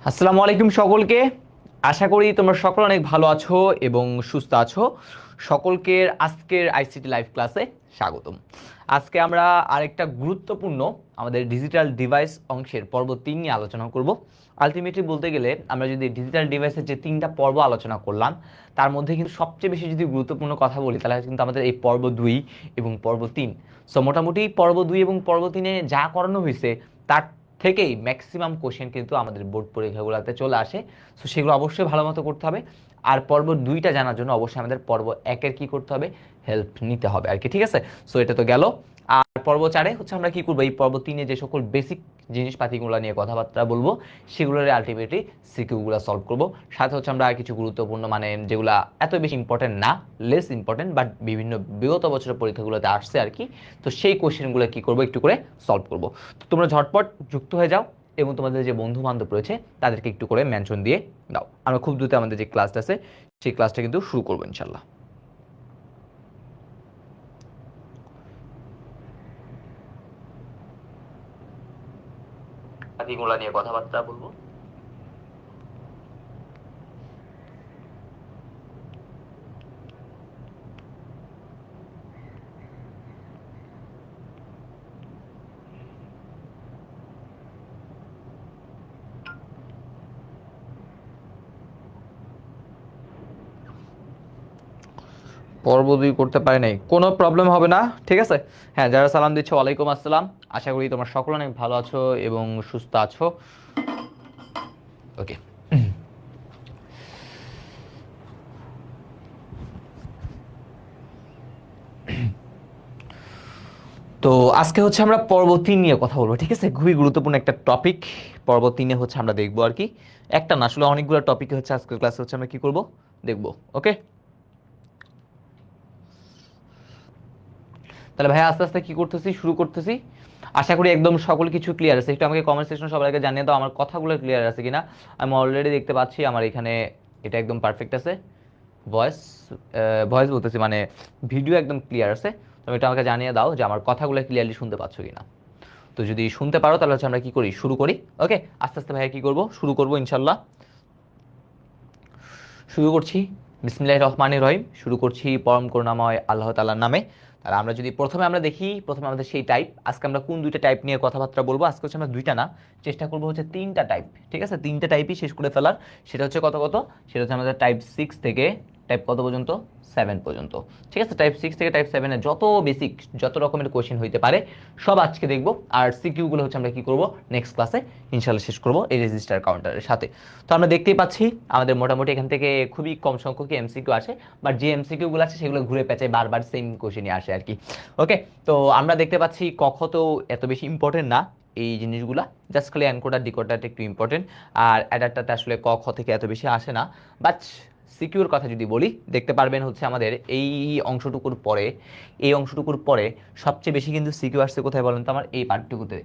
আসসালামু আলাইকুম সকলকে। আশা করি তোমরা সকলে অনেক ভালো আছো এবং সুস্থ আছো। সকলকে আজকের আইসিটি লাইভ ক্লাসে স্বাগতম। আজকে আমরা আরেকটা গুরুত্বপূর্ণ আমাদের ডিজিটাল ডিভাইস অংশের পর্ব 3 নিয়ে আলোচনা করব। আলটিমেটলি বলতে গেলে আমরা যদি ডিজিটাল ডিভাইসের যে 3টা পর্ব আলোচনা করলাম তার মধ্যে কিন্তু সবচেয়ে বেশি যদি গুরুত্বপূর্ণ কথা বলি তাহলে কিন্তু আমাদের এই পর্ব 2 এবং পর্ব 3। সো মোটামুটি পর্ব 2 এবং পর্ব 3-এ যা করানো হয়েছে তার থেকেই ম্যাক্সিমাম কোশ্চেন কিন্তু আমাদের বোর্ড পরীক্ষাগুলোতে চলে আসে। সো সেগুলো অবশ্যই ভালো মতো করতে হবে। আর পর্ব 2টা জানার জন্য অবশ্যই আমাদের পর্ব 1-এর কি করতে হবে, হেল্প নিতে হবে আর কি, ঠিক আছে। সো এটা তো গেল। আর পর্ব 4-এ হচ্ছে আমরা কি করবো, এই পর্ব 3-এ যে সকল বেসিক জিনিসপাতিগুলো নিয়ে কথাবার্তা বলবো সেগুলোর আলটিমেটলি সিকিউগুলো সলভ করবো। সাথে হচ্ছে আমরা কিছু গুরুত্বপূর্ণ মানে যেগুলো এত বেশি ইম্পর্টেন্ট না, লেস ইম্পর্টেন্ট বাট বিভিন্ন বিগত বছরের পরীক্ষাগুলোতে আসছে আর কি, তো সেই কোশ্চেনগুলো কি করবো একটু করে সলভ করবো। তো তোমরা ঝটপট যুক্ত হয়ে যাও এবং তোমাদের যে বন্ধু বান্ধব রয়েছে তাদেরকে একটু করে মেনশন দিয়ে দাও। আমরা খুব দ্রুত আমাদের যে ক্লাসটা আছে সেই ক্লাসটা কিন্তু শুরু করবো ইনশাল্লাহ। এগুলো নিয়ে কথাবার্তা বলবো। পর্ব 2 করতে পারি নাই, কোনো প্রবলেম হবে না, ঠিক আছে। হ্যাঁ, যারা সালাম দিচ্ছ ওয়ালাইকুম আসসালাম। আশা করি তোমরা সকলে অনেক ভালো আছো এবং সুস্থ আছো। ওকে, তো আজকে হচ্ছে আমরা পর্ব 3 নিয়ে কথা বলবো, ঠিক আছে। খুবই গুরুত্বপূর্ণ একটা টপিক। পর্ব 3-এ হচ্ছে আমরা দেখবো আর কি, একটা না আসলে অনেকগুলো টপিক হচ্ছে আজকের ক্লাসে হচ্ছে আমরা কি করব, দেখবো। ওকে, তাহলে ভাই আস্তে আস্তে কি করতেছি, শুরু করতেছি। আশা করি একদম সকল কিছু ক্লিয়ার আছে। একটু আমাকে কমেন্ট সেকশন সবার আগে জানিয়ে দাও আমার কথাগুলো ক্লিয়ার আছে কিনা। আমি অলরেডি দেখতে পাচ্ছি আমার এখানে এটা একদম পারফেক্ট আছে। ভয়েস ভয়েস বলতেছি মানে ভিডিও একদম ক্লিয়ার আছে। তুমি এটা আমাকে জানিয়ে দাও যে আমার কথাগুলো ক্লিয়ারলি শুনতে পাচ্ছ কিনা। তো যদি শুনতে পারো তাহলে হচ্ছে আমরা কি করি, শুরু করি। ওকে, আস্তে আস্তে ভাইয়া কি করব, শুরু করব ইনশাল্লাহ। শুরু করছি বিসমিল্লাহির রহমানির রহিম। শুরু করছি পরম করুণাময় আল্লাহ তাআলার নামে। তাহলে আমরা যদি প্রথমে আমরা দেখি, প্রথমে আমাদের সেই টাইপ, আজকে আমরা কোন দুইটা টাইপ নিয়ে কথাবার্তা বলবো। আজকে হচ্ছে আমরা দুইটা না, চেষ্টা করবো হচ্ছে 3টা টাইপ, ঠিক আছে। 3টা টাইপই শেষ করে ফেলার। সেটা হচ্ছে কত কত, সেটা হচ্ছে আমাদের টাইপ 6 থেকে টাইপ কত পর্যন্ত, 7 পর্যন্ত, ঠিক আছে। টাইপ 6 থেকে টাইপ 7-এ যত বেসিক যত রকমের কোশ্চেন হইতে পারে সব আজকে দেখবো। আর সিকিউগুলো হচ্ছে আমরা কি করব, নেক্সট ক্লাসে ইনশাল্লাহ শেষ করব এই রেজিস্টার কাউন্টারের সাথে। তো আমরা দেখতেই পাচ্ছি আমাদের মোটামুটি এখান থেকে খুবই কম সংখ্যক এমসিকিউ আসে, বাট যে এমসিকিউগুলো আছে সেগুলো ঘুরে পেঁচায় বারবার সেম কোশ্চেনই আসে আর কি। ওকে, তো আমরা দেখতে পাচ্ছি কখ তো এত বেশি ইম্পর্টেন্ট না এই জিনিসগুলা, জাস্ট খালি এনকোডার ডিকোডারটা একটু ইম্পর্টেন্ট। আর অ্যাডারটাতে আসলে ক খ থেকে এত বেশি আসে না। বাট সিকিউর কথা যদি বলি, দেখতে পারবেন হচ্ছে আমাদের এই অংশটুকুর পরে, এই অংশটুকুর পরে সবচেয়ে বেশি কিন্তু সিকিউ আসছে কোথায় বলেন তো, আমার এই পার্টটুকুতে,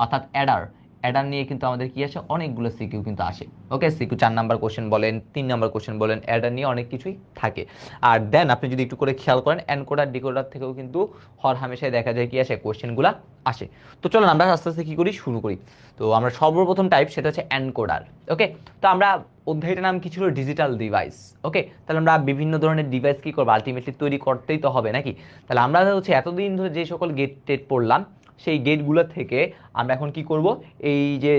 অর্থাৎ অ্যাডার। অ্যাডার নিয়ে কিন্তু আমাদের কি আসে, অনেকগুলো সিকিউ কিন্তু আসে। ওকে, সিকিউ 4 নাম্বার কোশ্চেন বলেন, 3 নাম্বার কোশ্চেন বলেন, অ্যাডার নিয়ে অনেক কিছুই থাকে। আর দেন আপনি যদি একটু করে খেয়াল করেন এনকোডার ডিকোডার থেকেও কিন্তু হর হামেশাই দেখা যায় কি আসে, কোশ্চেনগুলো আসে। তো চলুন আমরা আস্তে আস্তে কি করি, শুরু করি। তো আমরা সর্বপ্রথম টাইপ সেটা হচ্ছে এনকোডার। ওকে, তো আমরা অধ্যায়টার নাম কি ছিল, ডিজিটাল ডিভাইস। ওকে, তাহলে আমরা বিভিন্ন ধরনের ডিভাইস কি করবো, আলটিমেটলি তৈরি করতেই তো হবে নাকি। তাহলে আমরা হচ্ছে এতদিন ধরে যে সকল গেট টেট পড়লাম সেই গেটগুলো থেকে আমরা এখন কি করব, এই যে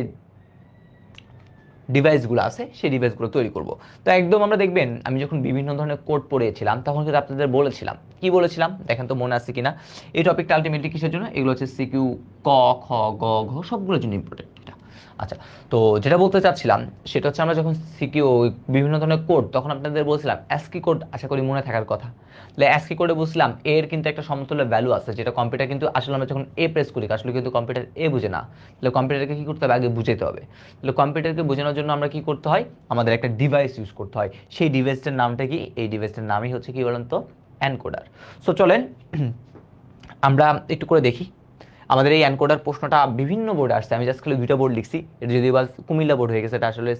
ডিভাইসগুলো আছে সেই ডিভাইসগুলো তৈরি করব। তো একদম আমরা দেখবেন আমি যখন বিভিন্ন ধরনের কোড পড়িয়েছিলাম তখন কিন্তু আপনাদের বলেছিলাম, কি বলেছিলাম দেখেন তো মনে আছে কিনা। এই টপিকটা আলটিমেটলি কিসের জন্য, এগুলো হচ্ছে সিকিউ, ক খ গ ঘ সবগুলোর জন্য ইম্পর্টেন্ট এটা। আচ্ছা, তো যেটা বলতে চাচ্ছিলাম সেটা হচ্ছে আমরা যখন সিকিউ বিভিন্ন ধরনের কোড, তখন আপনাদের বলছিলাম অ্যাসকি কোড, আশা করি মনে থাকার কথা। তাহলে অ্যাসকি কোডে বলছিলাম এর কিন্তু একটা সমতুল্য ভ্যালু আছে, যেটা কম্পিউটার কিন্তু আসলে আমরা যখন এ প্রেস করি আসলে কিন্তু কম্পিউটার এ বুঝে না। তাহলে কম্পিউটারকে কি করতে হবে, আগে বুঝাইতে হবে। তাহলে কম্পিউটারকে বোঝানোর জন্য আমরা কি করতে হয়, আমাদের একটা ডিভাইস ইউজ করতে হয়। সেই ডিভাইসটার নামটা কি, এই ডিভাইসটার নামই হচ্ছে কি বলেন তো, এনকোডার। সো চলেন আমরা একটু করে দেখি। আমাদের এই এনকোডার প্রশ্নটা বিভিন্ন বোর্ডে আসছে, আমি জাস্ট খালি 2টা বোর্ড লিখছি। এটা যদি বা কুমিল্লা বোর্ড হয়ে গেছে, এটা আসলে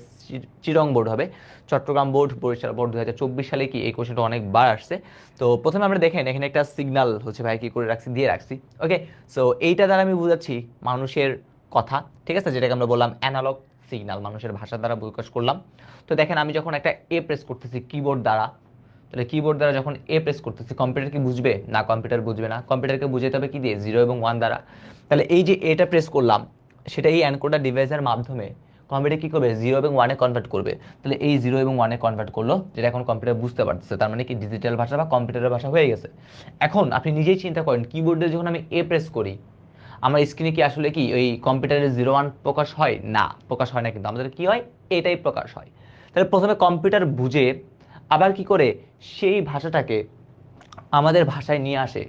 চিরং বোর্ড হবে। চট্টগ্রাম বোর্ড, বরিশাল বোর্ড 2024 সালে কি এই কোশ্চেনটা অনেকবার আসছে। তো প্রথমে আমরা দেখেন এখানে একটা সিগন্যাল হচ্ছে ভাই কি করে রাখছি, দিয়ে রাখছি। ওকে, সো এইটা দ্বারা আমি বুঝাচ্ছি মানুষের কথা, ঠিক আছে, যেটাকে আমরা বললাম অ্যানালগ সিগন্যাল মানুষের ভাষা দ্বারা প্রকাশ করলাম। তো দেখেন আমি যখন একটা এ প্রেস করতেছি কিবোর্ড দ্বারা, তাহলে কিবোর্ড দ্বারা যখন এ প্রেস করতেছি কম্পিউটার কি বুঝবে না? কম্পিউটার বুঝবে না। কম্পিউটারকে বুঝাতে হবে কি দিয়ে? 0 এবং 1 দ্বারা। তাহলে এই যে এটা প্রেস করলাম সেটা এই এনকোডার ডিভাইসের মাধ্যমে কম্পিউটার কি করবে? 0 এবং 1-এ কনভার্ট করবে। তাহলে এই 0 এবং 1-এ কনভার্ট করলো, যেটা এখন কম্পিউটার বুঝতে পারতেছে, তার মানে কি ডিজিটাল ভাষা বা কম্পিউটারের ভাষা হয়ে গেছে। এখন আপনি নিজেই চিন্তা করেন কিবোর্ডে যখন আমি এ প্রেস করি আমার স্ক্রিনে কি আসলে কি ওই কম্পিউটারের 0-1 প্রকাশ হয়? না, প্রকাশ হয় না, কিন্তু আমাদের কি হয়? এটাই প্রকাশ হয়। তাহলে প্রথমে কম্পিউটার বুঝে আবার কি করে সেই ভাষাটাকে আমাদের ভাষায় নিয়ে আসে,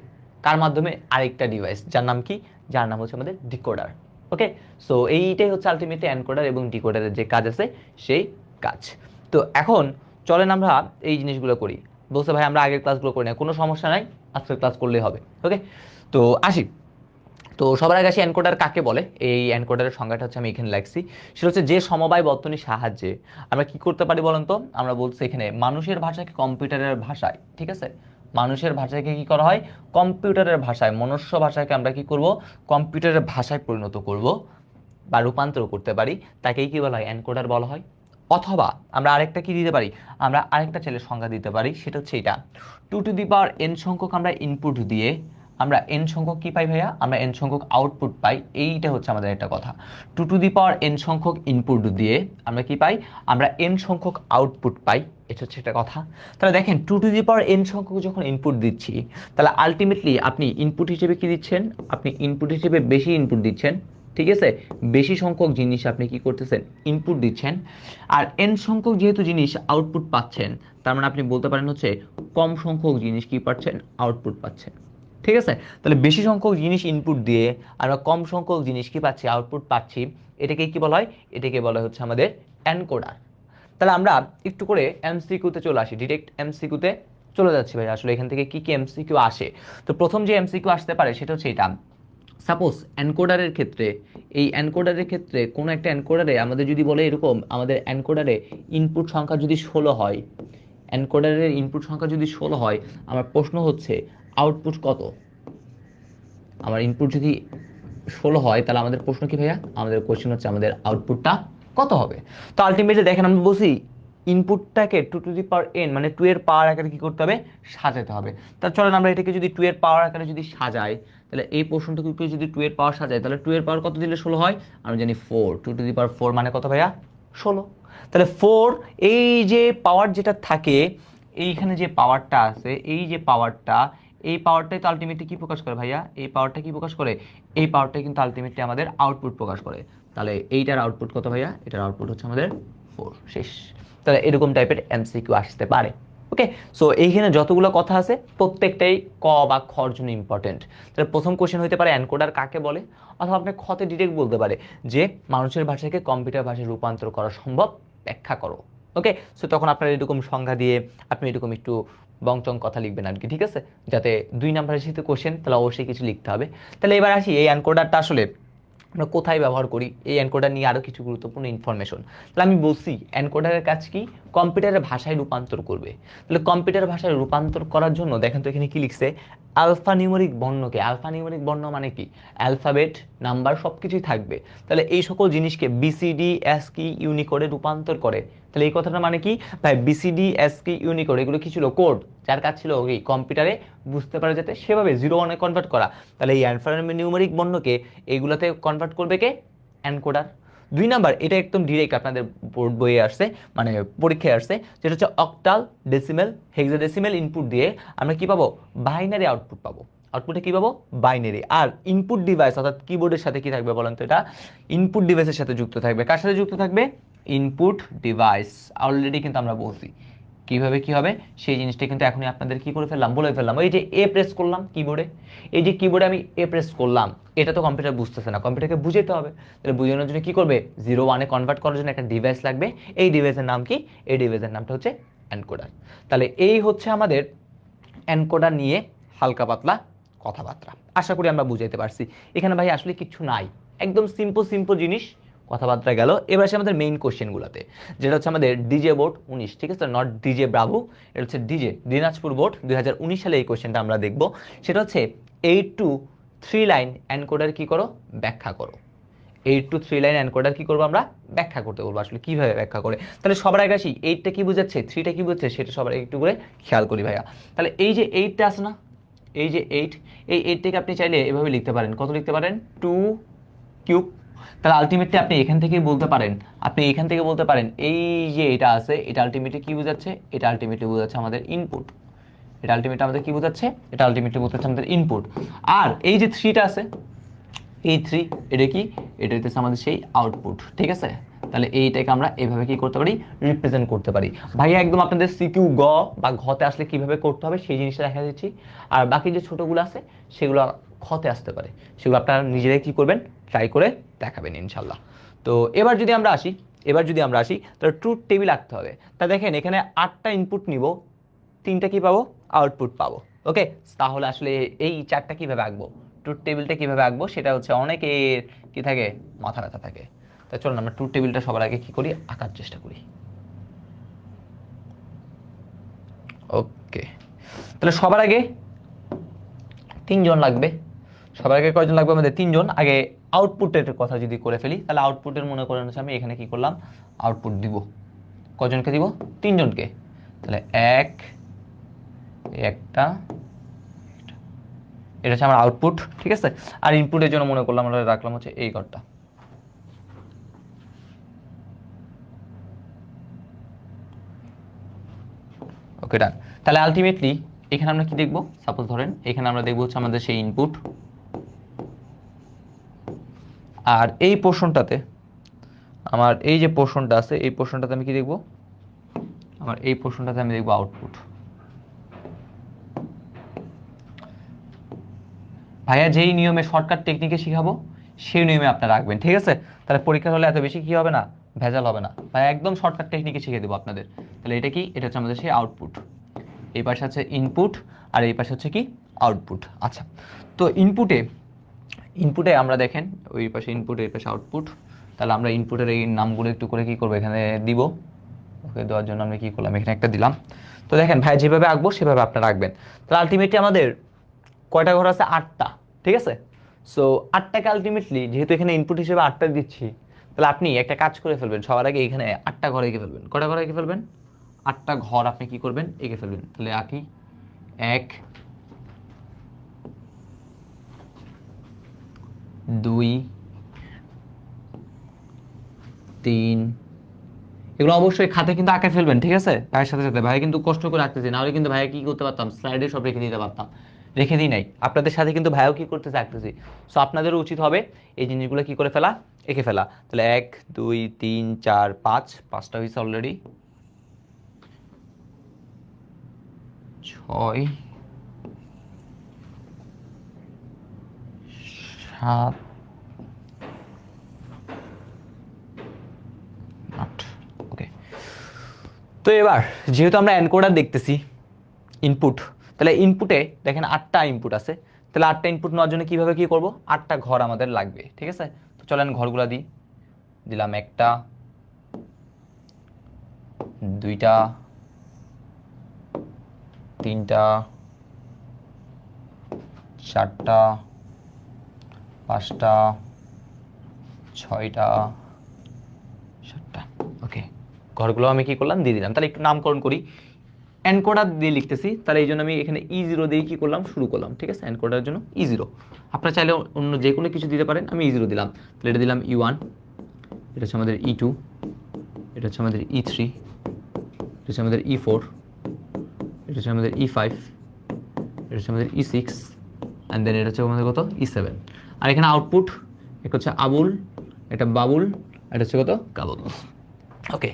কার মাধ্যমে? আরেকটা ডিভাইস, যার নাম কি? যার নাম হচ্ছে আমাদের ডিকোডার। ওকে, সো এইটাই হচ্ছে আলটিমেটলি এনকোডার এবং ডিকোডারের যে কাজ আছে সেই কাজ। তো এখন চলেন আমরা এই জিনিসগুলো করি। বলছে ভাই আমরা আগের ক্লাসগুলো করি না, কোনো সমস্যা নাই, আজকের ক্লাস করলেই হবে। ওকে, তো আসি। তো সবার আগে আসি এনকোডার কাকে বলে। এই এনকোডারের সংজ্ঞাটা হচ্ছে আমি এখানে লিখছি, সেটা হচ্ছে যে সমবায় বর্তনীর সাহায্যে আমরা কি করতে পারি বলেন তো? আমরা বলছি এখানে মানুষের ভাষাকে কম্পিউটারের ভাষায়, ঠিক আছে, মানুষের ভাষাকে কি করা হয়? কম্পিউটারের ভাষায়, মনুষ্য ভাষাকে আমরা কি করব? কম্পিউটারের ভাষায় পরিণত করব বা রূপান্তর করতে পারি, তাকেই কি বলা হয়? এনকোডার বলা হয়। অথবা আমরা আরেকটা কি দিতে পারি? আমরা আরেকটা ছেলের সংজ্ঞা দিতে পারি, সেটা হচ্ছে এটা, 2n সংখ্যক আমরা ইনপুট দিয়ে আমরা n সংখ্যক কি পাই ভাইয়া? আমরা n সংখ্যক আউটপুট পাই। এইটা হচ্ছে আমাদের একটা কথা, 2n সংখ্যক ইনপুট দিয়ে আমরা কি পাই? আমরা n সংখ্যক আউটপুট পাই। এটা হচ্ছে একটা কথা। তাহলে দেখেন 2n সংখ্যক যখন ইনপুট দিচ্ছি, তাহলে আলটিমেটলি আপনি ইনপুট হিসেবে কি দিচ্ছেন? আপনি ইনপুট হিসেবে বেশি ইনপুট দিচ্ছেন, ঠিক আছে, বেশি সংখ্যক জিনিস আপনি কি করতেছেন? ইনপুট দিচ্ছেন। আর n সংখ্যক যেহেতু জিনিস আউটপুট পাচ্ছেন, তার মানে আপনি বলতে পারেন হচ্ছে কম সংখ্যক জিনিস কি পাচ্ছেন? আউটপুট পাচ্ছেন। ঠিক আছে, তাহলে বেশি সংখ্যক জিনিস ইনপুট দিয়ে আমরা কম সংখ্যক জিনিস কি পাচ্ছি? আউটপুট পাচ্ছি। এটাকে কি বলা হয়? এটাকে বলা হচ্ছে আমাদের এনকোডার। তাহলে আমরা একটু করে এমসিকিউতে চলে আসি, ডিরেক্ট এমসিকিউতে চলে যাচ্ছি ভাই। আসলে এখান থেকে কি কি এমসিকিউ আসে? তো প্রথম যে এমসিকিউ আসতে পারে সেটা হচ্ছে এটা, সাপোজ এনকোডারের ক্ষেত্রে, এই এনকোডারের ক্ষেত্রে কোনো একটা এনকোডারে আমাদের যদি বলে এরকম, আমাদের এনকোডারে ইনপুট সংখ্যা যদি 16 হয়, এনকোডারের ইনপুট সংখ্যা যদি 16 হয়, আমার প্রশ্ন হচ্ছে আউটপুট কত? আমার ইনপুট যদি 16 হয় তাহলে আমাদের প্রশ্ন কি ভাইয়া? আমাদের কোশ্চেন হচ্ছে আমাদের আউটপুটটা কত হবে? তো আলটিমেটলি দেখেন আমি বলছি ইনপুটটাকে 2n মানে 2 এর পাওয়ার আকারে কি করতে হবে? সাজাতে হবে। তা চলেন আমরা এটাকে যদি 2 এর পাওয়ার আকারে যদি সাজাই, তাহলে এই প্রশ্নটুকুকে যদি 2 এর পাওয়ার সাজাই, তাহলে 2 এর পাওয়ার কত দিলে 16 হয়? আমি জানি 4, 2 মানে কত ভাইয়া? 16। তাহলে 4, এই যে পাওয়ার যেটা থাকে, এইখানে যে পাওয়ারটা আছে, এই যে পাওয়ারটা, এই পাওয়ারটাই তো আলটিমেটলি কি প্রকাশ করে ভাইয়া? এই পাওয়ারটা কি প্রকাশ করে? এই পাওয়ারটাই কিন্তু আলটিমেটলি আমাদের আউটপুট প্রকাশ করে। তাহলে এইটার আউটপুট কত ভাইয়া? এটার আউটপুট হচ্ছে আমাদের 4। শেষ। তাহলে এরকম টাইপের এমসিকিউ আসতে পারে। ওকে, সো এইখানে যতগুলো কথা আছে প্রত্যেকটাই ক বা খর জন্য ইম্পর্টেন্ট। তাহলে প্রথম কোশ্চেন হতে পারে এনকোডার কাকে বলে, অথবা আপনি খতে ডিরেক্ট বলতে পারে যে মানুষের ভাষাকে কম্পিউটার ভাষায় রূপান্তর করা সম্ভব, ব্যাখ্যা করো। ওকে, সো তখন আপনার এরকম সংজ্ঞা দিয়ে আপনি এরকম একটু বংচং কথা লিখবেন আর কি, ঠিক আছে, যাতে 2 নাম্বারের যেহেতু কোশ্চেন তাহলে অবশ্যই কিছু লিখতে হবে। তাহলে এবার আসি এই এনকোডারটা আসলে আমরা কোথায় ব্যবহার করি, এই এনকোডার নিয়ে আরও কিছু গুরুত্বপূর্ণ ইনফরমেশন। তাহলে আমি বলছি এনকোডারের কাজ কি? কম্পিউটারের ভাষায় রূপান্তর করবে। তাহলে কম্পিউটার ভাষায় রূপান্তর করার জন্য দেখেন তো এখানে কি লিখছে? আলফা নিউমেরিক বর্ণকে, আলফা নিউমেরিক বর্ণ মানে কি? অ্যালফাবেট, নাম্বার সব কিছুই থাকবে। তাহলে এই সকল জিনিসকে বিসিডি এসকি ইউনিকোডে রূপান্তর করে। তাহলে এই কথাটা মানে কি ভাই? বিসিডি এসকি ইউনিকোড এগুলো কি ছিল? কোড, যার কাজ ছিল এই কম্পিউটারে বুঝতে পারে যাতে সেভাবে 0-1-এ কনভার্ট করা। তাহলে এই অ্যালফানিউমেরিক বর্ণকে এইগুলাতে কনভার্ট করবে কে? এনকোডার। 2 নাম্বার, এটা একদম ডিরেক্ট আপনাদের বোর্ড বইয়ে আসছে, মানে পরীক্ষায় আসছে, যেটা হচ্ছে অক্টাল, ডেসিমেল, হেক্সাডেসিমেল ইনপুট দিয়ে আমরা কি পাবো? বাইনারি আউটপুট পাবো। আউটপুটে কি পাবো? বাইনারি। আর ইনপুট ডিভাইস অর্থাৎ কিবোর্ডের সাথে কি থাকবে বলেন তো? এটা ইনপুট ডিভাইসের সাথে যুক্ত থাকবে। কার সাথে যুক্ত থাকবে? Input device. অলরেডি কিন্তু আমরা বলছি কিভাবে কি হবে সেই জিনিসটা কিন্তু এখনই আপনাদের কি করে ফেললাম, বলে ফেললাম। ওই যে এ প্রেস করলাম কিবোর্ডে, এই যে কিবোর্ডে আমি এ প্রেস করলাম, এটা তো কম্পিউটার বুঝতেছে না, কম্পিউটারকে বুঝাতে হবে। তাহলে বোঝানোর জন্য কি করবে? 0-1-এ কনভার্ট করার জন্য একটা ডিভাইস লাগবে। এই ডিভাইসের নাম কি? এই ডিভাইসের নামটা হচ্ছে এনকোডার। তাহলে এই হচ্ছে আমাদের এনকোডার নিয়ে হালকা পাতলা কথাবার্তা। আশা করি আমরা বুঝাইতে পারছি। এখানে ভাই আসলে কিছু নাই, একদম সিম্পল সিম্পল জিনিস, কথাবার্তা গেল। এবার আসে আমাদের মেইন কোশ্চেনগুলোতে, যেটা হচ্ছে আমাদের ডিজে বোর্ড 19, ঠিক আছে, নট ডিজে ব্রাভো, এটা হচ্ছে ডিজে দিনাজপুর বোর্ড 2019 সালে এই কোশ্চেনটা আমরা দেখব। সেটা হচ্ছে 8 to 3 লাইন এনকোডার কি করো? ব্যাখ্যা করো। 8 টু 3 লাইন এনকোডার কি করবো আমরা ব্যাখ্যা করতে বলবো আসলে কিভাবে ব্যাখ্যা করে। তাহলে সবার আগে আসি 8টা কি বোঝাচ্ছে 3টা কি বোঝাচ্ছে সেটা সবার আগে একটু করে খেয়াল করি ভাইয়া। তাহলে এই যে 8টা আছে না, এই যে 8, এই 8টাকে আপনি চাইলে এভাবে লিখতে পারেন, কত লিখতে পারেন 2 কিউব। তাহলে আলটিমেটলি আপনি এখান থেকে বলতে পারেন, আপনি এখান থেকে বলতে পারেন এই যে এটা আছে এটা আলটিমেটলি কি বোঝাচ্ছে, এটা আলটিমেটলি বোঝাচ্ছে আমাদের ইনপুট, এটা আলটিমেটলি আমাদের কি বোঝাচ্ছে, এটা আলটিমেটলি বোঝাচ্ছে আমাদের ইনপুট। আর এই যে 3টা আছে, এই 3 এটা কি, এটা হচ্ছে আমাদের সেই আউটপুট, ঠিক আছে। তাহলে এইটাকে আমরা এভাবে কি করতে পারি, রিপ্রেজেন্ট করতে পারি। ভাইয়া একদম আপনাদের সিকিউ গ বা ঘতে আসলে কিভাবে করতে হবে সেই জিনিসটা দেখা দিচ্ছি, আর বাকি যে ছোটগুলো আছে সেগুলো খতে আসতে পারে, সেগুলো আপনারা নিজেরাই কি করবেন, ট্রাই করে দেখাবেন ইনশাল্লাহ। তো এবার যদি আমরা আসি, তাহলে ট্রুথ টেবিল আঁকতে হবে। তা দেখেন এখানে 8টা ইনপুট নিব, 3টা কি পাবো, আউটপুট পাবো। ওকে, তাহলে আসলে এই 4টা কিভাবে আঁকবো, ট্রুথ টেবিলটা কিভাবে আঁকবো সেটা হচ্ছে অনেকের কি থাকে, মাথা ব্যথা থাকে। তাই চলুন আমরা ট্রুথ টেবিলটা সবার আগে কি করি, আঁকার চেষ্টা করি। ওকে, তাহলে সবার আগে 3জন লাগবে। সবার আগে কয়জন লাগবে আমাদের, 3জন। আগে আউটপুটের কথা যদি করে ফেলি, তাহলে আউটপুটের মনে করেন হচ্ছে আমি এখানে কি করলাম, আউটপুট দিব, কজনকে দিব, 3জনকে। তাহলে একটা, এটা হচ্ছে আমার আউটপুট, ঠিক আছে। আর ইনপুটের জন্য মনে করলাম আমরা রাখলাম হচ্ছে এই ঘরটা। ওকে ডান। তাহলে আলটিমেটলি এখানে আমরা কি দেখব, সাপোজ ধরেন এখানে আমরা দেখব হচ্ছে আমাদের সেই ইনপুট, আর এই পোর্শনটাতে আমার এই যে পোর্শনটা আছে এই পোর্শনটাতে আমি কি দেখব, আমার এই পোর্শনটাতে আমি দেখব আউটপুট। ভাইয়া যেই নিয়মে শর্টকাট টেকনিকে শিখাবো সেই নিয়মে আপনারা রাখবেন, ঠিক আছে। তাহলে পরীক্ষা হলে এত বেশি কি হবে না, ভেজাল হবে না। ভাইয়া একদম শর্টকাট টেকনিকে শিখিয়ে দেবো আপনাদের। তাহলে এটা কি, এটা হচ্ছে আমাদের সেই আউটপুট, এই পাশে আছে ইনপুট আর এই পাশে হচ্ছে কি আউটপুট। আচ্ছা, তো ইনপুটে আমরা দেখেন ওই পাশে ইনপুট এই পাশে আউটপুট। তাহলে আমরা ইনপুটের এই নামগুলো একটু করে কি করবো এখানে দিব। ওকে, দেওয়ার জন্য আমরা কি করলাম, এখানে একটা দিলাম। তো দেখেন ভাই যেভাবে আঁকবো সেভাবে আপনারা আঁকবেন। তাহলে আলটিমেটলি আমাদের কয়টা ঘর আছে, 8টা, ঠিক আছে। সো 8টাকে আলটিমেটলি যেহেতু এখানে ইনপুট হিসেবে 8টা দিচ্ছি, তাহলে আপনি একটা কাজ করে ফেলবেন, সবার আগে এখানে 8টা ঘর এঁকে ফেলবেন। কয়টা ঘর এঁকে ফেলবেন, 8টা ঘর আপনি কি করবেন, এঁকে ফেলবেন। তাহলে আঁকি 1 2 3, এগুলো অবশ্যই খাতে কিন্তু আঁকে ফেলবেন, ঠিক আছে। ভাইয়ের সাথে সাথে ভাই কিন্তু কষ্ট করে আঁকতেছি, নাহলে কিন্তু ভাইয়া কি করতে পারতাম, স্লাইডে সব রেখে দিতে পারতাম, রেখে দিই নাই। আপনাদের সাথে কিন্তু ভাইয়াও কি করতেছে, আঁকতেছি। সো আপনাদেরও উচিত হবে এই জিনিসগুলো কি করে ফেলা, এঁকে ফেলা। তাহলে 1 2 3 4 5, 5টা হয়েছে অলরেডি, 6 7 8। ওকে, তো এবার যেহেতু আমরা এনকোডার দেখতেছি ইনপুট, তাহলে ইনপুটে দেখেন 8টা ইনপুট আছে। তাহলে 8টা ইনপুট নেওয়ার জন্য কীভাবে কী করবো, 8টা ঘর আমাদের লাগবে, ঠিক আছে। তো চলেন ঘরগুলো দিই, দিলাম 1টা 2টা 3টা 4টা 5টা 6টা 7টা। ওকে, ঘরগুলো আমি কি করলাম, দিয়ে দিলাম। তাহলে একটু নামকরণ করি, এনকোডার দিয়ে লিখতেছি, তাহলে এই জন্য আমি এখানে E0 দিয়ে কি করলাম, শুরু করলাম, ঠিক আছে। এনকোডারের জন্য E0, আপনারা চাইলে অন্য যে কোনো কিছু দিতে পারেন, আমি E0 দিলাম। তাহলে এটা দিলাম E1, এটা হচ্ছে আমাদের E2, এটা হচ্ছে আমাদের E3, এটা হচ্ছে আমাদের E4, এটা হচ্ছে আমাদের E5, এটা হচ্ছে আমাদের E6, অ্যান্ড দেন এটা হচ্ছে আমাদের কত, E7। আর এখানে আউটপুট, একটা হচ্ছে আবুল, এটা বাবুল, এটা হচ্ছে কত, কাবুল। ওকে,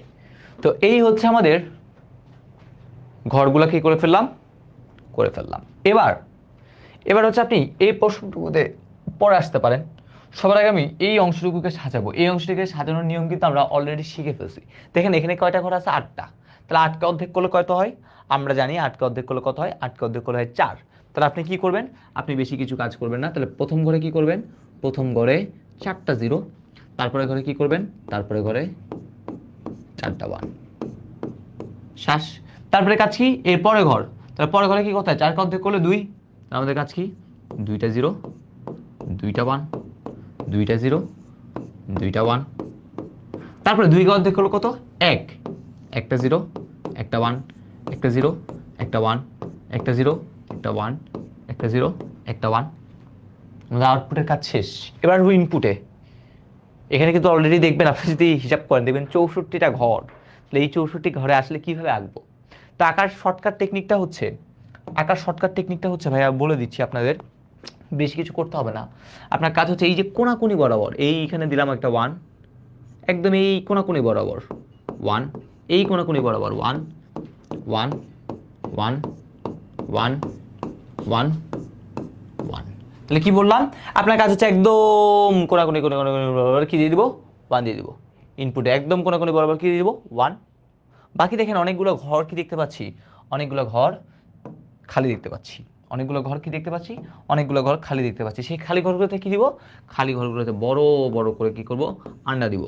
তো এই হচ্ছে আমাদের ঘরগুলো কি করে ফেললাম, করে ফেললাম। এবার হচ্ছে আপনি এই প্রশ্নটুকুতে পরে আসতে পারেন। সবার আগে আমি এই অংশটুকুকে সাজাবো, এই অংশটিকে সাজানোর নিয়ম কিন্তু আমরা অলরেডি শিখে ফেলছি। দেখেন এখানে কয়টা ঘর আছে, 8টা। তাহলে 8কে অর্ধেক করলে কত হয়, আমরা জানি 8কে অর্ধেক করলে কত হয়, 8কে অর্ধেক করলে হয় 4। তাহলে আপনি কি করবেন, আপনি বেশি কিছু কাজ করবেন না। তাহলে প্রথম ঘরে কি করবেন, প্রথম ঘরে 4টা 0, তারপরে ঘরে কি করবেন, তারপরে ঘরে 4টা 1, শ্বাস। তারপরে কাজ কি, এর পরে ঘর, তাহলে পরে ঘরে কি করতে হয়, 4কে অর্ধেক করলে 2, আমাদের কাজ কি, 2টা 0 2টা 1 2টা 0 দুইটা 1, তারপরে 2 কে অর্ধেক হলো কত, 1, একটা 0, একটা 1, একটা 0, একটা 1, একটা 0, একটা 1, একটা 0, একটা 1। আমাদের আউটপুটের কাজ শেষ। এবার ইনপুটে, এখানে কিন্তু অলরেডি দেখবেন, আপনি যদি হিসাব করেন দেখবেন 64টা ঘর। তাহলে এই 64টি ঘরে আসলে কিভাবে আঁকবো? তো আঁকার শর্টকাট টেকনিকটা হচ্ছে ভাইয়া বলে দিচ্ছি আপনাদের, বেশি কিছু করতে হবে না। আপনার কাজ হচ্ছে এই যে কোনাকুনি বরাবর, এইখানে দিলাম একটা 1, একদম এই কোনাকুনি বরাবর 1, এই কোনাকুনি বরাবর 1 1 1 1 1 1। তাহলে কি বললাম, আপনার কাজ হচ্ছে একদম কোনাকুনি বরাবর কি দিয়ে দিব, 1 দিয়ে দিব। ইনপুটে একদম কোনাকুনি বরাবর কি দিয়ে দিব, 1। বাকি দেখেন অনেকগুলো ঘর কি দেখতে পাচ্ছি, অনেকগুলো ঘর খালি দেখতে পাচ্ছি, অনেকগুলো ঘর কি দেখতে পাচ্ছি, অনেকগুলো ঘর খালি দেখতে পাচ্ছি। সেই খালি ঘরগুলোতে কি দিব, খালি ঘরগুলোতে বড় বড় করে কি করব, আন্ডা দিব।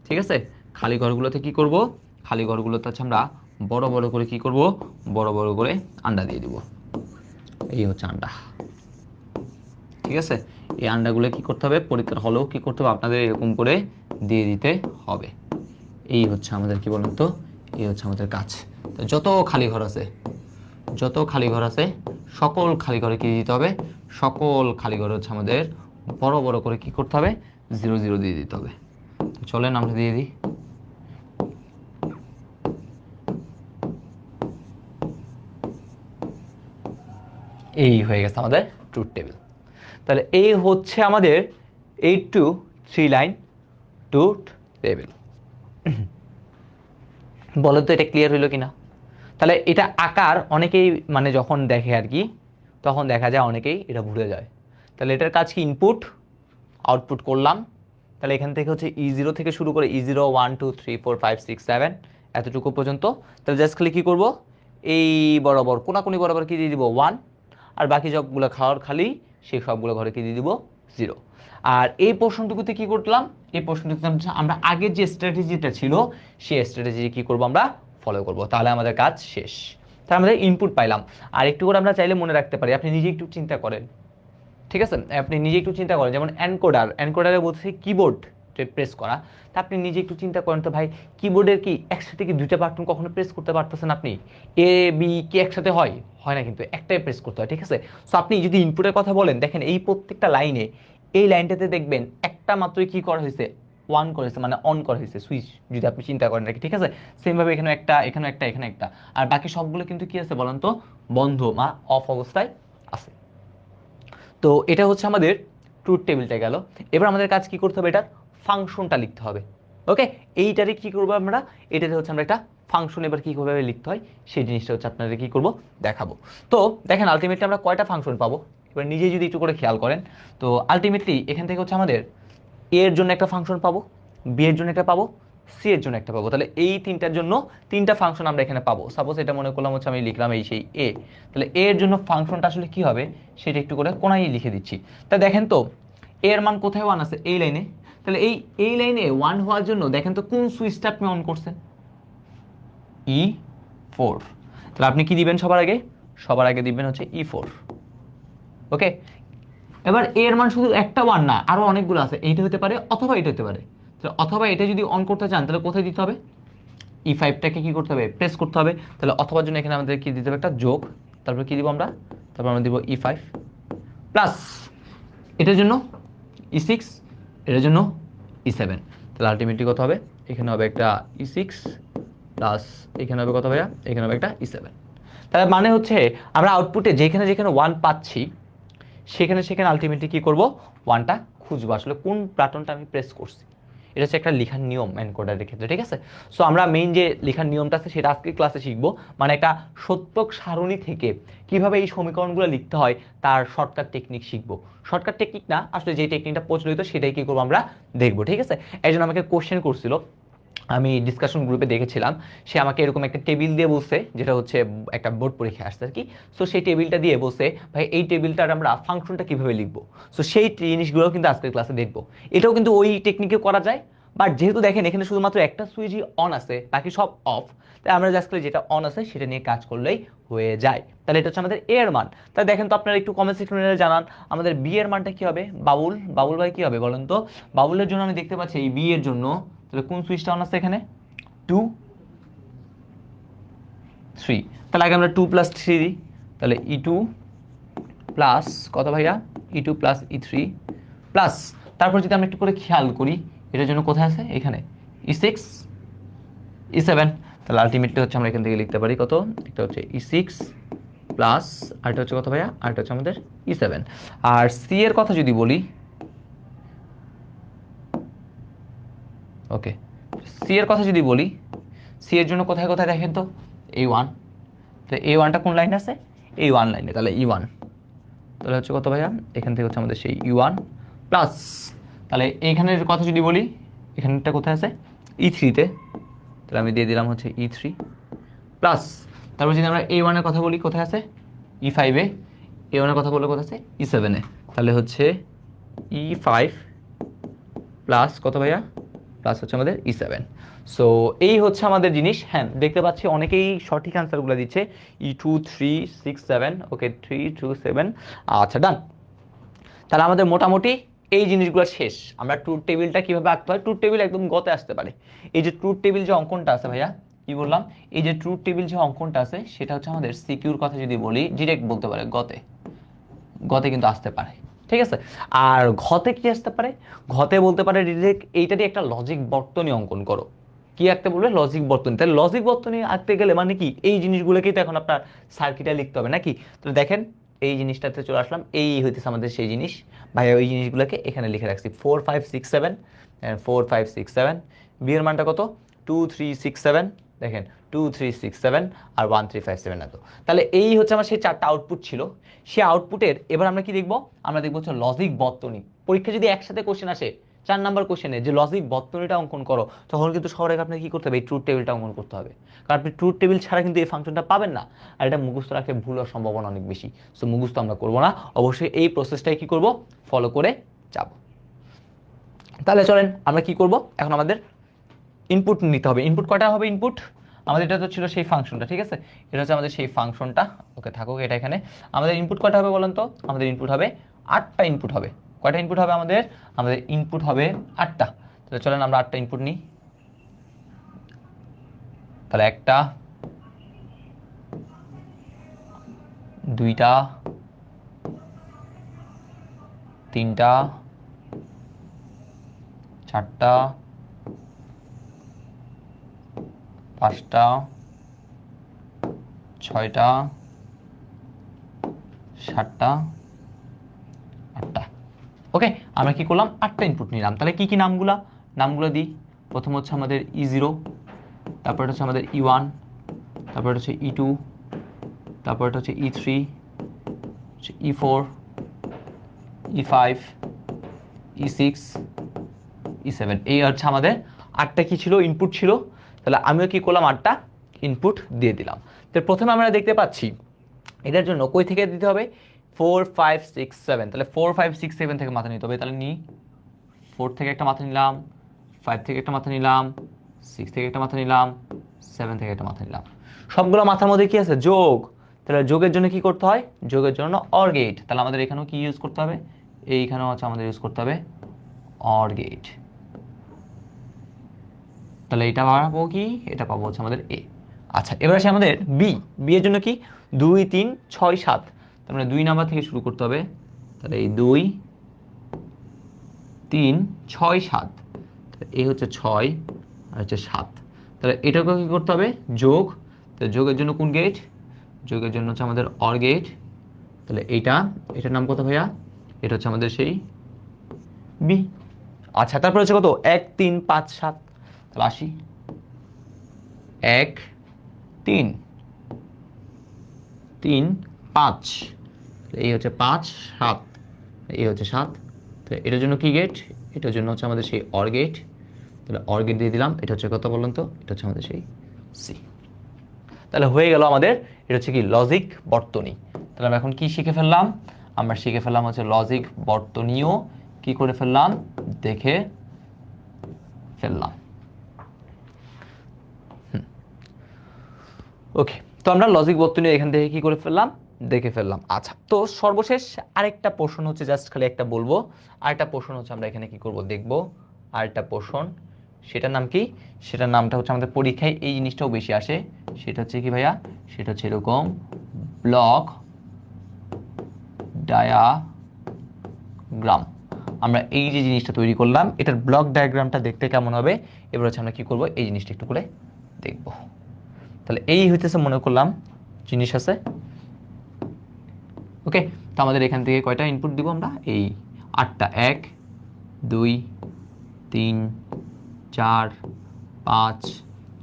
ঠিক আছে, খালি ঘরগুলোতে কি করব, খালি ঘরগুলোতে হচ্ছে আমরা বড় বড় করে কি করব, বড় বড় করে আন্ডা দিয়ে দিব। এই হচ্ছে আন্ডা। ঠিক আছে, এই আন্ডাগুলো কি করতে হবে, পরীক্ষার হলেও কি করতে হবে, আপনাদের এরকম করে দিয়ে দিতে হবে। এই হচ্ছে আমাদের কি বলুন তো, এই হচ্ছে আমাদের কাজ। তো যত খালি ঘর আছে, যত খালি ঘর আছে সকল খালি ঘরে কি দিতে হবে, সকল খালি ঘরে হচ্ছে আমাদের বড় বড় করে কি করতে হবে, 0 0 দিয়ে দিতে হবে। চলেন আমরা দিয়ে দিই। এই হয়ে গেছে আমাদের ট্রুথ টেবিল। তাহলে এই হচ্ছে আমাদের 8 to 3 লাইন ট্রুথ টেবিল। বলো তো এটা ক্লিয়ার হইলো কিনা? তাহলে এটা আকার অনেকেই মানে যখন দেখে আর কি, তখন দেখা যায় অনেকেই এটা ভুলে যায়। তাহলে এটার কাজ কি, ইনপুট আউটপুট করলাম। তাহলে এখান থেকে হচ্ছে E0 থেকে শুরু করে E0 1 2 3 4 5 6 7 এতটুকু পর্যন্ত। তাহলে জাস্ট খালি কী করবো, এই বরাবর কোনাকুনি বরাবর কি দিয়ে দিব 1, আর বাকি সবগুলো খাওয়ার খালি, সেই সবগুলো ঘরে কি দিয়ে দিব 0। আর এই পোর্শনটুকুতে কি করলাম, এই পোর্শনটুকুতে আমরা আগের যে স্ট্র্যাটেজিটা ছিল সেই স্ট্র্যাটেজি কি করব, আমরা ফলো করব। তাহলে আমাদের কাজ শেষ। তাহলে আমাদের ইনপুট পাইলাম। আর একটু করে আমরা চাইলে মনে রাখতে পারি, আপনি নিজে একটু চিন্তা করেন। ঠিক আছে, আপনি নিজে একটু চিন্তা করেন, যেমন এনকোডারে বলছে কিবোর্ড প্রেস করা। তা আপনি নিজে একটু চিন্তা করেন তো ভাই, কিবোর্ডের কি একসাথে কি দুইটা বাটন কখনো প্রেস করতে পারতেছেন আপনি? এ বি কি একসাথে হয়? হয় না, কিন্তু একটাই প্রেস করতে হয়। ঠিক আছে, সো আপনি যদি ইনপুটের কথা বলেন, দেখেন এই প্রত্যেকটা লাইনে, এই লাইনটাতে দেখবেন একটা মাত্রই কি করা হয়েছে, ওয়ান করেছে, মানে অন করা হয়েছে সুইচ, যদি আপনি চিন্তা করেন রাখি। ঠিক আছে, সেমভাবে এখানে একটা, এখানে একটা, এখানে একটা, আর বাকি সবগুলো কিন্তু কি আছে বলেন তো, বন্ধ বা অফ অবস্থায় আছে। তো এটা হচ্ছে আমাদের ট্রুথ টেবিলটা গেল। এবার আমাদের কাজ কি করতে হবে, এটার ফাংশনটা লিখতে হবে। ওকে, এইটারে কি করবো আমরা, এটাতে হচ্ছে আমরা একটা ফাংশন এবার কীভাবে লিখতে হয় সেই জিনিসটা হচ্ছে আপনাদের কী করবো, দেখাবো। তো দেখেন আলটিমেটলি আমরা কয়টা ফাংশন পাবো, এবার নিজে যদি একটু করে খেয়াল করেন, তো আলটিমেটলি এখান থেকে হচ্ছে আমাদের এ এর জন্য একটা ফাংশন পাবো, বি এর জন্য একটা পাবো, সি এর জন্য একটা পাবো। তাহলে এই তিনটার জন্য তিনটা ফাংশন আমরা এখানে পাবো। সাপোজ এটা মনে করলাম হচ্ছে আমি লিখলাম এই সেই এ, তাহলে এ এর জন্য ফাংশনটা আসলে কি হবে সেটা একটু করে কোনায় লিখে দিচ্ছি। তা দেখেন তো এর মান কোথায় 1 আছে, এই লাইনে। তাহলে এই লাইনে 1 হওয়ার জন্য দেখেন তো কোন সুইচটা আপনি অন করছেন, E4। তাহলে আপনি কি দিবেন সবার আগে, সবার আগে দিবেন হচ্ছে E4। ওকে, এবার এর মান শুধু একটা 1 না, আরো অনেকগুলো আছে, এইটা হতে পারে অথবা এটা হতে পারে। তাহলে অথবা এটা যদি অন করতে চান তাহলে কোথায় দিতে হবে, E5টাকে কি করতে হবে, প্রেস করতে হবে। তাহলে অথবার জন্য এখানে আমাদের কি দিতে হবে, একটা যোগ, তারপর কি দিব আমরা, তারপর আমরা দিব E5 প্লাস এটার জন্য E6, এটার জন্য E7। তাহলে আলটিমেটলি কত হবে, এখানে হবে একটা E6 প্লাস এখানে হবে কত ভাইয়া, এখানে হবে একটা E7। তাহলে মানে হচ্ছে আমরা আউটপুটে যেখানে যেখানে 1 পাচ্ছি সেখানে সেখানে আলটিমেটলি কী করবো, 1টা খুঁজবো আসলে কোন বাটনটা আমি প্রেস করছি। এটা হচ্ছে একটা লেখার নিয়ম এনকোডারের ক্ষেত্রে। ঠিক আছে, সো আমরা মেইন যে লেখার নিয়মটা আছে সেটা আজকে ক্লাসে শিখবো, মানে একটা সত্যক সারণী থেকে কিভাবে এই সমীকরণগুলো লিখতে হয় তার শর্টকাট টেকনিক শিখবো। শর্টকাট টেকনিক না, আসলে যে টেকনিকটা প্রচলিত সেটাই কী করবো আমরা দেখবো। ঠিক আছে, এই জন্য আমাকে কোশ্চেন করছিল, আমি ডিসকাশন গ্রুপে দেখেছিলাম, সে আমাকে এরকম একটা টেবিল দিয়ে বলছে, যেটা হচ্ছে একটা বোর্ড পরীক্ষা আসছে আর কি। সো সেই টেবিলটা দিয়ে বলছে ভাই এই টেবিলটার আমরা ফাংশনটা কীভাবে লিখবো। সো সেই জিনিসগুলো কিন্তু আজকের ক্লাসে দেখবো। এটাও কিন্তু ওই টেকনিকে করা যায়, বাট যেহেতু দেখেন এখানে শুধুমাত্র একটা সুইচই অন আছে, বাকি সব অফ, তাই আমরা জাস্ট করে যেটা অন আছে সেটা নিয়ে কাজ করলেই হয়ে যায়। তাহলে এটা হচ্ছে আমাদের এ এর মান। তাহলে দেখেন তো আপনারা একটু কমেন্ট সেকশনে জানান আমাদের বি এর মানটা কি হবে। বাবুল, বাবুল ভাই কি হবে বলেন তো? বাবুলের জন্য আমি দেখতে পাচ্ছি এই বি এর জন্য, তাহলে কোন সুইচটা অন আছে এখানে? 2 3। তাহলে আগে আমরা 2 + 3 দিই, তাহলে E2 প্লাস কত ভাইয়া? E2 প্লাস E3 প্লাস, তারপর যদি আমরা একটু করে খেয়াল করি এটার জন্য কোথায় আছে? এখানে E6 E7। তাহলে আলটিমেটলি হচ্ছে আমরা এখান থেকে লিখতে পারি কত? এটা হচ্ছে E6 প্লাস, আর এটা হচ্ছে কত ভাইয়া? আর এটা হচ্ছে আমাদের E7। আর সি এর কথা যদি বলি, ওকে, সি এর কথা যদি বলি, সি এর জন্য কোথায় কোথায় দেখেন তো? A1। তাহলে A1টা কোন লাইনে আছে? A1 লাইনে, তাহলে E1। তাহলে হচ্ছে কত ভাইয়া? এখান থেকে হচ্ছে আমাদের সেই E1 প্লাস, তাহলে এইখানের কথা যদি বলি, এখানটা কোথায় আছে? E3-তে, তাহলে আমি দিয়ে দিলাম হচ্ছে E3 প্লাস, তারপর যদি আমরা A1 এর কথা বলি কোথায় আছে? E5-এ। A1 এর কথা বললে কোথায় আছে? E7-এ। তাহলে হচ্ছে E5 প্লাস কত ভাইয়া? প্লাস হচ্ছে আমাদের E7। সো এই হচ্ছে আমাদের জিনিস। হ্যাঁ, দেখতে পাচ্ছি অনেকেই সঠিক অ্যান্সারগুলো দিচ্ছে E2 3 6 7। ওকে, 3 2 7। আচ্ছা, ডান। তাহলে আমাদের মোটামুটি এই জিনিসগুলো শেষ। আমরা ট্রুথ টেবিলটা কীভাবে আঁকতে হয়, ট্রুথ টেবিল একদম গতে আসতে পারে। এই যে ট্রুথ টেবিল যে অঙ্কনটা আছে ভাইয়া, কি বললাম? এই যে ট্রুথ টেবিল যে অঙ্কনটা আছে সেটা হচ্ছে আমাদের সিকিউর কথা যদি বলি, ডিরেক্ট বলতে পারে গতে, গতে কিন্তু আসতে পারে। ঠিক আছে। আর ঘতে কি আসতে পারে? ঘতে বলতে পারে ডিরেক্ট এইটারই একটা লজিক বর্তনী অঙ্কন করো। কি আঁকতে বলবে? লজিক বর্তনী। তাহলে লজিক বর্তনী আঁকতে গেলে মানে কি এই জিনিসগুলোকেই তো এখন আপনার সার্কিটে লিখতে হবে নাকি? তো দেখেন এই জিনিসটাতে চলে আসলাম, এই হইতেছে আমাদের সেই জিনিস। ভাইয়া ওই জিনিসগুলোকে এখানে লিখে রাখছি 4 5 6 7, 4 5 6 7। বি এর মানটা কত? 2 3 6 7। দেখেন 2 3 6 7 আর 1 3 5 7 এত। তাহলে এই হচ্ছে আমার সেই চারটা আউটপুট ছিল। সেই আউটপুটের এবার আমরা কি দেখব? আমরা দেখবো হচ্ছে লজিক বর্তনী। পরীক্ষা যদি একসাথে কোশ্চেন আসে 4 নাম্বার কোশ্চেনে যে লজিক বর্তনীটা অঙ্কন করো, তখন কিন্তু সবার আগে আপনাকে কি করতে হবে? এই ট্রুথ টেবিলটা অঙ্কন করতে হবে। কারণ আপনি ট্রুথ টেবিল ছাড়া কিন্তু এই ফাংশনটা পাবেন না। আর এটা মুখস্থ রাখলে ভুল হওয়ার সম্ভাবনা অনেক বেশি। সো মুখস্থ আমরা করবো না, অবশ্যই এই প্রসেসটাই কি করব? ফলো করে যাব। তাহলে চলেন আমরা কি করব এখন? আমাদের ইনপুট নিতে হবে। ইনপুট কয়টা হবে? ইনপুট আমাদের এটা তো ছিল সেই ফাংশনটা, ঠিক আছে? এটা হচ্ছে আমাদের সেই ফাংশনটা। ওকে, থাকুক এটা এখানে। আমাদের ইনপুট কয়টা হবে বলেন তো? আমাদের ইনপুট হবে 8টা ইনপুট হবে। কয়টা ইনপুট হবে আমাদের? আমাদের ইনপুট হবে 8টা। তাহলে চলেন আমরা 8টা ইনপুট নিই। তাহলে 1টা, 2টা, 3টা, 4টা, 5টা, 6টা, 7টা, 8টা। ওকে, আমরা কি করলাম? 8টা ইনপুট নিলাম। তাহলে কি কি নামগুলা? নামগুলো দিই। প্রথম হচ্ছে আমাদের E0, তারপর হচ্ছে আমাদের E1, তারপর হচ্ছে E2, তারপর হচ্ছে E3, E4, E5, E6, E7। এই হচ্ছে আমাদের 8টা কি ছিল? ইনপুট ছিল। তাহলে আমিও কি করলাম? 8টা ইনপুট দিয়ে দিলাম। তো প্রথমে আমরা দেখতে পাচ্ছি এটার জন্য কই থেকে দিতে হবে? 4 5 6 7। তাহলে 4 5 6 7 থেকে মাথা নিতে হবে। তাহলে নিই, 4 থেকে একটা মাথা নিলাম, 5 থেকে একটা মাথা নিলাম, 6 থেকে একটা মাথা নিলাম, 7 থেকে একটা মাথা নিলাম। সবগুলো মাথার মধ্যে কি আছে? যোগ। তাহলে যোগের জন্য কি করতে হয়? যোগের জন্য অর গেট। তাহলে আমাদের এখানেও কি ইউজ করতে হবে? এইখানেও হচ্ছে আমাদের ইউজ করতে হবে অর গেট। তাহলে এটা পাবো কি? এটা পাবো হচ্ছে আমাদের এ। আচ্ছা, এবার আসে আমাদের বি। বি এর জন্য কি? 2 3 6 7। তার মানে 2 নাম্বার থেকে শুরু করতে হবে। তাহলে এই 2 3 6 7। এই হচ্ছে 6 আর হচ্ছে 7। তাহলে এটাকে কি করতে হবে? যোগ। তাহলে যোগের জন্য কোন গেট? যোগের জন্য হচ্ছে আমাদের অর গেট। তাহলে এটার নাম কত ভাইয়া? এটা হচ্ছে আমাদের সেই বি। আচ্ছা, তারপর হচ্ছে কত? 1 3 5 7। তাহলে আসি, 1 3 3 5। এই হচ্ছে 5 7, এই হচ্ছে 7। তো এটার জন্য কি গেট? এটার জন্য হচ্ছে আমাদের সেই অর গেট। তাহলে অর গেট দিয়ে দিলাম। এটা হচ্ছে কত বলুন তো? এটা হচ্ছে আমাদের সেই সি। তাহলে হয়ে গেল আমাদের, এটা হচ্ছে কি? লজিক বর্তনী। তাহলে আমরা এখন কি শিখে ফেললাম? আমরা শিখে ফেললাম হচ্ছে লজিক বর্তনীও কি করে ফেললাম দেখে ফেললাম। ওকে, তো আমরা লজিক বর্তনী এখান থেকে কি করে ফেললাম, দেখে ফেললাম। আচ্ছা, তো সর্বশেষ আরেকটা পোর্শন হচ্ছে, জাস্ট খালি একটা বলবো, আরেকটা পোর্শন হচ্ছে আমরা এখানে কি করব দেখব, আরেকটা পোর্শন, সেটার নাম কি, সেটার নামটা হচ্ছে আমাদের পরীক্ষায় এই জিনিসটাও বেশি আসে, সেটা হচ্ছে কি ভাইয়া, সেটা হচ্ছে এরকম ব্লক ডায়াগ্রাম। আমরা এই যে জিনিসটা তৈরি করলাম, এটার ব্লক ডায়াগ্রামটা দেখতে কেমন হবে, এবার হচ্ছে আমরা কি করব এই জিনিসটা একটু করে দেখব। তাহলে এই হইতেছে মনে করলাম জিনিস আছে। ওকে, তো আমাদের এখান থেকে কয়টা ইনপুট দিব আমরা, এই 8টা, 1 2 3 4 5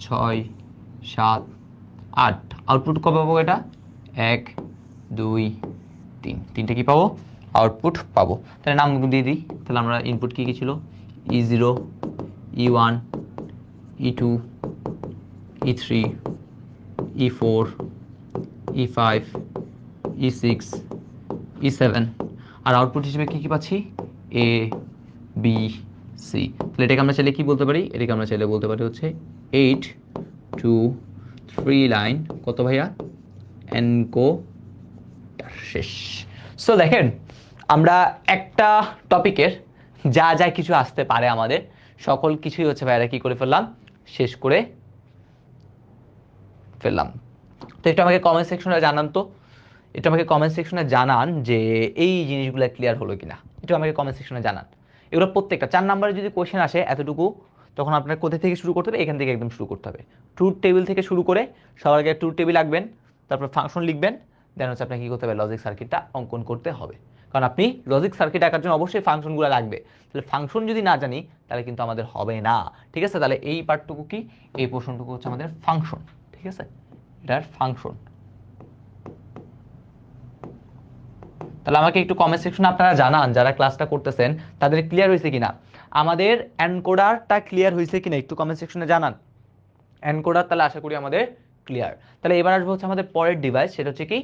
6 7 8, আউটপুট কবে পাবো এটা, 1 2 3, তিনটে কি পাবো, আউটপুট পাবো। তাহলে নামগুলো দিয়ে দিই, তাহলে আমরা ইনপুট কি কি ছিল, E0 E1 E2 E3 E4 E5 E6 E7, আর আউটপুট হিসেবে কি কি পাচ্ছি, A B C। তাহলে এটাকে আমরা চাইলে কি বলতে পারি, এটাকে আমরা চাইলে বলতে পারি হচ্ছে 8 2 3 লাইন কত ভাইয়া, এনকোডার শেষ। সো দেখেন, আমরা একটা টপিকের যা যা কিছু আসতে পারে আমাদের সকল কিছুই হচ্ছে ভাইয়া কি করে ফেললাম, শেষ করে ফেললাম। তো এটা আমাকে কমেন্ট সেকশনে জানান, তো এটা আমাকে কমেন্ট সেকশনে জানান যে এই জিনিসগুলো ক্লিয়ার হলো কিনা, এটা আমাকে কমেন্ট সেকশনে জানান। এগুলো প্রত্যেকটা 4 নম্বরে যদি কোয়েশ্চেন আসে এতটুকু, তখন আপনার কোথা থেকে শুরু করতে হবে, এখান থেকে একদম শুরু করতে হবে, ট্রুথ টেবিল থেকে শুরু করে সবার আগে ট্রুথ টেবিল আঁকবেন, তারপর ফাংশন লিখবেন, দেন হচ্ছে আপনাকে কী করতে হবে, লজিক সার্কিটটা অঙ্কন করতে হবে। কারণ আপনি লজিক সার্কিট আঁকার জন্য অবশ্যই ফাংশনগুলো লাগবে, তাহলে ফাংশন যদি না জানি তাহলে কিন্তু আমাদের হবে না। ঠিক আছে, তাহলে এই পার্টটুকু কি, এই পোর্শনটুকু হচ্ছে আমাদের ফাংশন। ঠিক আছে, এটার ফাংশন। তাহলে আমাকে একটু কমেন্ট সেকশনে আপনারা জানান যারা ক্লাসটা করতেছেন তাদের ক্লিয়ার হয়েছে কিনা, আমাদের এনকোডারটা ক্লিয়ার হয়েছে কিনা একটু কমেন্ট সেকশনে জানান। এনকোডার তাহলে আশা করি আমাদের ক্লিয়ার। তাহলে এবার আসবো হচ্ছে আমাদের পরের ডিভাইস, সেটা হচ্ছে কি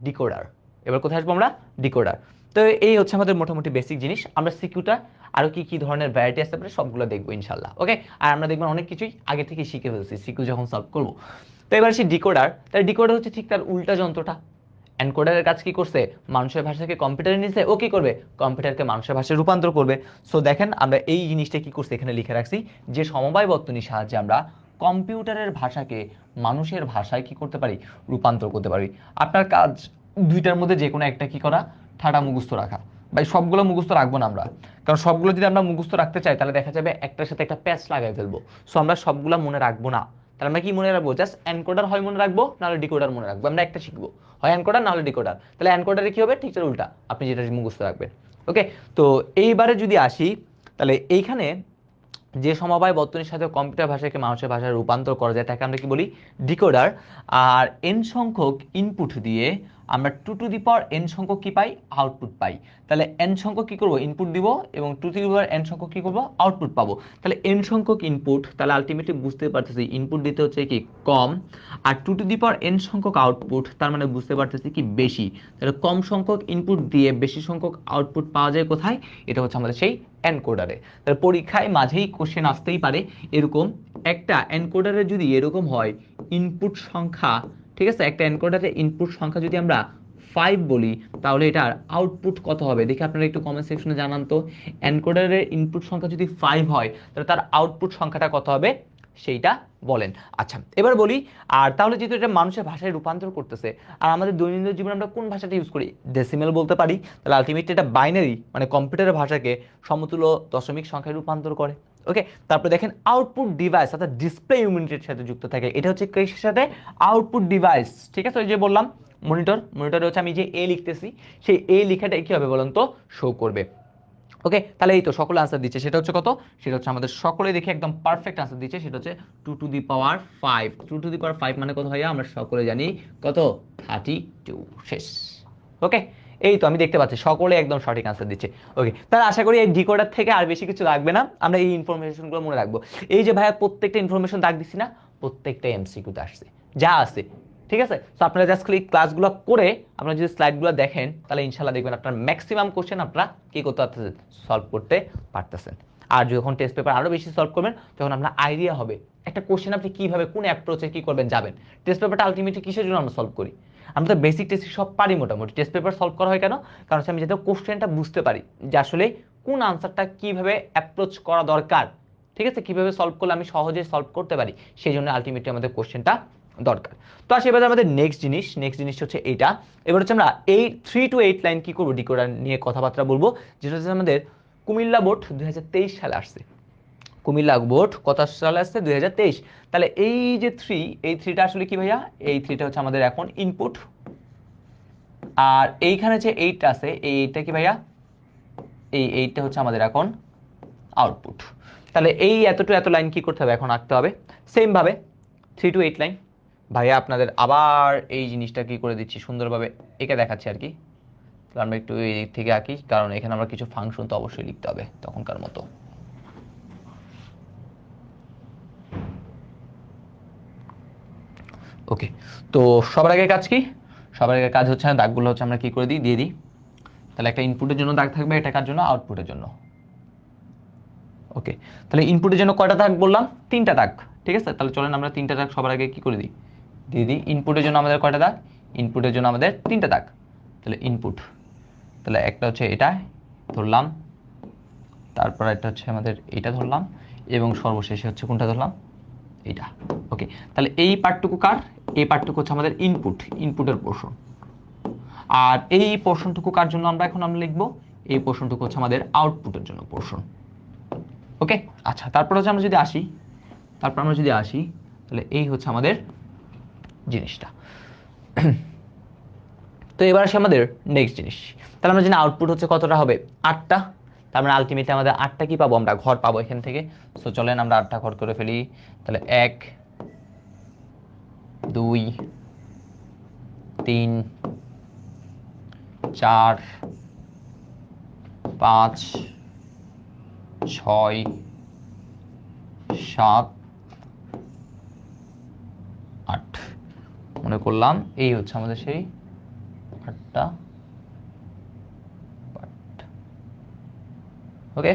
ডিকোডার। এবার কোথায় আসবো আমরা, ডিকোডার। তো এই হচ্ছে আমাদের মোটামুটি বেসিক জিনিস। আমরা সিকিউটা আরও কি কি ধরনের ভ্যারাইটি আসতে পারে সবগুলো দেখবো ইনশাল্লাহ। ওকে, আর আমরা দেখবেন অনেক কিছুই আগে থেকে শিখে ফেলছি সিকিউ যখন সলভ করবো। তো এবার আসি ডিকোডার। তাহলে ডিকোডার হচ্ছে ঠিক তার উল্টা যন্ত্রটা। এনকোডারের কাজ কি করছে, মানুষের ভাষাকে কম্পিউটারে নিছে, ও কি করবে, কম্পিউটারকে মানুষের ভাষায় রূপান্তর করবে। সো দেখেন আমরা এই জিনিসটা কি করছি এখানে লিখে রাখছি, যে সমবায় বর্তনীর সাহায্যে আমরা কম্পিউটারের ভাষাকে মানুষের ভাষায় কি করতে পারি, রূপান্তর করতে পারি। আপনার কাজ দুইটার মধ্যে যে কোনো একটা কি করা, ঠাটা মুখস্থ রাখা। ভাই সবগুলো মুখস্থ রাখবো না আমরা, কারণ সবগুলো যদি আমরা মুখস্থ রাখতে চাই তাহলে দেখা যাবে একটার সাথে একটা প্যাচ লাগাই ফেলবো। সো আমরা সবগুলো মনে রাখবো না। তাহলে আমরা কি মনে রাখবো, জাস্ট এনকোডার হয় মনে রাখবো, নাহলে ডিকোডার মনে রাখবো। আমরা একটা শিখবো, হয় এনকোডার নাহলে ডিকোডার। তাহলে এনকোডারে কি হবে, ঠিক তার উল্টা, আপনি যেটা মুখস্থ রাখবেন। ওকে, তো এইবারে যদি আসি, তাহলে এইখানে যে সমবায় বর্তনীর সাথে কম্পিউটার ভাষাকে মানুষের ভাষায় রূপান্তর করা যায় তাকে আমরা কি বলি, ডিকোডার। আর এন সংখ্যক ইনপুট দিয়ে আমরা 2 টু দি পাওয়ার এন সংখ্যক কি পাই, আউটপুট পাই। তাহলে এন সংখ্যক কি করবো, ইনপুট দিব, এবং 2 টু দি পাওয়ার এন সংখ্যক কি করবো, আউটপুট পাবো। তাহলে এন সংখ্যক ইনপুট, তাহলে আলটিমেটলি বুঝতে পারতেছি ইনপুট দিতে হচ্ছে কি কম, আর 2 টু দি পাওয়ার এন সংখ্যক আউটপুট, তার মানে বুঝতে পারতেছি কি বেশি। তাহলে কম সংখ্যক ইনপুট দিয়ে বেশি সংখ্যক আউটপুট পাওয়া যায় কোথায়, এটা হচ্ছে আমাদের সেই এনকোডারে। তাহলে পরীক্ষায় মাঝেই কোশ্চেন আসতেই পারে এরকম, একটা এনকোডারে যদি এরকম হয় ইনপুট সংখ্যা, ঠিক আছে, একটা এনকোডারে ইনপুট সংখ্যা যদি আমরা 5 বলি, তাহলে এটার আউটপুট কত হবে দেখি আপনারা একটু কমেন্ট সেকশনে জানান তো। এনকোডারের ইনপুট সংখ্যা যদি 5 হয় তাহলে তার আউটপুট সংখ্যাটা কত হবে সেইটা বলেন। আচ্ছা এবার বলি, আর তাহলে যেহেতু এটা মানুষের ভাষায় রূপান্তর করতেছে, আর আমাদের দৈনন্দিন জীবনে আমরা কোন ভাষাটা ইউজ করি, ডেসিমেল বলতে পারি। তাহলে আলটিমেটলি এটা বাইনারি মানে কম্পিউটারের ভাষাকে সমতুল্য দশমিক সংখ্যায় রূপান্তর করে। ওকে, তারপরে দেখেন আউটপুট ডিভাইস অর্থাৎ ডিসপ্লে ইউনিটের সাথে যুক্ত থাকে, এটা হচ্ছে কিসের সাথে, আউটপুট ডিভাইস। ঠিক আছে, ওই যে বললাম মনিটর, মনিটরে হচ্ছে আমি যে এ লিখতেছি সেই এ লেখাটা কি হবে বলুন তো, শো করবে। ওকে, তাহলে এই তো সকলে আনসার দিচ্ছে, সেটা হচ্ছে কত, সেটা হচ্ছে আমাদের সকলে দেখে একদম পারফেক্ট আনসার দিচ্ছে, সেটা হচ্ছে 2 to the power 5। 2 to the পাওয়ার 5 মানে কত ভাইয়া, আমরা সকলে জানি কত, 32। শেষ। ওকে, এই তো আমি দেখতে পাচ্ছি সকলে একদম সঠিক আনসার দিচ্ছে। ওকে, তাহলে আশা করি এই ডিকোডার থেকে আর বেশি কিছু লাগবে না, আমরা এই ইনফরমেশনগুলো মনে রাখবো। এই যে ভাইয়া প্রত্যেকটা ইনফরমেশন দাগ দিচ্ছি না, প্রত্যেকটা এমসিকিউতে আসছে যা আছে। ঠিক আছে, তো আপনারা জাস্ট খালি ক্লাসগুলো করে আপনারা যদি স্লাইডগুলো দেখেন তাহলে ইনশাল্লাহ দেখবেন আপনার ম্যাক্সিমাম কোশ্চেন আপনারা কি করতে পারতেছেন, সলভ করতে পারতেছেন। আর যখন টেস্ট পেপার আরও বেশি সলভ করবেন তখন আপনার আইডিয়া হবে একটা কোশ্চেন আপনি কীভাবে কোন অ্যাপ্রোচে কী করবেন যাবেন। টেস্ট পেপারটা আলটিমেটলি কিসের জন্য আমরা সলভ করি? আমরা তো বেসিক টেস্ট সব পারি মোটামুটি। টেস্ট পেপার সলভ করা হয় কেন? কারণ আমি যাতে কোশ্চেনটা বুঝতে পারি যে আসলে কোন আনসারটা কীভাবে অ্যাপ্রোচ করা দরকার, ঠিক আছে, কীভাবে সলভ করলে আমি সহজে সলভ করতে পারি, সেই জন্য আলটিমেটলি আমাদের কোশ্চেনটা দরকার। তো আসে এবার আমাদের নেক্সট জিনিস হচ্ছে এইটা। এবার হচ্ছে আমরা 3 to 8 লাইন কী করবো ডিকোডার নিয়ে কথাবার্তা বলবো, যেটা হচ্ছে আমাদের কুমিল্লা বোর্ড 2023 সালে আসছে। কুমিল্লা বোর্ড কত সালে আসছে? 2023। তাহলে এই যে এই থ্রিটা আসলে কি ভাইয়া? এই থ্রিটা হচ্ছে আমাদের এখন ইনপুট, আর এইখানে যে 8 আছে এই 8টা কি ভাইয়া? এই 8টা হচ্ছে আমাদের এখন আউটপুট। তাহলে এই এত লাইন কি করতে হবে? এখন আঁকতে হবে সেম ভাবে 3 to 8 লাইন। ভাইয়া আপনাদের আবার এই জিনিসটা কি করে দিচ্ছি সুন্দরভাবে এঁকে দেখাচ্ছি আর কি। আমরা একটু এই দিক থেকে আঁকি, কারণ এখানে আমরা কিছু ফাংশন তো অবশ্যই লিখতে হবে তখনকার মতো। ওকে, তো সবার আগে কাজ কি? সবার আগে কাজ হচ্ছে দাগগুলো হচ্ছে আমরা কি করে দিয়ে দিই। তাহলে একটা ইনপুটের জন্য দাগ থাকবে, এটা কার জন্য? আউটপুটের জন্য। ওকে, তাহলে ইনপুটের জন্য কয়টা দাগ বললাম? 3টা দাগ, ঠিক আছে। তাহলে চলেন আমরা 3টা দাগ সবার আগে কি করে দিই, দিয়ে দিই। ইনপুটের জন্য আমাদের কয়টা দাগ? ইনপুটের জন্য আমাদের 3টা দাগ। তাহলে ইনপুট, তাহলে একটা হচ্ছে এটা ধরলাম, তারপর একটা হচ্ছে আমাদের এইটা ধরলাম, এবং সর্বশেষে হচ্ছে কোনটা ধরলাম? এইটা। ওকে, তাহলে এই পার্টটুকু কার? এই পার্টটুকু হচ্ছে আমাদের ইনপুটের পোর্শন। আর এই পোর্শনটুকু কার জন্য আমরা লিখবো? এই পোর্শনটুকু হচ্ছে আমাদের আউটপুটের জন্য পোর্শন। ওকে, আচ্ছা, তারপর হচ্ছে আমরা যদি আসি, তাহলে এই হচ্ছে আমাদের জিনিসটা। তো এবার আসি আমাদের নেক্সট জিনিস। তাহলে আমরা জানি আউটপুট হচ্ছে কতটা হবে? 8টা। তার মানে আলটিমেটলি আমাদের 8টা কি পাবো? আমরা ঘর পাবো এখান থেকে। সো চলেন আমরা 8টা ঘর করে ফেলি। তাহলে 1 2 3 4 5 6 7 8 মনে করলাম এই হচ্ছে আমাদের সেই 8টা পার্ট। ওকে,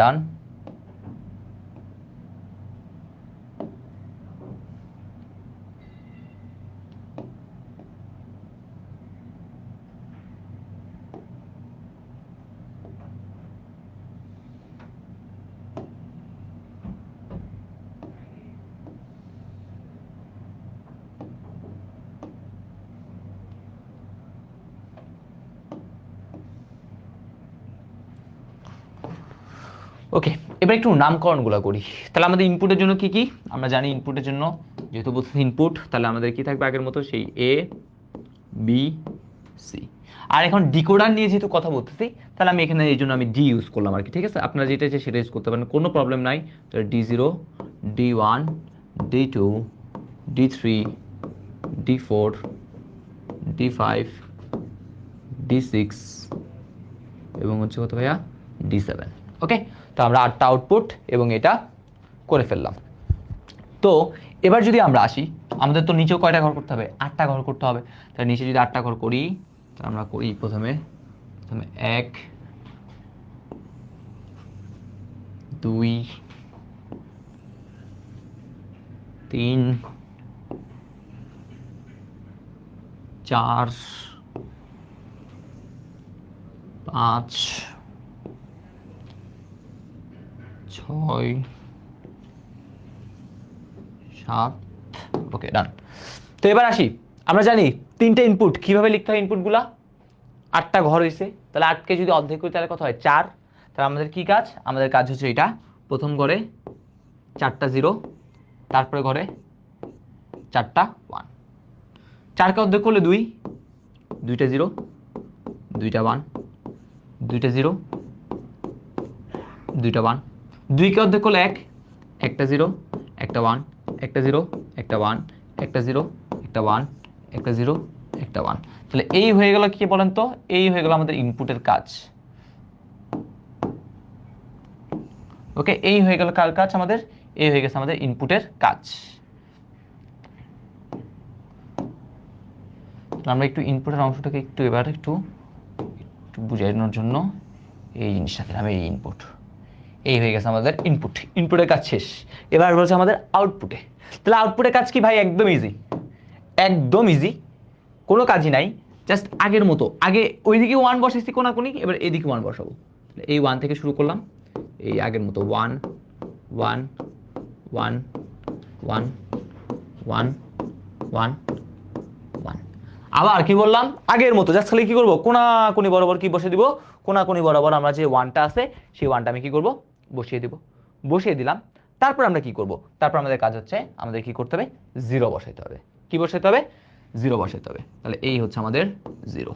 ডান। ওকে, এবার একটু নামকরণগুলো করি। তাহলে আমাদের ইনপুটের জন্য কি কি আমরা জানি? ইনপুটের জন্য যেহেতু বলছি ইনপুট, তাহলে আমাদের কি থাকবে আগের মতো সেই এ বি সি। আর এখন ডিকোডার নিয়ে যেহেতু কথা বলতেছি, তাহলে আমি এখানে এই জন্য আমি ডি ইউজ করলাম আর কি, ঠিক আছে। আপনারা যেটা আছে সেটা ইউজ করতে পারেন, কোনো প্রবলেম নাই। তাহলে D0 D1 D2 D3 D4 D5 D6 এবং হচ্ছে কত ভাইয়া? D7। ওকে, তো আমরা 8টা আউটপুট এবং এটা করে ফেললাম। তো এবার যদি আমরা আসি, আমাদের তো নিচেও কয়টা ঘর করতে হবে? 8টা ঘর করতে হবে। তাহলে নিচে যদি 8টা ঘর করি, তাহলে আমরা করি প্রথমে 1 2 3 4 5 6 7। ওকে, ডান। তো এবার আসি, আমরা জানি 3টে ইনপুট কিভাবে লিখতে হয়। ইনপুটগুলা 8টা ঘর হয়েছে, তাহলে 8কে যদি অর্ধেক করি তাহলে কত হয়? 4। তাহলে আমাদের কি কাজ? আমাদের কাজ হচ্ছে এটা, প্রথম ঘরে 4টা 0, তারপরে ঘরে 4টা 1। 4কে অর্ধেক করলে 2, 2টা 0, 2টা 1, 2টা 0, 2টা 1। 2কে অর্ধেক করলে 1, একটা 0, একটা 1, একটা 0, একটা 1, একটা 0, একটা 1, একটা 0, একটা 1। তাহলে এই হয়ে গেল কি বলেন তো? এই হয়ে গেল আমাদের ইনপুটের কাজ। ওকে, এই হয়ে গেল কার কাজ? আমাদের এই হয়ে গেছে আমাদের ইনপুটের কাজ। আমরা একটু ইনপুটের অংশটাকে একটু বুঝানোর জন্য এই জিনিসটা দিলাম, এই ইনপুট। এই হয়ে গেছে আমাদের ইনপুট, ইনপুটের কাজ শেষ। এবার বলছে আমাদের আউটপুটে। তাহলে আউটপুটের কাজ কি ভাই? একদম ইজি, একদম ইজি, কোনো কাজই নাই, জাস্ট আগের মতো। আগে ওইদিকে 1 বসাইছি কোনাকুনি, এবার এদিকে 1 বসাবো। এই 1 থেকে শুরু করলাম, এই আগের মতো 1 1 1 1 1 1 1। আবার কি বললাম? আগের মতো জাস্ট খালি কি করবো, কোনাকুনি বরাবর কি বসে দিব, কোনাকুনি বরাবর আমরা যে 1টা আছে সেই 1টা আমি কি করব, বসিয়ে দিব। বসিয়ে দিলাম। তারপর আমরা কি করব? তারপর আমাদের কাজ হচ্ছে আমাদের কি করতে হবে, 0 বসাইতে হবে। কি বসাইতে হবে? 0 বসাইতে হবে। তাহলে এই হচ্ছে আমাদের 0।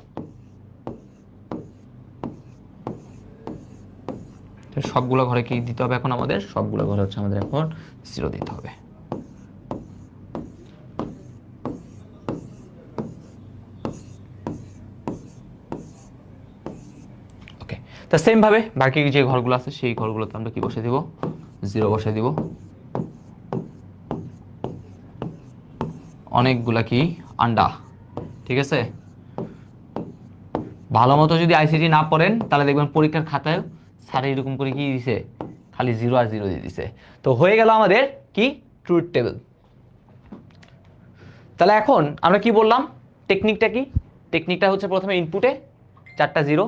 সবগুলো ঘরে কি দিতে হবে এখন আমাদের? সবগুলো ঘরে হচ্ছে আমাদের এখন 0 দিতে হবে। ওকে, তা সেম ভাবে বাকি যে ঘরগুলো আছে সেই ঘরগুলোতে আমরা কি বসে দিব, 0 বসে দিব। অনেকগুলা কি আন্ডা, ঠিক আছে। ভালো মতো যদি আইসিটি না পড়েন তাহলে দেখবেন পরীক্ষার খাতায় স্যার এরকম করে কি দিছে, খালি 0 আর 0 দিয়ে দিছে। তো হয়ে গেল আমাদের কি, ট্রুথ টেবিল। তাহলে এখন আমরা কি বললাম, টেকনিকটা কি? টেকনিকটা হচ্ছে প্রথমে ইনপুটে 4টা 0,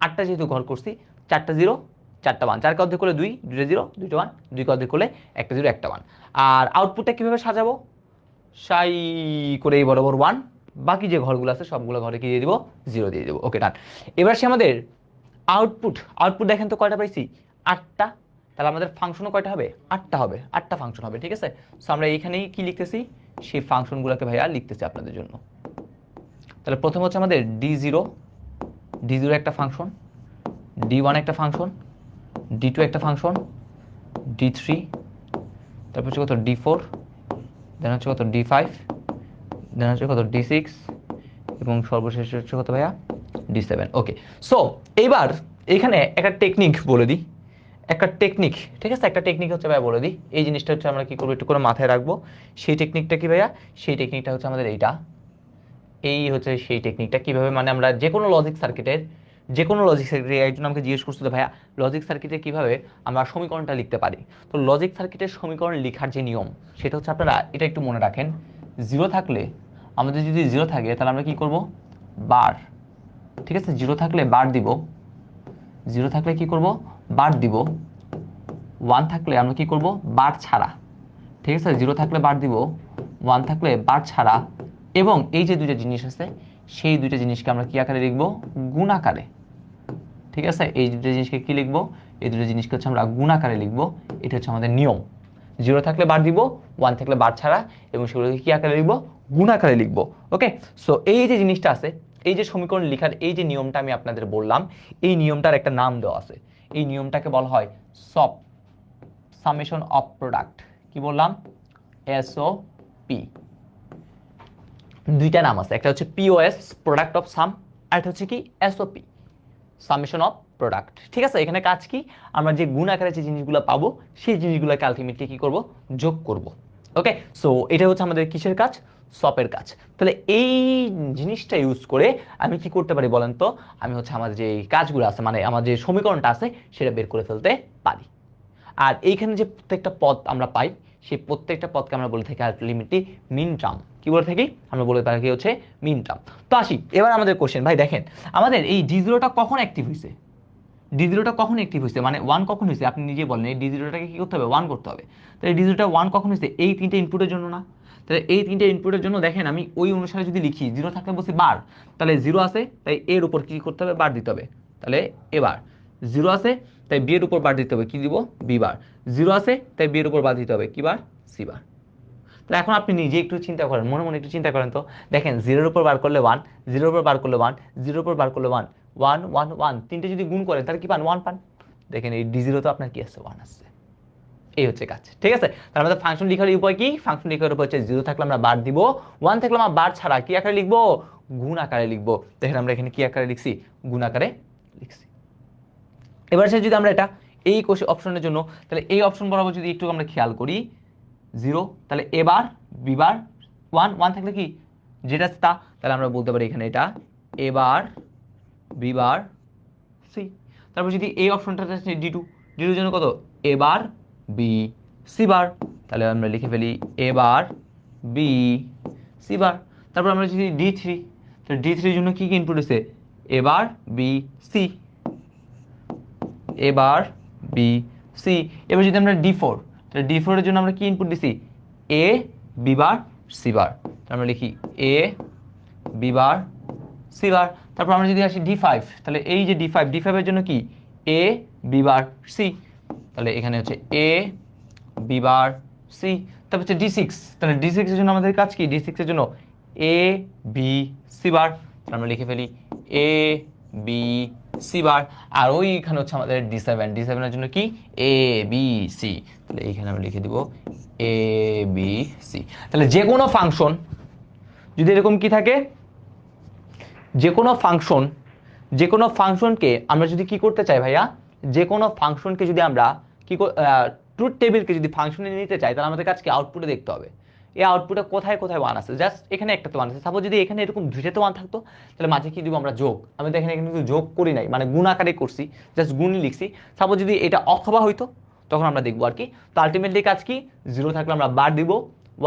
8টা যেহেতু ঘর করছি, 4টা 0 4টা 1, 4কে অর্ধেক করলে 2, 2টা 0 2টা 1, 2কে অর্ধেক করলে একটা 0 একটা 1। আর আউটপুটটা কিভাবে সাজাবো, সাই করে এই বরাবর 1, বাকি যে ঘরগুলো আছে সবগুলো ঘরে কি দিয়ে দিব, 0 দিয়ে দেবো। ওকে ডান। এবার সে আমাদের আউটপুট, আউটপুট দেখেন তো কয়টা পাইছি, 8টা। তাহলে আমাদের ফাংশনও কয়টা হবে, 8টা হবে, 8টা ফাংশন হবে, ঠিক আছে। সো আমরা এইখানেই কি লিখতেছি, সেই ফাংশনগুলোকে ভাইয়া লিখতেছি আপনাদের জন্য। তাহলে প্রথম হচ্ছে আমাদের D0, D0 একটা ফাংশন, D1 একটা ফাংশন, D2 একটা ফাংশন, D3, তারপর হচ্ছে কত D4, দেন হচ্ছে কত D5, দেন হচ্ছে কত D6, এবং সর্বশেষ হচ্ছে কত ভাইয়া, D7। ওকে, সো এইবার এখানে একটা টেকনিক বলে দিই, একটা টেকনিক, ঠিক আছে। একটা টেকনিক হচ্ছে ভাইয়া বলে দিই, এই জিনিসটা হচ্ছে আমরা কি করবো একটু করে মাথায় রাখবো। সেই টেকনিকটা কি ভাইয়া? সেই টেকনিকটা হচ্ছে আমাদের এইটা, এই হচ্ছে সেই টেকনিকটা। কিভাবে মানে আমরা যে কোনো লজিক সার্কিটের, যে কোনো লজিক সার্কিটে, একজন আমাকে জিজ্ঞেস করছিল ভাইয়া লজিক সার্কিটে কিভাবে আমরা সমীকরণটা লিখতে পারি। তো লজিক সার্কিটের সমীকরণ লেখার যে নিয়ম সেটা হচ্ছে, আপনারা এটা একটু মনে রাখেন। 0 থাকলে, আমাদের যদি 0 থাকে তাহলে আমরা কি করব, বার, ঠিক আছে। 0 থাকলে বার দিব, 0 থাকলে কি করব, বার দিব। 1 থাকলে আমরা কি করব, বার ছাড়া, ঠিক আছে। 0 থাকলে বার দিব, 1 থাকলে বার ছাড়া। এবং এই যে দুইটা জিনিস আছে সেই দুইটা জিনিসকে আমরা কি আকারে লিখবো, গুণ আকারে, ঠিক আছে। এই দুটো জিনিসকে কি লিখবো, এই দুটো জিনিসকে হচ্ছে আমরা গুণ আকারে লিখবো। এটা হচ্ছে আমাদের নিয়ম। 0 থাকলে বার দিব, 1 থাকলে বার ছাড়া, এবং সেগুলোকে কি আকারে লিখবো, গুণ আকারে লিখবো। ওকে, সো এই যে জিনিসটা আছে, এই যে সমীকরণ লেখার এই যে নিয়মটা আমি আপনাদের বললাম, এই নিয়মটার একটা নাম দেওয়া আছে। এই নিয়মটাকে বলা হয় সপ, সামেশন অফ প্রোডাক্ট। কি বললাম, SOP। দুইটা নাম আছে, একটা হচ্ছে POS, প্রোডাক্ট অফ সাম, আর একটা হচ্ছে কি SOP, সামেশন অফ প্রোডাক্ট। ঠিক আছে, এখানে কাজ কি, আমরা যে গুণ আকারে যে জিনিসগুলো পাবো সেই জিনিসগুলোকে আলটিমেটলি কি করব, যোগ করব। ওকে, সো এটা হচ্ছে আমাদের কিসের কাজ, সপের কাজ। তাহলে এই জিনিসটা ইউজ করে আমি কি করতে পারি বলেন তো, আমি হচ্ছে আমাদের যে কাজগুলো আছে, মানে আমার যে সমীকরণটা আছে সেটা বের করে ফেলতে পারি। আর এইখানে যে প্রত্যেকটা পদ আমরা পাই সেই প্রত্যেকটা পদকে আমরা বলে থাকি আলটিমেটলি মিন টার্ম। কি বলে থাকি, আমরা বলে থাকি হচ্ছে মিন টার্ম। তো আসি এবার আমাদের কোশ্চেন, ভাই দেখেন আমাদের এই D0টা কখন অ্যাক্টিভ হয়েছে, D0টা কখন অ্যাক্টিভ হয়েছে, মানে 1 কখন হয়েছে, আপনি নিজে বলেন। এই D0টাকে কি করতে হবে, 1 করতে হবে। তাহলে D0টা 1 কখন হয়েছে, এই তিনটে ইনপুটের জন্য না। তাহলে এই তিনটে ইনপুটের জন্য দেখেন আমি ওই অনুসারে যদি লিখি, 0 থাকলে বলছি বার, তাহলে 0 আছে তাই এর উপর কি করতে হবে, বার দিতে হবে। তাহলে এবার 0 আছে তাই বি এর উপর বার দিতে হবে, কি দিব, বি বার। 0 আছে তাই বি এর উপর বার দিতে হবে, কি বার, সি বার। তাহলে এখন আপনি নিজে একটু চিন্তা করেন, মনে মনে একটু চিন্তা করেন তো, দেখেন 0-এর উপর বার করলে 1, 0-এর উপর বার করলে 1, 0-এর উপর বার করলে 1, 1 1 1, তিনটে যদি গুণ করেন তাহলে কি পান, 1 পান। দেখেন এই D0 তো আপনার কি আছে, 1 আসছে। এই হচ্ছে কাজ, ঠিক আছে। তার আমাদের ফাংশন লেখার উপায় কি, ফাংশন লেখার উপায় হচ্ছে 0 থাকলে আমরা বার দিব, 1 থাকলে আমরা বার ছাড়া কি আকারে লিখবো, গুণ আকারে লিখবো। দেখেন আমরা এখানে কি আকারে লিখছি, গুণ আকারে লিখছি। এবার সে যদি আমরা এটা এই অপশনের জন্য, তাহলে এই অপশন বরাবর যদি একটু আমরা খেয়াল করি, 0 তাহলে এবার বিবার, 1 1 থাকলে কি যেটা তা, তাহলে আমরা বলতে পারি এখানে এটা এবার বিবার সি। তারপর যদি এই অপশনটা D2, D2 জন্য কত A বার B C বার, তাহলে আমরা লিখে ফেলি A বার B C বার। তারপর আমরা যদি D3, তাহলে D3 এর জন্য কি কি ইনপুট হয়েছে A bar B C, A bar B C। এবার যদি আমরা D4, তাহলে D4 এর জন্য আমরা কি ইনপুট দিছি A B বার C বার, তাহলে আমরা লিখি A B বার C বার। তারপর আমরা যদি আসি D5, তাহলে এই যে D5 এর জন্য কি A B বার C, তাহলে এখানে হচ্ছে A B বার C। তারপর হচ্ছে D6, তাহলে D6 এর জন্য আমাদের কাজ কি D6 এর জন্য A B C বার, তাহলে আমরা লিখে ফেলি A B C বার। আর ওইখানে হচ্ছে আমাদের D7 এর জন্য কি A B C, তাহলে এইখানে আমরা লিখে দিব A B C। তাহলে যে কোনো ফাংশন যদি এরকম কি থাকে, যে কোনো ফাংশনকে আমরা যদি কি করতে চাই ভাইয়া, যে কোনো ফাংশনকে যদি আমরা কি ট্রুথ টেবিলকে যদি ফাংশনে নিতে চাই, তাহলে আমাদের কাজকে আউটপুটে দেখতে হবে এই আউটপুটে কোথায় কোথায় ওয়ান আছে। জাস্ট এখানে একটাতে ওয়ান আছে, সাপোজ যদি এখানে এরকম দুইটাতে ওয়ান থাকতো, তাহলে মাঝে কি দিব আমরা যোগ। আমি তো এখানে কিন্তু যোগ করি নাই, মানে গুণ আকারে করছি, জাস্ট গুণই লিখছি। সাপোজ যদি এটা অথবা হইতো, তখন আমরা দেখবো আর কি। তো আলটিমেটলি কাজ কি, 0 থাকলে আমরা বার দিব,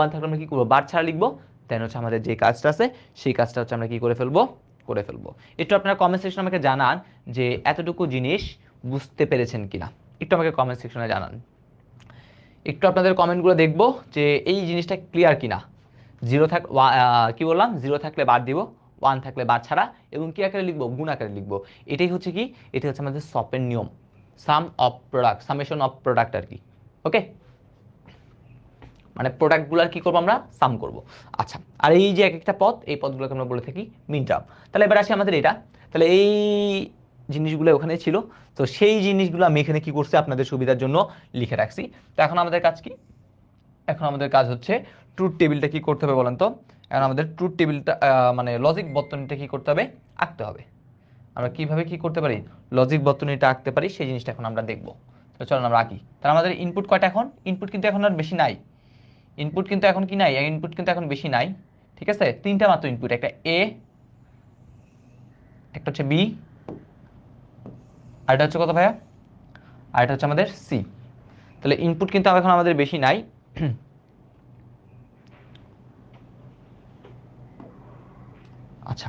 1 থাকলে আমরা কি করবো বার ছাড়া লিখবো। দেন হচ্ছে আমাদের যে কাজটা আছে সেই কাজটা হচ্ছে আমরা কি করে ফেলবো। একটু আপনারা কমেন্ট সেকশনে আমাকে জানান যে এতটুকু জিনিস বুঝতে পেরেছেন কিনা, একটু আমাকে কমেন্ট সেকশনে জানান। একটু আপনাদের কমেন্টগুলো দেখবো যে এই জিনিসটা ক্লিয়ার কিনা। কি বললাম, 0 থাকলে বার দিব, 1 থাকলে বার ছাড়া, এবং কি আকারে লিখবো গুণ আকারে লিখবো। এটাই হচ্ছে কি, এটা হচ্ছে আমাদের সপের নিয়ম, সামেশন অফ প্রোডাক্ট আর কি। ওকে, মানে প্রোডাক্টগুলোর কি করবো আমরা সাম করব। আচ্ছা, আর এই যে এক একটা পদ, এই পদগুলোকে আমরা বলে থাকি মিন টার্ম। তাহলে এবার আসি আমাদের এটা, তাহলে এই জিনিসগুলো ওখানে ছিল, তো সেই জিনিসগুলো আমি এখানে কি করছি আপনাদের সুবিধার জন্য লিখে রাখছি। তো এখন আমাদের কাজ কি, এখন আমাদের কাজ হচ্ছে ট্রুথ টেবিলটা কি করতে হবে বলেন তো। এখন আমাদের ট্রুথ টেবিলটা মানে লজিক বর্তনীটা কি করতে হবে, আঁকতে হবে। আমরা কিভাবে কি করতে পারি, লজিক বর্তনীটা আঁকতে পারি, সেই জিনিসটা এখন আমরা দেখবো। তো চলুন আমরা আঁকি। তাহলে আমাদের ইনপুট কয়টা, এখন ইনপুট কিন্তু এখন আর বেশি নাই, ইনপুট কিন্তু এখন কি নাই, ইনপুট কিন্তু এখন বেশি নাই, ঠিক আছে। 3টা মাত্র ইনপুট, একটা এ, একটা হচ্ছে বি, আর এটা হচ্ছে কত ভাইয়া, আর এটা হচ্ছে আমাদের সি। তাহলে ইনপুট কিন্তু এখন আমাদের বেশি নাই। আচ্ছা,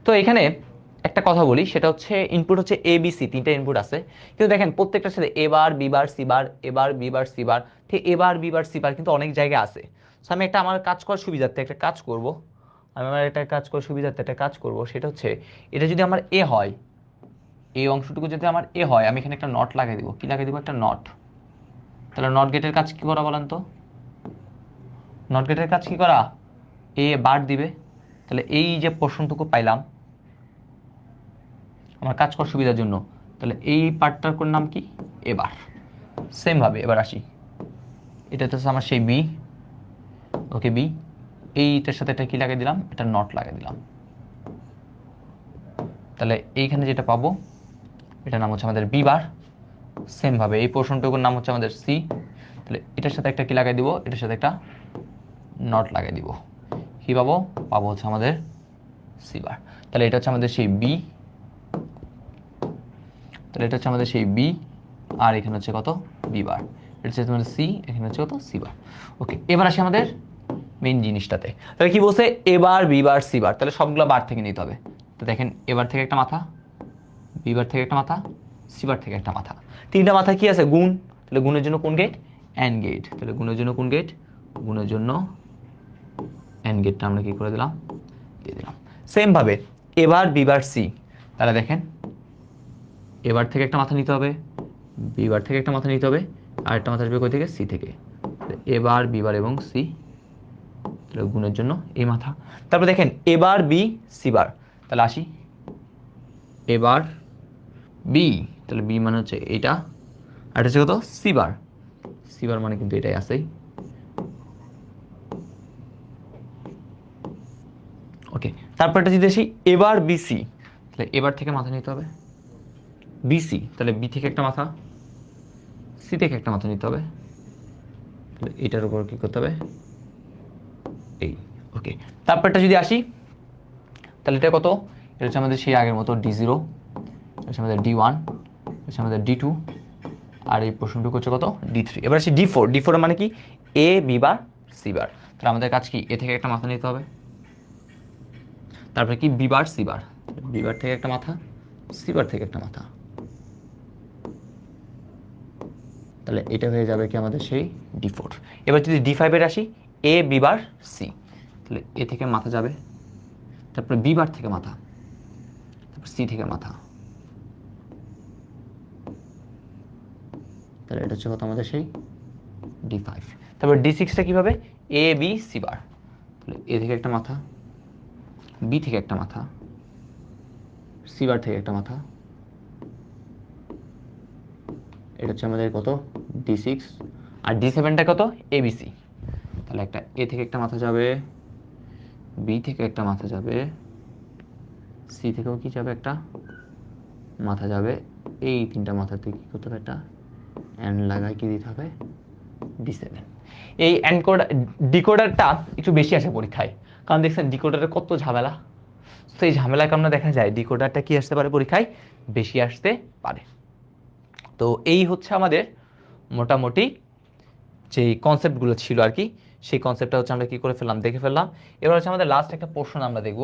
তো এখানে একটা কথা বলি, সেটা হচ্ছে ইনপুট হচ্ছে এ বি সি, 3টা ইনপুট আছে, কিন্তু দেখেন প্রত্যেকটার সাথে A bar B bar C bar, A bar B bar C bar, ঠিক A bar B bar C বার কিন্তু অনেক জায়গায় আছে। সো আমি একটা আমার কাজ করার সুবিধার্থে একটা কাজ করব, একটা কাজ করব, সেটা হচ্ছে এটা যদি আমার এ হয়, এই অংশটুকু যদি আমার এ হয়, আমি এখানে একটা নট লাগিয়ে দিব। কি লাগিয়ে দিব, একটা নট। তাহলে নট গেটের কাজ কি করা বলেন তো, নট গেটের কাজ কি করা, এ বার দিবে। তাহলে এই যে পোর্শনটুকু পাইলাম আমার কাজ করার সুবিধার জন্য, তাহলে এই পার্টটার কোন নাম কি, এবার। সেম ভাবে এবার আসি, এটা হচ্ছে আমার সেই বি, ওকে বি, এইটার সাথে এটা কি লাগিয়ে দিলাম, এটা নট লাগিয়ে দিলাম। তাহলে এইখানে যেটা পাবো এটার নাম হচ্ছে আমাদের বি বার। সেম ভাবে এই পোর্শনটুকুর নাম হচ্ছে আমাদের সি, তাহলে এটার সাথে একটা কি লাগাই দিব, এটার সাথে একটা নট লাগাই দিব, কি পাবো, পাবো হচ্ছে আমাদের সি বার। তাহলে এটা হচ্ছে আমাদের সেই বি, তাহলে এটা হচ্ছে আমাদের সেই বি, আর এখানে হচ্ছে কত বি বার, এটা হচ্ছে আমাদের সি, এখানে হচ্ছে কত সি বার। ওকে, এবার আসি আমাদের মেইন জিনিসটাতে। তাহলে কি বলছে, এবার বি বার সি বার, তাহলে সবগুলো বার থেকে নিতে হবে। তো দেখেন এবার থেকে একটা মাথা, বি বার থেকে একটা মাথা, সি বার থেকে একটা মাথা, 3টা মাথা কি আছে গুণ। তাহলে গুণের জন্য কোন গেট, অ্যান্ড গেট। তাহলে গুণের জন্য কোন গেট, গুণের জন্য অ্যান্ড গেটটা আমরা কি করে দিলাম, দিয়ে দিলাম। সেম ভাবে এবার বি বার সি, তাহলে দেখেন এবার থেকে একটা মাথা নিতে হবে, বি বার থেকে একটা মাথা নিতে হবে, আর একটা মাথা আসবে কই থেকে, সি থেকে। এবার বি বার এবং সি, তাহলে গুণের জন্য এই মাথা। তারপর দেখেন এবার বি সি বার, তাহলে আসি এবার বি, তাহলে বি মানে হচ্ছে এটা, আর এটা হচ্ছে কত সি বার, সি বার মানে কিন্তু এটাই আছেই। ওকে, তারপর এটা যদি আসি এবার বিসি, তাহলে এবার থেকে মাথা নিতে হবে বিসি, তাহলে বি থেকে একটা মাথা, সি থেকে একটা মাথা নিতে হবে, তাহলে এটার উপর কি করতে হবে এই। ওকে, তারপরটা যদি আসি, তাহলে এটা কত, এটা হচ্ছে আমাদের সেই আগের মতো D0, এটা হচ্ছে আমাদের D1, এটা হচ্ছে আমাদের D2, আর এই প্রশ্নটুকু হচ্ছে কত D3। এবার আসি D4। D4 মানে কি A B বার C বার। তাহলে আমাদের কাজ কি এ থেকে একটা মাথা নিতে হবে, তারপরে কি B বার C বার, B বার থেকে একটা মাথা, C বার থেকে একটা মাথা। তাহলে এটা হয়ে যাবে কি আমাদের সেই D4। এবার যদি D5 এর আসি A B বার C, তাহলে এ থেকে মাথা যাবে, তারপরে B বার থেকে মাথা, তারপর C থেকে মাথা। তাহলে এটা হচ্ছে কত আমাদের সেই D5। তারপর D6টা কীভাবে A B C বার, তাহলে এ থেকে একটা মাথা, B থেকে একটা মাথা, C বার থেকে একটা মাথা। এটা হচ্ছে আমাদের কত D6। আর D7টা কত ABC। তাহলে একটা এ থেকে একটা মাথা যাবে, বি থেকে একটা মাথা যাবে, সি থেকেও কি যাবে একটা মাথা যাবে। এই তিনটা মাথাতে কী করতে হবে একটা অ্যান্ড লাগাই কি দিতে হবে D7। এই ডিকোডারটা একটু বেশি আসে পরীক্ষায়, কারণ দেখছেন ডিকোডারের কত ঝামেলা। তো এই ঝামেলার কারণে দেখা যায় ডিকোডারটা কি আসতে পারে পরীক্ষায় বেশি আসতে পারে। তো এই হচ্ছে আমাদের মোটামুটি যেই কনসেপ্টগুলো ছিল আর কি, সেই কনসেপ্টটা হচ্ছে আমরা কী করে ফেললাম দেখে ফেললাম। এবার হচ্ছে আমাদের লাস্ট একটা পোর্শন আমরা দেখব,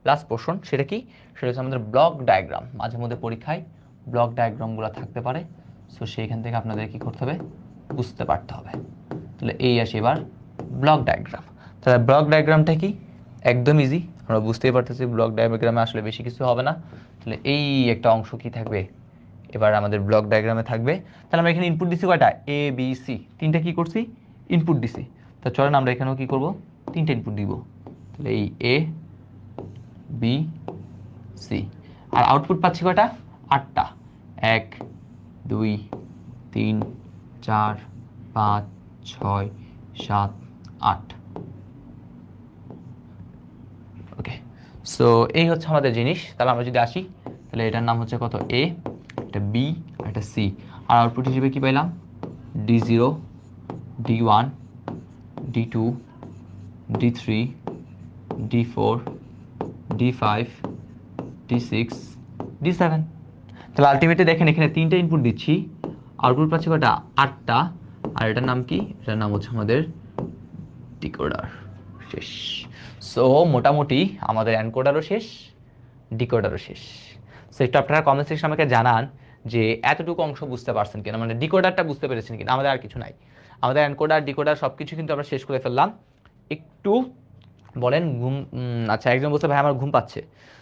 লাস্ট পোর্শন সেটা কি, সেটা হচ্ছে আমাদের ব্লক ডায়াগ্রাম। মাঝে মধ্যে পরীক্ষায় ব্লক ডায়াগ্রামগুলো থাকতে পারে, সো সেইখান থেকে আপনাদের কী করতে হবে বুঝতে পারতে হবে। তাহলে এই আসি এবার ব্লক ডায়াগ্রাম। তাহলে ব্লক ডায়াগ্রামটা কি একদম ইজি, আমরা বুঝতেই পারতেছি ব্লক ডায়াগ্রামে আসলে বেশি কিছু হবে না। তাহলে এই একটা অংশ কি থাকবে এবার আমাদের ব্লক ডায়াগ্রামে থাকবে। তাহলে আমরা এখানে ইনপুট দিছি কয়টা A B C, তিনটা কি করছি ইনপুট দিছি। তো চলেন আমরা এখানেও কি করব তিনটা ইনপুট দিব। তাহলে এই A B C আর আউটপুট পাচ্ছি কয়টা 8টা, 1 2 3 4 5 6 7 8। ওকে, সো এই হচ্ছে আমাদের জিনিস। তাহলে আমরা যদি আসি তাহলে এটার নাম হচ্ছে কত A, একটা B আর একটা C। আর আউটপুট হিসেবে কি পাইলাম D0 D1 D2 D3 D4 D5 D6 D7। তাহলে আলটিমেটলি দেখেন এখানে তিনটা ইনপুট দিচ্ছি, আউটপুট পাচ্ছি কটা 8টা। আর এটার নাম কি, এটার নাম হচ্ছে আমাদের ডিকোডার। শেষ। সো মোটামুটি আমাদের এনকোডারও শেষ, ডিকোডারও শেষ। সো একটু আপনারা কমেন্ট সেকশন আমাকে জানান যে এতটুকু অংশ বুঝতে পারছেন কিনা, মানে ডিকোডারটা বুঝতে পেরেছেন কিনা। আমাদের আর কিছু নাই, আমাদের এনকোডার ডিকোডার সব কিছু কিন্তু আমরা শেষ করে ফেললাম। একটু বলেন ঘুম, আচ্ছা একজন বলছে ভাই আমার ঘুম পাচ্ছে,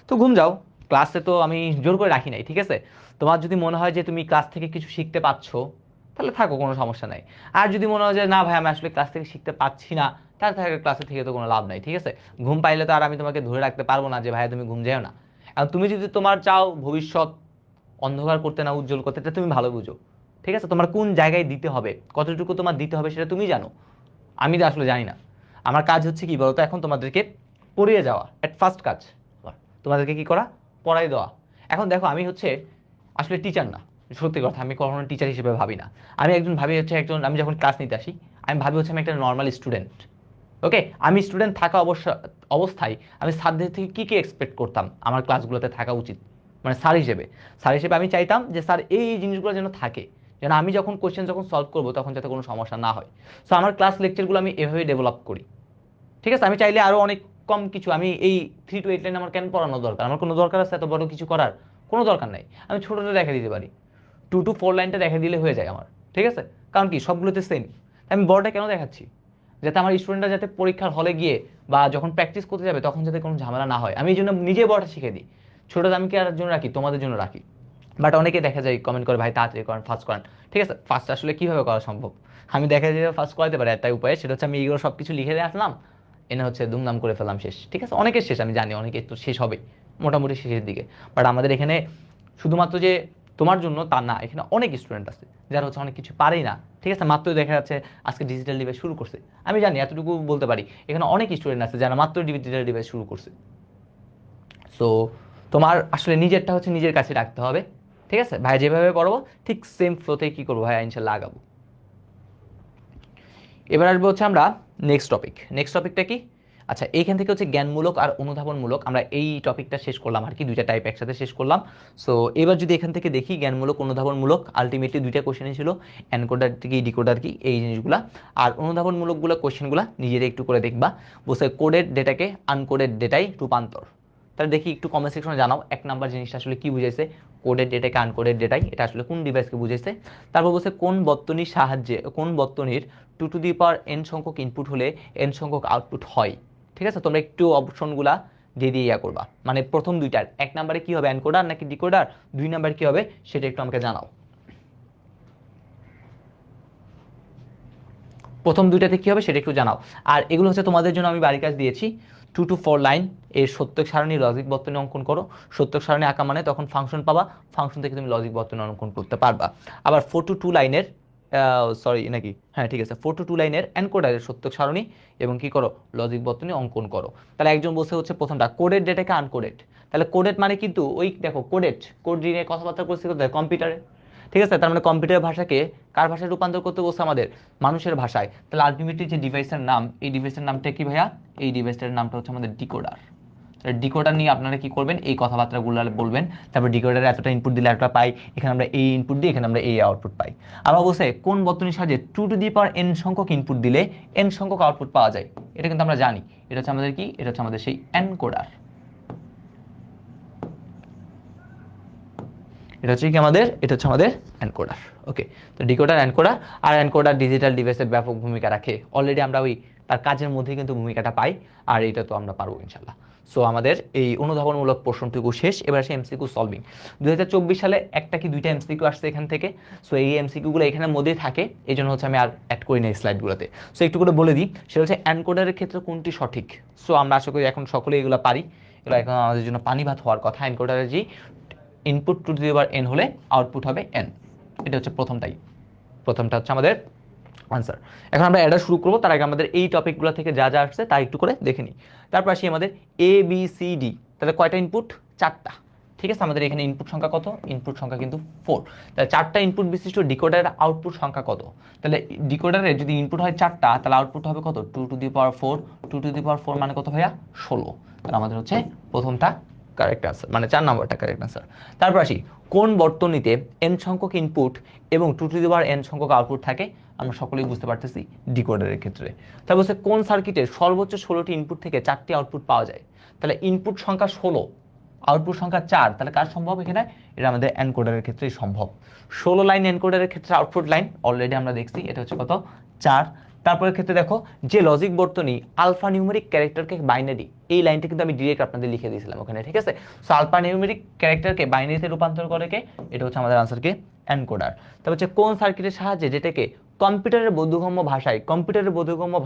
তো ঘুম যাও, ক্লাসে তো আমি জোর করে রাখি নাই, ঠিক আছে। তোমার যদি মনে হয় যে তুমি ক্লাস থেকে কিছু শিখতে পাচ্ছ তাহলে থাকো, কোনো সমস্যা নাই। আর যদি মনে হয় যে না ভাই আমি আসলে ক্লাস থেকে শিখতে পাচ্ছি না, তাহলে থাকে ক্লাসে থেকে তো কোনো লাভ নাই, ঠিক আছে। ঘুম পাইলে তো আর আমি তোমাকে ধরে রাখতে পারবো না যে ভাই তুমি ঘুম যেও না। এখন তুমি যদি তোমার চাও ভবিষ্যৎ অন্ধকার করতে না উজ্জ্বল করতে, এটা তুমি ভালো বুঝো, ঠিক আছে। তোমার কোন জায়গায় দিতে হবে, কতটুকু তোমার দিতে হবে সেটা তুমি জানো, আমি তো আসলে জানি না। আমার কাজ হচ্ছে কি বলতো এখন তোমাদেরকে পড়িয়ে যাওয়া, এট ফার্স্ট কাজ তোমাদেরকে কি করা পড়াই দেওয়া। এখন দেখো আমি হচ্ছে আসলে টিচার না, সত্যি কথা আমি কখনো টিচার হিসেবে ভাবি না। আমি একজন ভাবি হচ্ছে একজন, আমি যখন ক্লাস নিতে আসি আমি ভাবি হচ্ছে আমি একটা নর্মাল স্টুডেন্ট। ওকে, আমি স্টুডেন্ট থাকা অবস্থায় আমি স্যারদের থেকে কী কী এক্সপেক্ট করতাম আমার ক্লাসগুলোতে থাকা উচিত, মানে স্যার হিসেবে। স্যার হিসেবে আমি চাইতাম যে স্যার এই জিনিসগুলো যেন থাকে, যেন আমি যখন কোয়েশ্চেন যখন সলভ করবো তখন যাতে কোনো সমস্যা না হয়। সো আমার ক্লাস লেকচারগুলো আমি এভাবেই ডেভেলপ করি, ঠিক আছে। আমি চাইলে আরও অনেক কম কিছু, আমি এই 3 to 8 লাইন আমার কেন পড়ানো দরকার, আমার কোনো দরকার আছে এত বড় কিছু করার, কোনো দরকার নাই। আমি ছোটোটা দেখা দিতে পারি, 2 to 4 লাইনটা দেখা দিলে হয়ে যায় আমার, ঠিক আছে। কারণ কি সবগুলোতে সেম, আমি বড়টা কেন দেখাচ্ছি, যাতে আমার স্টুডেন্টরা যাতে পরীক্ষার হলে গিয়ে বা যখন প্র্যাকটিস করতে যাবে তখন যাতে কোনো ঝামেলা না হয়, আমি এই জন্য নিজে বড়টা শিখে দিই। ছোটোটা আমি কি আর জন্য রাখি, তোমাদের জন্য রাখি। বাট অনেকে দেখা যায় কমেন্ট করে ভাই তাড়াতাড়ি করেন, ফার্স্ট করেন, ঠিক আছে। ফার্স্ট আসলে কীভাবে করা সম্ভব, আমি দেখা যায় ফার্স্ট করাতে পারি একটাই উপায়, সেটা হচ্ছে আমি এগুলো সব কিছু লিখে দিয়ে আসলাম, এনে হচ্ছে দুমদাম করে ফেললাম, শেষ, ঠিক আছে। অনেকের শেষ আমি জানি, অনেকে তো শেষ হবে মোটামুটি শেষের দিকে। বাট আমাদের এখানে শুধুমাত্র যে তোমার জন্য তা না, এখানে অনেক স্টুডেন্ট আছে যারা হচ্ছে অনেক কিছু পারেই না, ঠিক আছে। মাত্রই দেখা যাচ্ছে আজকে ডিজিটাল ডিভাইস শুরু করছে, আমি জানি এতটুকু বলতে পারি এখানে অনেক স্টুডেন্ট আছে যারা মাত্র ডিজিটাল ডিভাইস শুরু করছে। সো তোমার আসলে নিজেরটা হচ্ছে নিজের কাছে রাখতে হবে, ঠিক আছে। ভাই যেভাবে পড়বো ঠিক সেম ফ্লোতে কী করবো ভাই ইনশাল্লাহ আগাবো। এবার আসবো হচ্ছে আমরা নেক্সট টপিকটা কি, আচ্ছা, এইখান থেকে হচ্ছে জ্ঞানমূলক আর অনুধাবনমূলক, আমরা এই টপিকটা শেষ করলাম আর কি, দুইটা টাইপ একসাথে শেষ করলাম। সো এবার যদি এখান থেকে দেখি জ্ঞানমূলক অনুধাবনমূলক, আলটিমেটলি দুইটা কোশ্চেনই ছিল, এনকোডার কি ডিকোডার কি, এই জিনিসগুলা। আর অনুধাবনমূলকগুলো কোশ্চেনগুলো নিজেরা একটু করে দেখবা, বসে কোডেড ডেটাকে আনকোডেড ডেটায় রূপান্তর। তাহলে দেখি একটু কমেন্ট সেকশনে জানাও 1 নাম্বার জিনিসটা আসলে কি বুঝাইছে, কোডেড ডেটাকে আনকোডেড ডেটাই, এটা আসলে কোন ডিভাইসকে বুঝাইছে। তারপর বলছে কোন বর্তনীর সাহায্যে, কোন বর্তনীর 2 টু দি পাওয়ার n সংখ্যক ইনপুট হলে n সংখ্যক আউটপুট হয়। ঠিক আছে, তোমরা একটু অপশনগুলা দিয়ে দিয়ে ইয়া করবা, মানে প্রথম দুইটার 1 নাম্বারে কি হবে, এনকোডার নাকি ডিকোডার, 2 নাম্বারে কি হবে সেটা একটু আমাকে জানাও। প্রথম দুইটাতে কি হবে সেটা একটু জানাও। আর এগুলো হচ্ছে তোমাদের জন্য আমি বাড়ির কাজ দিয়েছি, 2 to 4 লাইন এর সত্যক সারণী লজিক বর্তনী অঙ্কন করো। সত্যক সারণী আঁকা মানে তখন ফাংশন পাবা, ফাংশন থেকে তুমি লজিক বর্তনী অঙ্কন করতে পারবা। আবার 4 to 2 লাইনের, সরি নাকি, হ্যাঁ ঠিক আছে, 4 to 2 লাইনের এনকোডারের সত্যক সারণী এবং কি করো, লজিক বর্তনী অঙ্কন করো। তাহলে একজন বসে হচ্ছে প্রথমটা কোডেড ডেটাকে আনকোডেড, তাহলে কোডেড মানে কিন্তু ওই দেখো কোডেড, কোড নিয়ে কথাবার্তা করছি কোথায়, কম্পিউটারে। ঠিক আছে, তার মানে কম্পিউটার ভাষাকে কার ভাষায় রূপান্তর করতে বলছে, আমাদের মানুষের ভাষায়। তাহলে আলটিমেটলি যে ডিভাইসের নাম, এই ডিভাইসের নামটা কি ভাইয়া, এই ডিভাইসটার নামটা হচ্ছে আমাদের ডিকোডার। ডিকোডার নিয়ে আপনারা কি করবেন, এই কথাবার্তাগুলো বলবেন। তারপর ডিকোডারে এতটা ইনপুট দিলে এতটা পাই, এখানে আমরা এই ইনপুট দিই, এখানে আমরা এই আউটপুট পাই। আবার বলছে কোন বর্তনীর সাহায্যে 2 to the power n সংখ্যক ইনপুট দিলে n সংখ্যক আউটপুট পাওয়া যায়। এটা কিন্তু আমরা জানি, এটা হচ্ছে আমাদের কি, এটা হচ্ছে আমাদের সেই এনকোডার। এটা হচ্ছে কি আমাদের, এটা হচ্ছে আমাদের এনকোডার। ওকে, তো ডিকোডার, এনকোডার। আর এনকোডার ডিজিটাল ডিভাইসের ব্যাপক ভূমিকা রাখে, অলরেডি আমরা ওই তার কাজের মধ্যেই কিন্তু ভূমিকাটা পাই, আর এটা তো আমরা পারবো ইনশাল্লাহ। সো আমাদের এই অনুধাবনমূলক প্রশ্নটুকু শেষ, এবার আসে এমসিকিউ সলভিং। 2024 সালে একটা কি দুইটা এমসিকিউ আসছে এখান থেকে। সো এই এমসিকিউগুলো এখানের মধ্যেই থাকে, এই জন্য হচ্ছে আমি আর অ্যাড করি না এই স্লাইডগুলোতে। সো একটু করে বলে দিই, সেটা হচ্ছে এনকোডারের ক্ষেত্রে কোনটি সঠিক। সো আমরা আশা করি এখন সকলে এগুলো পারি, এগুলো এখন আমাদের জন্য পানি ভাত হওয়ার কথা। এনকোডারের যে input 2 to the power n হলে আউটপুট হবে n, এটা হচ্ছে প্রথমটা হচ্ছে আমাদের আনসার। এখন আমরা এটা শুরু করবো, তার আগে আমাদের এই টপিকগুলো থেকে যা যা আসছে তা একটু করে দেখে নিই। তারপর আসি আমাদের এ বি সি ডি, তাহলে কয়টা ইনপুট, 4টা। ঠিক আছে, আমাদের এখানে ইনপুট সংখ্যা কত, ইনপুট সংখ্যা কিন্তু 4। তাহলে 4টা ইনপুট বিশিষ্ট ডিকোডারের আউটপুট সংখ্যা কত, তাহলে ডিকোডারে যদি ইনপুট হয় 4টা, তাহলে আউটপুট হবে কত, 2 to the power 4, 2 to the power 4 মানে কত ভাইয়া, 16। তাহলে আমাদের হচ্ছে প্রথমটা কারেক্ট আনসার, মানে 4 নম্বরটা কারেক্ট আনসার। তারপর আসি কোন বর্তনীতে n সংখ্যক ইনপুট এবং 2 to the power n সংখ্যক আউটপুট থাকে, আমরা সকলেই বুঝতে পারতেছি ডিকোডারের ক্ষেত্রে। তারপর হচ্ছে কোন সার্কিটের সর্বোচ্চ 16টি ইনপুট থেকে 4টি আউটপুট পাওয়া যায়, তাহলে ইনপুট সংখ্যা 16, আউটপুট সংখ্যা 4, তাহলে কার সম্ভব এখানে, এটা আমাদের এনকোডারের ক্ষেত্রেই সম্ভব। 16 লাইন এনকোডারের ক্ষেত্রে আউটপুট লাইন অলরেডি আমরা দেখছি, এটা হচ্ছে কত, 4। তারপরের ক্ষেত্রে দেখো যে লজিক বর্তনী আলফা নিউমেরিক ক্যারেক্টারকে বাইনারি, এই লাইনটা কিন্তু আমি ডিরেক্ট আপনাদের লিখে দিয়েছিলাম ওখানে। ঠিক আছে, সো আলফা নিউমেরিক ক্যারেক্টারকে বাইনারিতে রূপান্তর করে কে, এটা হচ্ছে আমাদের আনসারকে এনকোডার। তারপর হচ্ছে কোন সার্কিটের সাহায্যে যেটাকে কম্পিউটারের বোধগম্য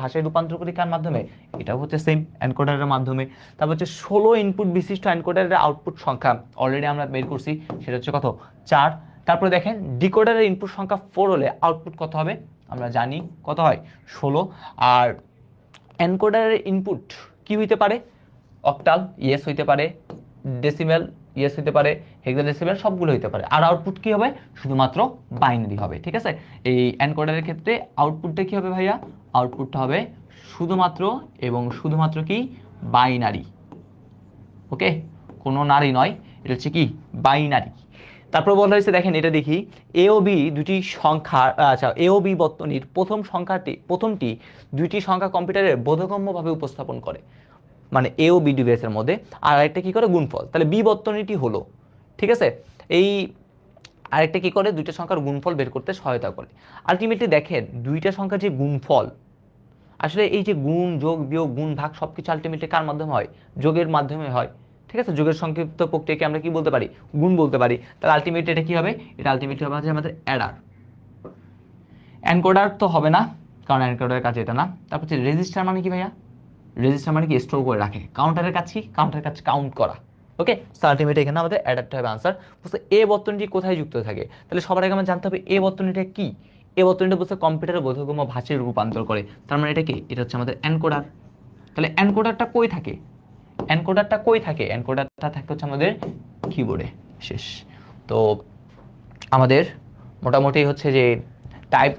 ভাষায় রূপান্তর করি, কার মাধ্যমে, এটাও হচ্ছে সেম এনকোডারের মাধ্যমে। তারপর হচ্ছে 16 ইনপুট বিশিষ্ট এনকোডারের আউটপুট সংখ্যা অলরেডি আমরা বের করছি, সেটা হচ্ছে কত, 4। তারপরে দেখেন ডিকোডারের ইনপুট সংখ্যা 4 হলে আউটপুট কত হবে, আমরা জানি কত হয়, 16। আর এনকোডারের ইনপুট কি হইতে পারে, অক্টাল ইয়েস হইতে পারে, ডেসিমেল ইয়েস হইতে পারে, হেক্সাডেসিমেল সবগুলো হইতে পারে। আর আউটপুট কি হবে, শুধুমাত্র বাইনারি হবে। ঠিক আছে, এই এনকোডারের ক্ষেত্রে আউটপুটটা কি হবে ভাইয়া, আউটপুটটা হবে শুধুমাত্র এবং শুধুমাত্র কি, বাইনারি। ওকে, কোনো নারী নয়, এটা হচ্ছে কি, বাইনারি। তারপর বলা হয়েছে দেখেন, এটা দেখি এ ও বি দুটি সংখ্যা, আচ্ছা এ ও বি বর্তনীর প্রথমটি দুইটি সংখ্যা কম্পিউটারের বোধগম্যভাবে উপস্থাপন করে, মানে এ ও বি ডিভাইসের মধ্যে, আর আরেকটা কি করে, গুণফল। তাহলে বি বর্তনীটি হলো, ঠিক আছে, এই আরেকটা কি করে, দুইটা সংখ্যার গুণফল বের করতে সহায়তা করে। আলটিমেটলি দেখেন দুইটা সংখ্যার যে গুণফল, আসলে এই যে গুণ, যোগ, বিয়োগ, গুণ, ভাগ সবকিছু আলটিমেটলি কার মাধ্যমে হয়, যোগের মাধ্যমে হয়। ঠিক আছে, যোগের সংক্ষিপ্ত প্রক্রিয়াকে আমরা কি বলতে পারি, গুণ বলতে পারি। তাহলে আলটিমেটলি এটা কি হবে, এটা আলটিমেটলি হবে আমাদের অ্যাডার। এনকোডার তো হবে না, কারণ এনকোডারের কাজ এটা না। তারপর হচ্ছে রেজিস্টার মানে কি ভাইয়া, রেজিস্টার মানে কি, স্টোর করে রাখে। কাউন্টারের কাজ কি, কাউন্টারের কাজ কাউন্ট করা। ওকে, সো আলটিমেটলি এখানে আমাদের অ্যাডারটা হবে আনসার। বুঝতে এ বর্তনীটি কোথায় যুক্ত থাকে, তাহলে সবার আগে আমার জানতে হবে এ বর্তনীটা কি। এ বর্তনীটা বলতে কম্পিউটারের বোধগম্য ভাষায় রূপান্তর করে, তার মানে এটা কি, এটা হচ্ছে আমাদের এনকোডার। তাহলে এনকোডারটা কই থাকে, এনকোডারটা থাকে হচ্ছে আমাদের কিবোর্ডে। শেষ। তো আমাদের মোটামুটি হচ্ছে যে টাইপ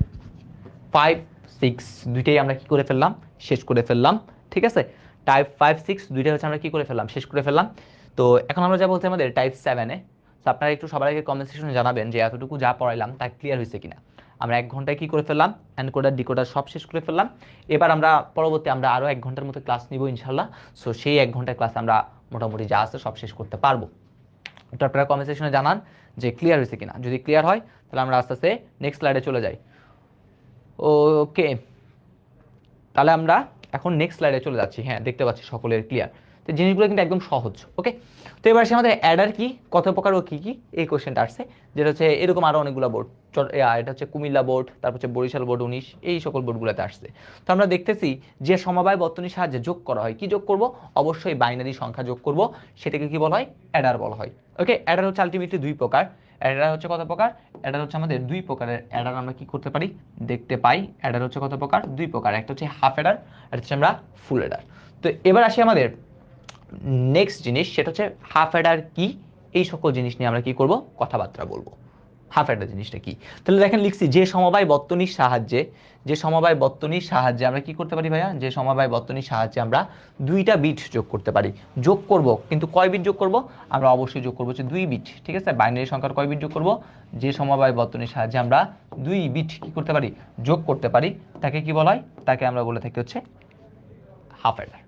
5, 6 দুইটাই আমরা কি করে ফেললাম, শেষ করে ফেললাম। ঠিক আছে, টাইপ 5, 6 দুইটা হচ্ছে আমরা কি করে ফেললাম, শেষ করে ফেললাম। তো এখন আমরা যা বলতে আমাদের টাইপ 7-এ। তো আপনারা একটু সবার আগে কমেন্ট সেকশনে জানাবেন যে এতটুকু যা পড়াইলাম তা ক্লিয়ার হয়েছে কিনা। আমরা 1 ঘন্টায় কি করে ফেললাম, এনকোডার ডিকোডার সব শেষ করে ফেললাম। এবার আমরা পরবর্তী আমরা আরও 1 ঘন্টার মতো ক্লাস নিব ইনশাল্লাহ। সো সেই 1 ঘন্টার ক্লাস আমরা মোটামুটি যা আছে সব শেষ করতে পারবো। তো আপনারা কমেন্ট সেকশনে জানান যে ক্লিয়ার হয়েছে কিনা। যদি ক্লিয়ার হয় তাহলে আমরা আস্তে আস্তে নেক্সট স্লাইডে চলে যাই। ওকে, তাহলে আমরা এখন নেক্সট স্লাইডে চলে যাচ্ছি। হ্যাঁ, দেখতে পাচ্ছি সকলের ক্লিয়ার। তো জিনিসগুলো কিন্তু একদম সহজ। ওকে, তো এবার আসে আমাদের অ্যাডার কি, কত প্রকার ও কী কী, এই কোশ্চেনটা আসছে, যেটা হচ্ছে এরকম আরও অনেকগুলো বোর্ড। এটা হচ্ছে কুমিল্লা বোর্ড, তারপর হচ্ছে বরিশাল বোর্ড 19, এই সকল বোর্ডগুলোতে আসছে। তো আমরা দেখতেছি যে সমবায় বর্তনীর সাহায্যে যোগ করা হয়, কি যোগ করব, অবশ্যই বাইনারি সংখ্যা যোগ করব, সেটাকে কি বলা হয়, অ্যাডার বলা হয়। ওকে, অ্যাডার হচ্ছে আলটিমেটলি 2 প্রকার। অ্যাডার হচ্ছে কত প্রকার, অ্যাডার হচ্ছে আমাদের 2 প্রকারের অ্যাডার আমরা কি করতে পারি, দেখতে পাই। অ্যাডার হচ্ছে কত প্রকার, 2 প্রকার, একটা হচ্ছে হাফ অ্যাডার, আর হচ্ছে আমরা ফুল অ্যাডার। তো এবার আসি আমাদের নেক্সট জিনিস, সেটা হচ্ছে হাফ অ্যাডার কি, এই সকল জিনিস নিয়ে আমরা কি করব, কথাবার্তা বলবো। হাফ অ্যাডার জিনিসটা কি, তাহলে দেখেন লিখছি যে সমবায় বর্তনীর সাহায্যে, যে সমবায় বর্তনীর সাহায্যে আমরা কি করতে পারি ভাইয়া, যে সমবায় বর্তনীর সাহায্যে আমরা 2টা বিট যোগ করতে পারি। যোগ করব, কিন্তু কয় বিট যোগ করব, আমরা অবশ্যই যোগ করবো হচ্ছে 2 বিট। ঠিক আছে, বাইনারি সংখ্যার কয় বিট যোগ করব, যে সমবায় বর্তনীর সাহায্যে আমরা 2 বিট কি করতে পারি, যোগ করতে পারি, তাকে কি বলা হয়, তাকে আমরা বলে থাকি হচ্ছে হাফ অ্যাডার।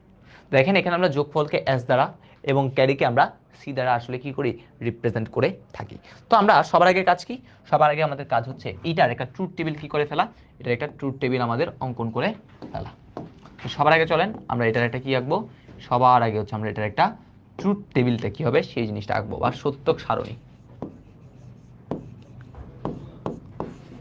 দেখেন এখানে আমরা যোগফলকে এস দ্বারা এবং ক্যারিকে আমরা সি দ্বারা আসলে কি করি, রিপ্রেজেন্ট করে থাকি। তো আমরা সবার আগে কাজ কি, সবার আগে আমাদের কাজ হচ্ছে এইটার একটা ট্রুথ টেবিল কি করে ফেলা, এটার একটা ট্রুথ টেবিল আমাদের অঙ্কন করে ফেলা। তো সবার আগে চলেন আমরা এটার একটা কি আঁকবো, সবার আগে হচ্ছে আমরা এটার একটা ট্রুথ টেবিলটা কি হবে সেই জিনিসটা আঁকবো, বা সত্যক সারণী,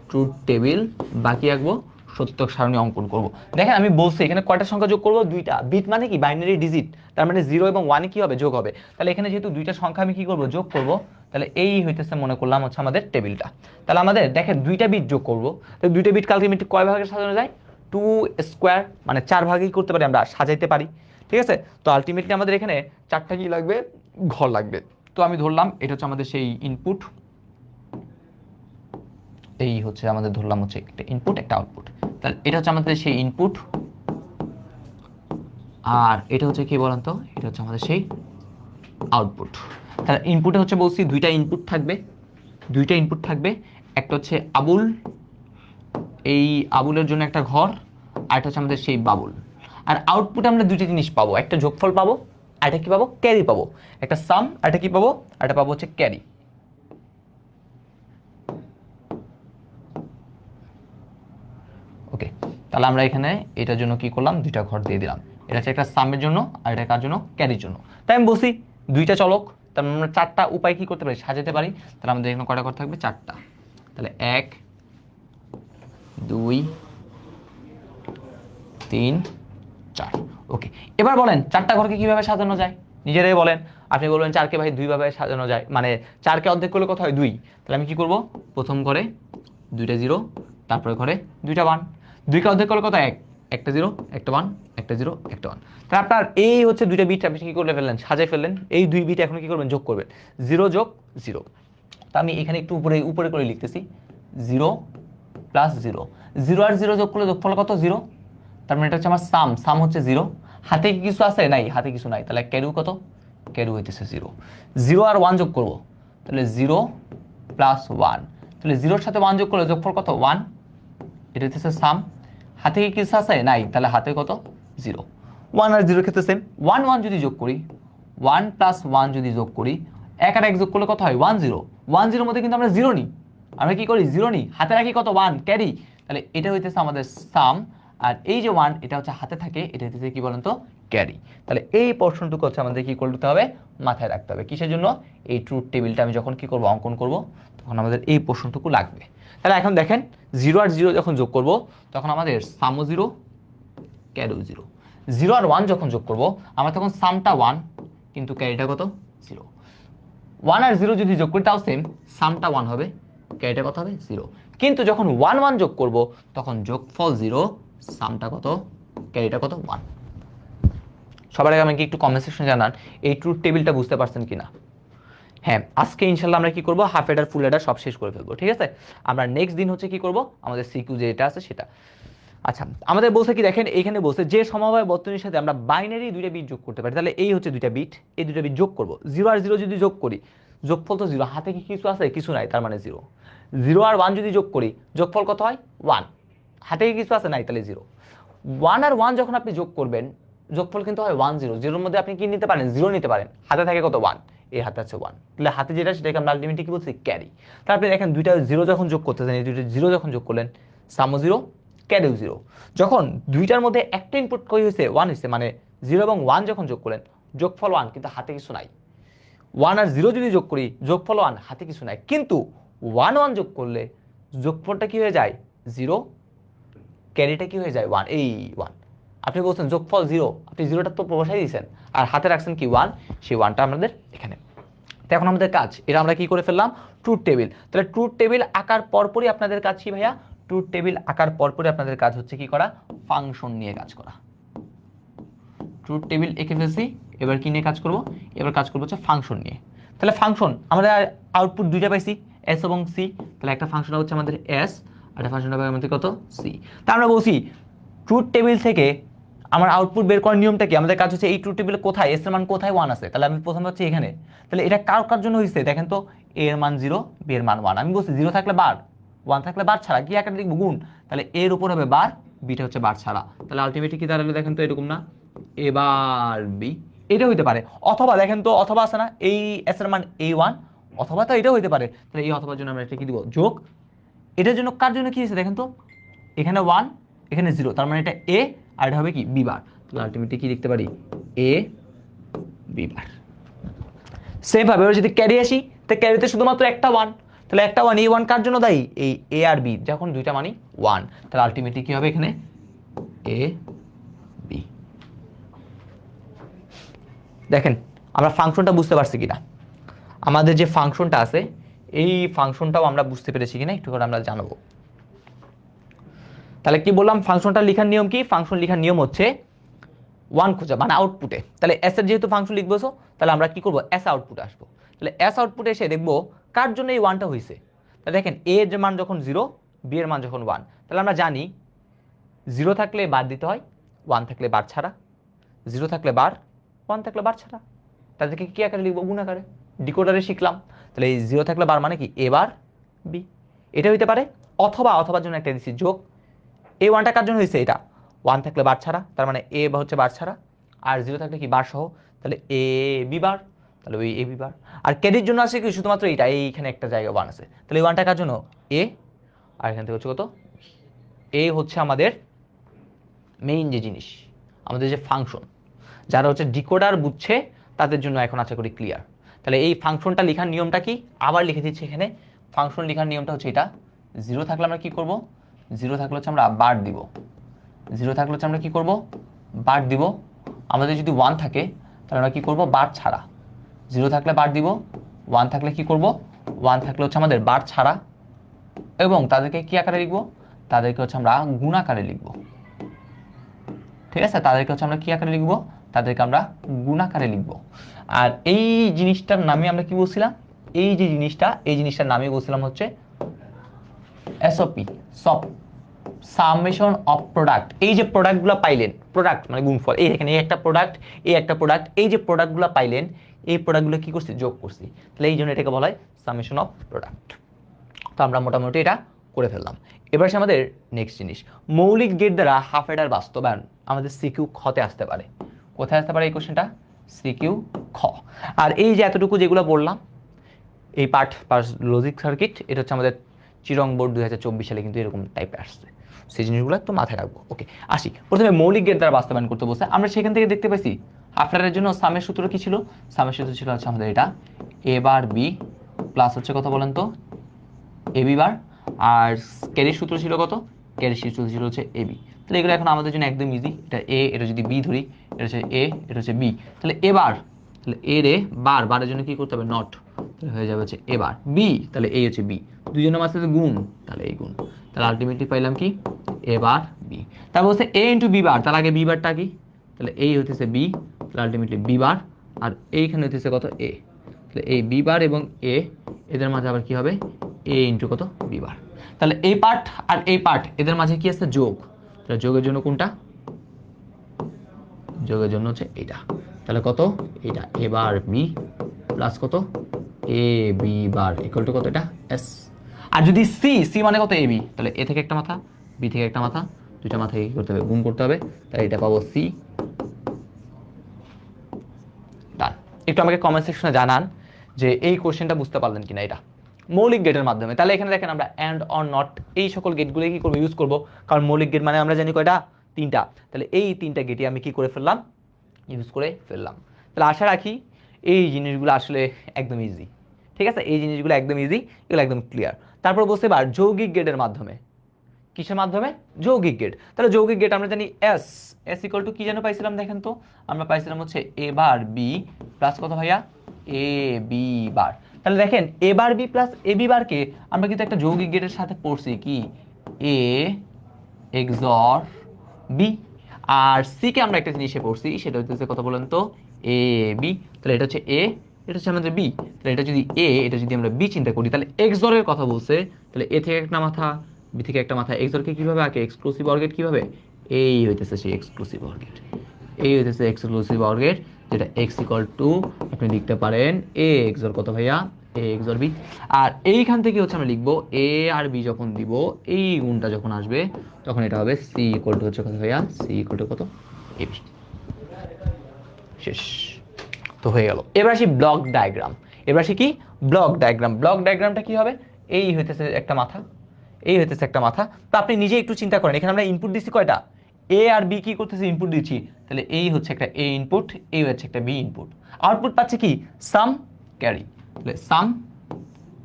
ট্রুথ টেবিল বাকি আঁকবো, সত্যক সারণী অঙ্কন করব। দেখেন আমি বলছি এখানে কয়টা সংখ্যা যোগ করব, 2টা। বিট মানে কি, বাইনারি ডিজিট, তার মানে 0 এবং 1 কি হবে, যোগ হবে। তাহলে এখানে যেহেতু 2টা সংখ্যা আমি কি করব, যোগ করব, তাহলে এই হইতেছে মনে করলাম হচ্ছে আমাদের টেবিলটা। তাহলে আমাদের দেখেন 2টা বিট যোগ করব, তাহলে 2টা বিট আলটিমেটলি কয় ভাগে সাজানো যায়, 2 স্কোয়ার, মানে 4 ভাগেই করতে পারি, আমরা সাজাইতে পারি। ঠিক আছে, তো আলটিমেটলি আমাদের এখানে 4টা কি লাগবে, ঘর লাগবে। তো আমি ধরলাম এটা হচ্ছে আমাদের সেই ইনপুট, এই হচ্ছে আমাদের ধরলাম হচ্ছে একটা ইনপুট একটা আউটপুট। তাহলে এটা হচ্ছে আমাদের সেই ইনপুট, আর এটা হচ্ছে কি বলেন তো, এটা হচ্ছে আমাদের সেই আউটপুট। তাহলে ইনপুটে হচ্ছে বলছি 2টা ইনপুট থাকবে, 2টা ইনপুট থাকবে, একটা হচ্ছে আবুল, এই আবুলের জন্য একটা ঘর, আর এটা হচ্ছে আমাদের সেই বাবুল। আর আউটপুটে আমরা 2টা জিনিস পাবো, একটা যোগফল পাবো, আর একটা কি পাবো, ক্যারি পাবো, একটা সাম, আর একটা কি পাবো, আর একটা পাবো হচ্ছে ক্যারি। ওকে, তাহলে আমরা এখানে এটার জন্য কি করলাম, 2টা ঘর দিয়ে দিলাম। এটা হচ্ছে একটা সামের জন্য, আর এটা কার জন্য, ক্যারির জন্য। তাই আমি বলছি 2টা চলক, তার মানে আমরা 4টা উপায় কি করতে পারি, সাজাতে পারি। তাহলে আমাদের এখানে কয়টা ঘর থাকবে, 4টা। তাহলে 1 2 3 4। ওকে, এবার বলেন 4টা ঘরকে কিভাবে সাজানো যায়, নিজেরাই বলেন। আপনি বলবেন 4কে ভাই 2 ভাবে সাজানো যায়, মানে 4কে অর্ধেক করলে কত হয়, 2। তাহলে আমি কি করব, প্রথম ঘরে 2টা 0, তারপরে ঘরে 2টা 1। 2কে অর্ধেক করলে কত, 1, একটা 0 একটা 1, একটা 0 একটা 1। তাহলে আপনার এই হচ্ছে 2টা বিট আপনি কি করে ফেললেন, সাজাই ফেললেন। এই 2 বিট এখন কি করবেন, যোগ করবেন, 0 যোগ 0। তো আমি এখানে একটু উপরে উপরে করে লিখতেছি, 0 প্লাস 0, 0 আর 0 যোগ করলে যোগফল কত, 0। তার মানে এটা হচ্ছে আমার সাম, সাম হচ্ছে 0। হাতে কি কিছু আছে, নাই, হাতে কিছু নাই, তাহলে ক্যারিউ কত, ক্যারিউ হইতেছে 0। 0 আর 1 যোগ করব, তাহলে 0 প্লাস 1, তাহলে 0-র সাথে 1 যোগ করলে যোগফল কত, 1। এটা হচ্ছে সাম, হাতে কি কিছু আছে, নাই, তাহলে হাতে কত, 0। 1 আর 0 ক্ষেত্রে সেম, 1 1 যদি যোগ করি, 1 প্লাস 1 যদি যোগ করি, 1 আর 1 যোগ করলে কত হয়, 1 0। 1 0-র মধ্যে কিন্তু আমরা 0 নিই, আমরা কি করি, 0 নিই, হাতে রাখি কত, 1, ক্যারি। তাহলে এটা হইতেছে আমাদের সাম, আর এই যে 1 এটা হচ্ছে হাতে থাকে, এটা হইতেছে কি বলেন তো, ক্যারি। তাহলে এই পোর্শনটুকু হচ্ছে আমাদের কি করতে হবে, মাথায় রাখতে হবে। কিসের জন্য, এই ট্রুথ টেবিলটা আমি যখন কি করব, অঙ্কন করব, তখন আমাদের এই পোর্শনটুকু লাগবে। তাহলে এখন দেখেন 0 আর 0 যখন যোগ করব, তখন আমাদের সামও 0 ক্যারিও 0। 0 আর 1 যখন যোগ করব, আমরা তখন সামটা 1 কিন্তু ক্যারিটা কত, 0। 1 আর 0 যদি যোগ করি তাও সেম, সামটা 1 হবে, ক্যারিটা কত হবে, 0। কিন্তু যখন 1 1 যোগ করব, তখন যোগফল 0, সামটা কত, ক্যারিটা কত, 1। সবার আগে আমাকে একটু কমেন্ট সেকশনে জানান এই ট্রুথ টেবিলটা বুঝতে পারছেন কিনা। হ্যাঁ, আজকে ইনশাল্লাহ আমরা কি করব, হাফ এডার ফুল এডার সব শেষ করে ফেলবো। ঠিক আছে, আমরা নেক্সট দিন হচ্ছে কি করব, আমাদের সিকিউ যেটা আছে সেটা। আচ্ছা, আমাদের বলছে কি দেখেন, এইখানে বলছে যে সমবায় বর্তনীর সাথে আমরা বাইনারি দুইটা বিট যোগ করতে পারি, তাহলে এই হচ্ছে দুইটা বিট, এই দুইটা বিট যোগ করবো। 0 আর 0 যদি যোগ করি, যোগফল তো 0, হাতে কি কিছু আছে? কিছু নাই, তার মানে 0। 0 আর 1 যদি যোগ করি, যোগফল কত হয়? 1। হাতে কি কিছু আছে? নাই, তাহলে 0। 1 আর 1 যখন আপনি যোগ করবেন, যোগফল কিন্তু হয় 1 0। 0-র মধ্যে আপনি কি নিতে পারেন? 0 নিতে পারেন। হাতে থাকে কত? 1। এই হাতে আছে 1, তাহলে হাতে যেটা সেটাকে আমরা আলটিমেটলি কি বলছি? ক্যারি। তারপরে দেখেন দুইটা 0 যখন যোগ করতেছেন, এই দুইটা 0 যখন যোগ করলেন, সামও 0, ক্যারিও 0। যখন দুইটার মধ্যে একটা ইনপুট কই হয়েছে? 1 হয়েছে, মানে 0 এবং 1 যখন যোগ করলেন, যোগফল 1, কিন্তু হাতে কিছু নাই। 1 আর 0 যদি যোগ করি, যোগফল 1, হাতে কিছু নাই। কিন্তু 1 1 যোগ করলে যোগফলটা কি হয়ে যায়? 0, ক্যারিটা কি হয়ে যায়? 1। এই 1, আপনি বলছেন যোগফল 0, আপনি 0টা তো বসাই দিয়েছেন, আর হাতে রাখছেন কি? 1। সেই 1টা আমাদের এখানে। তো এখন আমাদের কাজ, এটা আমরা কি করে ফেললাম? Truth table. তাহলে ট্রুথ টেবিল আঁকার পরপরই আপনাদের কাজ কি ভাইয়া? ট্রুথ টেবিল আঁকার পরপরই আপনাদের কাজ হচ্ছে কি করা? ফাংশন নিয়ে কাজ করা। ট্রুথ টেবিল এঁকে ফেলছি, এবার কি নিয়ে কাজ করব? এবার কাজ করবো হচ্ছে ফাংশন নিয়ে। তাহলে ফাংশন, আমরা আউটপুট দুইটা পাইছি, এস এবং সি। তাহলে একটা ফাংশন হচ্ছে আমাদের এস, আর একটা ফাংশন হবে আমাদের কত? সি। তা আমরা বলছি ট্রুথ টেবিল থেকে আমার আউটপুট বের করার নিয়মটা কি? আমাদের কাজ হচ্ছে এই ট্রুথ টেবিলে কোথায় এস এর মান কোথায় 1 আছে, তাহলে আমি প্রথমে হচ্ছে এখানে। তাহলে এটা কার কার জন্য হয়েছে দেখেন তো? এ এর মান 0, বি এর মান 1। আমি বলছি 0 থাকলে বার, 1 থাকলে বার ছাড়া, কি আকারে লিখবো? গুণ। তাহলে এর উপর হবে বার, বিটা হচ্ছে বার ছাড়া। তাহলে আলটিমেটলি কি দাঁড়ালো দেখেন তো? এরকম না? এবার বি, এটা হইতে পারে। অথবা দেখেন তো, অথবা আছে না? এই এস এর মান A1, অথবা তো এটাও হইতে পারে। তাহলে এই অথবার জন্য আমরা এটা কি দিব? যোগ। এটার জন্য কার জন্য কি হয়েছে দেখেন তো? এখানে 1, এখানে 0, তার মানে এটা এ, আর এটা হবে কি? B bar. তাহলে আলটিমেটলি কি লিখতে পারি? এ বি বার। সেম ভাবে এবার যদি ক্যারি আসি, তো ক্যারিতে শুধুমাত্র একটা 1, তাহলে একটা 1, এই 1 কার জন্য দায়ী? এই এ আর বি, যখন দুইটা মানই 1, তাহলে আলটিমেটলি কি হবে এখানে? A B. দেখেন আমরা ফাংশনটা বুঝতে পারছি কিনা? আমাদের যে ফাংশনটা আছে, এই ফাংশনটাও আমরা বুঝতে পেরেছি কিনা একটু করে আমরা জানাবো। তাহলে কি বললাম? ফাংশনটা লেখার নিয়ম কি? ফাংশন লেখার নিয়ম হচ্ছে 1 খোঁজা, মানে আউটপুটে। তাহলে এস এর যেহেতু ফাংশন লিখবো, তাহলে আমরা কি করবো? এস আউটপুটে আসবো। তাহলে এস আউটপুটে এসে দেখবো কার জন্য এই 1টা হয়েছে। তাহলে দেখেন এ এর মান যখন 0, বি এর মান যখন 1, তাহলে আমরা জানি 0 থাকলে বার দিতে হয়, 1 থাকলে বার ছাড়া। 0 থাকলে বার, 1 থাকলে বার ছাড়া। তাদেরকে কি আকারে লিখবো? গুণ আকারে। ডিকোডারে শিখলাম। তাহলে এই 0 থাকলে বার মানে কি? এ বার বি। এটা হইতে পারে। অথবা, অথবার জন্য একটা দিচ্ছি যোগ। এই 1টা কার জন্য হয়েছে? এটা 1 থাকলে বার ছাড়া, তার মানে এ বা হচ্ছে বার ছাড়া, আর 0 থাকলে কি? বার সহ, তাহলে এ বি বার। তাহলে ওই এ বি বার। আর ক্যারির জন্য আছে কি? শুধুমাত্র এইটা, এইখানে একটা জায়গা 1 আছে, তাহলে এই 1টা কার জন্য? এ, আর এখান থেকে হচ্ছে কত? এ হচ্ছে আমাদের মেইন যে জিনিস, আমাদের যে ফাংশন, যারা হচ্ছে ডিকোডার বুঝছে তাদের জন্য এখন আশা করি ক্লিয়ার। তাহলে এই ফাংশনটা লেখার নিয়মটা কি? আবার লিখে দিচ্ছি এখানে। ফাংশন লেখার নিয়মটা হচ্ছে এটা। 0 থাকলে আমরা কি করব? 0 থাকলে হচ্ছে আমরা বার দিব। 0 থাকলে হচ্ছে আমরা কি করব? বার দিব। আমাদের যদি 1 থাকে, তাহলে আমরা কি করব? বার ছাড়া। 0 থাকলে বার দিব, 1 থাকলে কি করব? 1 থাকলে হচ্ছে আমাদের বার ছাড়া, এবং তাদেরকে কি আকারে লিখবো? তাদেরকে হচ্ছে আমরা গুণ আকারে লিখবো। ঠিক আছে? তাদেরকে হচ্ছে আমরা কি আকারে লিখবো? তাদেরকে আমরা গুণ আকারে লিখবো। আর এই জিনিসটার নামে আমরা কি বলছিলাম? এই যে জিনিসটা, এই জিনিসটার নামে বলছিলাম হচ্ছে SOP, shop, summation of product. এই যে প্রোডাক্টগুলো পাইলেন, প্রোডাক্ট মানে গুণফল, এই দেখেন এই একটা প্রোডাক্ট, এই একটা প্রোডাক্ট, এই যে প্রোডাক্টগুলো পাইলেন, এই প্রোডাক্টগুলো কি করছি? যোগ করছি। তাহলে এই জন্য এটাকে বলা হয় সামেশন অফ প্রোডাক্ট। তো আমরা মোটামুটি এটা করে ফেললাম। এবার সে আমাদের নেক্সট জিনিস, মৌলিক গেট দ্বারা হাফ এডার বাস্তবায়ন আমাদের সিকিউ খতে আসতে পারে। কোথায় আসতে পারে এই কোশ্চেনটা? সিকিউ খ। আর এই যে এতটুকু যেগুলো বললাম, এই পার্ট লজিক সার্কিট, এটা হচ্ছে আমাদের চিরং বোর্ড 2024 সালে কিন্তু এরকম টাইপে আসছে। সেই জিনিসগুলো একটু মাথায় রাখবো। ওকে, আসি। প্রথমে মৌলিক গেট দ্বারা বাস্তবায়ন করতে বলছে। আমরা সেখান থেকে দেখতে পাইছি হাফ এডারের জন্য সামের সূত্র কি ছিল? সামের সূত্র ছিল হচ্ছে আমাদের এটা এ বার বি প্লাস হচ্ছে কথা বলেন তো এ বি বার, আর ক্যারির সূত্র ছিল কত? ক্যারির সূত্র ছিল হচ্ছে এ বি। তাহলে এগুলো এখন আমাদের জন্য একদম ইজি। এটা এ, এটা যদি বি ধরি, এটা হচ্ছে এ, এটা হচ্ছে বি। তাহলে এবার, তাহলে এ রে বার, বারের জন্য কি করতে হবে? নট। তাহলে হয়ে যাবে হচ্ছে এবার বি, তাহলে এই হচ্ছে বি, দুইজনের মাঝে গুণ, তাহলে এই গুণ। তাহলে আলটিমেটলি পাইলাম কি? এবার বি। তারপর হচ্ছে এ ইন্টু বি বার, তার আগে বি বারটা কি? তাহলে এই হতেছে বি, তাহলে আলটিমেটলি বি বার, আর এইখানে হতেছে কত? এ। তাহলে এই বি বার এবং এ, এদের মাঝে আবার কি হবে? এ ইন্টু কত? B bar. তাহলে এই পার্ট আর এই পার্ট, এদের মাঝে কি আছে? যোগ। তাহলে যোগের জন্য কোনটা? যোগের জন্য হচ্ছে এটা। তাহলে কত? এটা এ বার বি প্লাস কত? এ বি বার ইকুয়াল টু কত? এটা এস। আর যদি সি, সি মানে কত? A B. তাহলে এ থেকে একটা মাথা, বি থেকে একটা মাথা, দুইটা মাথায় কি করতে হবে? গুণ করতে হবে। তাহলে এটা পাবো সি। ডান। একটু আমাকে কমেন্ট সেকশনে জানান যে এই কোশ্চেনটা বুঝতে পারলেন কিনা। এটা মৌলিক গেটের মাধ্যমে। তাহলে এখানে দেখেন আমরা অ্যান্ড অর নট এই সকল গেটগুলো কি করবো? ইউজ করবো। কারণ মৌলিক গেট মানে আমরা জানি কয়টা? তিনটা। তাহলে এই তিনটা গেটই আমি কি করে ফেললাম? ইউজ করে ফেললাম। তাহলে আশা রাখি এই জিনিসগুলো আসলে একদম ইজি। ঠিক আছে, এই জিনিসগুলো একদম ইজি, এগুলো একদম ক্লিয়ার। তারপর বলতে এবার যৌগিক গেটের মাধ্যমে। কিসের মাধ্যমে? যৌগিক গেট। তাহলে যৌগিক গেট আমরা জানি এস, এস ইকুয়াল টু কি যেন পাইছিলাম দেখেন তো? আমরা পাইছিলাম হচ্ছে এ বার বি প্লাস কত ভাইয়া? এ বি বার। তাহলে দেখেন এ bar B plus A B বারকে আমরা কিন্তু একটা যৌগিক গেটের সাথে পড়ছি কি? এ এক্সর বি। আর সি কে আমরা একটা জিনিসে পড়ছি, সেটা হচ্ছে কত বলেন তো? A B. তাহলে এটা হচ্ছে এ, এটা হচ্ছে আমাদের বি। তাহলে এটা যদি এ, এটা যদি আমরা বি চিন্তা করি, তাহলে এক্সরের কথা বলছে। তাহলে এ থেকে একটা মাথা, বি থেকে একটা মাথা। এক্সরকে কিভাবে আঁকে? এক্সক্লুসিভ অর গেট কিভাবে? এই হইতেছে সেই এক্সক্লুসিভ অর গেট। এই হইতেছে এক্সক্লুসিভ অর গেট, যেটা এক্স ইকুয়াল টু আপনি লিখতে পারেন এ এক্সর কত ভাইয়া? এ এক্সর বি। আর এইখান থেকে হচ্ছে আমরা লিখবো এ আর বি যখন দিব, এই গুণটা যখন আসবে তখন এটা হবে সি ইকুয়াল টু হচ্ছে কত ভাইয়া? সি ইকুয়াল টু কত? A B. শেষ তো হয়ে গেল। এবার আসি ব্লক ডায়াগ্রাম। এবার আসি কি? Block diagram. ব্লক ডায়াগ্রামটা কি হবে? এই হইতেছে একটা মাথা, এই হইতেছে একটা মাথা। তো আপনি নিজে একটু চিন্তা করেন, এখানে আমরা ইনপুট দিচ্ছি কয়টা? এ আর বি কি করতেছে? ইনপুট দিচ্ছি। তাহলে এই হচ্ছে একটা এ ইনপুট, এই হচ্ছে একটা বি ইনপুট। আউটপুট পাচ্ছে কি? সাম ক্যারি। তাহলে সাম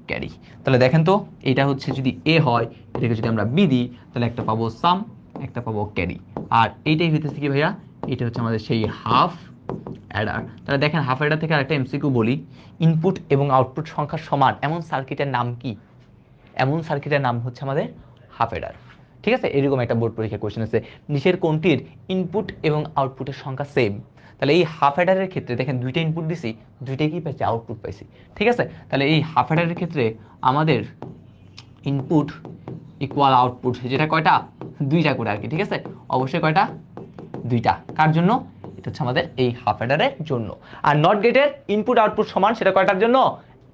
ক্যারি। তাহলে দেখেন তো, এটা হচ্ছে যদি এ হয়, এটাকে যদি আমরা বি দিই, তাহলে একটা পাবো সাম, একটা পাবো ক্যারি। আর এইটাই হইতেছে কি ভাইয়া? এটা হচ্ছে আমাদের সেই হাফ অ্যাডার। তাহলে দেখেন হাফ অ্যাডার থেকে আরেকটা এমসিকিউ বলি, ইনপুট এবং আউটপুট সংখ্যা সমান এমন সার্কিটের নাম কি? এমন সার্কিটের নাম হচ্ছে আমাদের হাফ অ্যাডার। ঠিক আছে, এরকম একটা বোর্ড পরীক্ষা কোশ্চেন আছে, নিচের কোনটির ইনপুট এবং আউটপুটের সংখ্যা সেম? তাহলে এই হাফ অ্যাডারের ক্ষেত্রে দেখেন দুইটা ইনপুট দিছি, দুইটাই কি পাইছি? আউটপুট পাইছি। ঠিক আছে, তাহলে এই হাফ অ্যাডারের ক্ষেত্রে আমাদের ইনপুট ইকুয়াল আউটপুট, যেটা কয়টা? দুইটা করে আর কি। ঠিক আছে, অবশ্যই কয়টা? দুইটা। কার জন্য? এটা হচ্ছে আমাদের এই হাফ অ্যাডারের জন্য। আর নট গেটের ইনপুট আউটপুট সমান, সেটা কয়টার জন্য?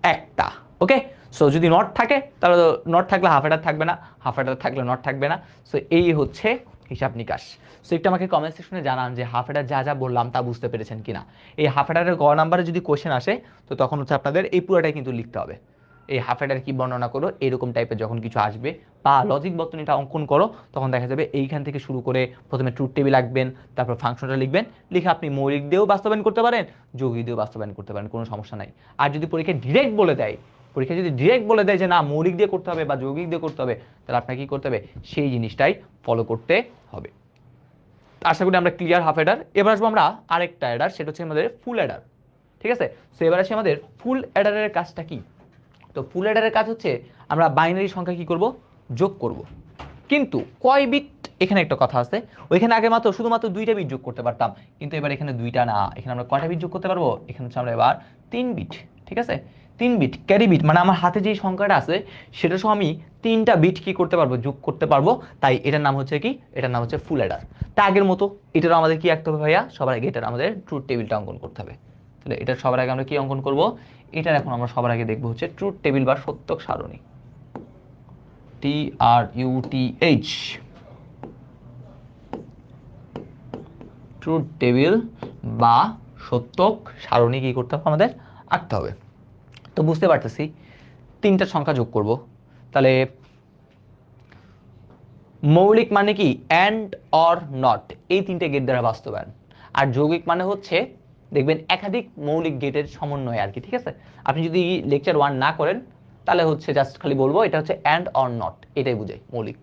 একটা। ওকে, সো যদি নট থাকে তাহলে নট থাকলে হাফ অ্যাডার থাকবে না, হাফ অ্যাডার থাকলে নট থাকবে না। সো এই হচ্ছে হিসাব নিকাশ। সো একটু আমাকে কমেন্ট সেকশনে জানান যে হাফ অ্যাডার যা যা বললাম তা বুঝতে পেরেছেন কিনা। এই হাফ অ্যাডারের গ নাম্বারে যদি কোশ্চেন আসে, তো তখন হচ্ছে আপনাদের এই পুরোটাই কিন্তু লিখতে হবে। এই হাফ অ্যাডার কি বর্ণনা করো, এরকম টাইপের যখন কিছু আসবে, বা লজিক বর্তনীটা অঙ্কন করো, তখন দেখা যাবে এইখান থেকে শুরু করে প্রথমে ট্রুথ টেবিল আঁকবেন, তারপর ফাংশনটা লিখবেন, লিখে আপনি মৌলিক দিয়েও বাস্তবায়ন করতে পারেন, যৌগিক দিয়েও বাস্তবায়ন করতে পারেন, কোনো সমস্যা নাই। আর যদি পরীক্ষায় ডিরেক্ট বলে দেয়, পরীক্ষা যদি ডিরেক্ট বলে দেয় যে না মৌলিক দিয়ে করতে হবে বা যৌগিক দিয়ে করতে হবে, তাহলে আপনাকে কি করতে হবে? সেই জিনিসটাই ফলো করতে হবে। আশা করি আমরা ক্লিয়ার হাফ অ্যাডার। এবার আসবো আমরা আরেকটা অ্যাডার, সেটা হচ্ছে আমাদের ফুল অ্যাডার। ঠিক আছে, সো এবার আসি আমাদের ফুল অ্যাডারের কাজটা কি। তো ফুল অ্যাডারের কাজ হচ্ছে আমরা বাইনারি সংখ্যা কি করব? যোগ করব। কিন্তু কয় বিট? এখানে একটা কথা আছে, ওইখানে আগে মাত্র শুধুমাত্র দুইটা বিট যোগ করতে পারতাম, কিন্তু এবার এখানে দুইটা না, এখানে আমরা কয়টা বিট যোগ করতে পারবো? এখানে হচ্ছে আমরা এবার 3 বিট। ঠিক আছে, 3 বিট ক্যারি বিট, মানে আমার হাতে যে সংখ্যাটা আছে সেটা সহ আমি 3টা বিট কি করতে পারবো? যোগ করতে পারবো। তাই এটার নাম হচ্ছে কি? এটার নাম হচ্ছে ফুল অ্যাডার। তা আগের মতো এটারও আমাদের কি আঁকতে হবে ভাইয়া? সবার আগে এটার আমাদের ট্রুথ টেবিলটা অঙ্কন করতে হবে। তাহলে এটার সবার আগে আমরা কি অঙ্কন করব? এটার এখন আমরা সবার আগে দেখবো হচ্ছে ট্রুথ টেবিল বা সত্যক সারণী। TRUTH, ট্রুথ টেবিল বা সত্যক সারণী কি করতে হবে? আমাদের আঁকতে হবে। তো বুঝতে পারতেছি 3টা সংখ্যা যোগ করব, তাহলে মৌলিক মানে কি? অ্যান্ড অর নট, এই 3টে গেট দ্বারা বাস্তবায়ন। আর যৌগিক মানে হচ্ছে দেখবেন একাধিক মৌলিক গেটের সমন্বয় আর কি। ঠিক আছে, আপনি যদি লেকচার 1 না করেন তাহলে হচ্ছে জাস্ট খালি বলবো এটা হচ্ছে অ্যান্ড অর নট, এটাই বোঝায় মৌলিক।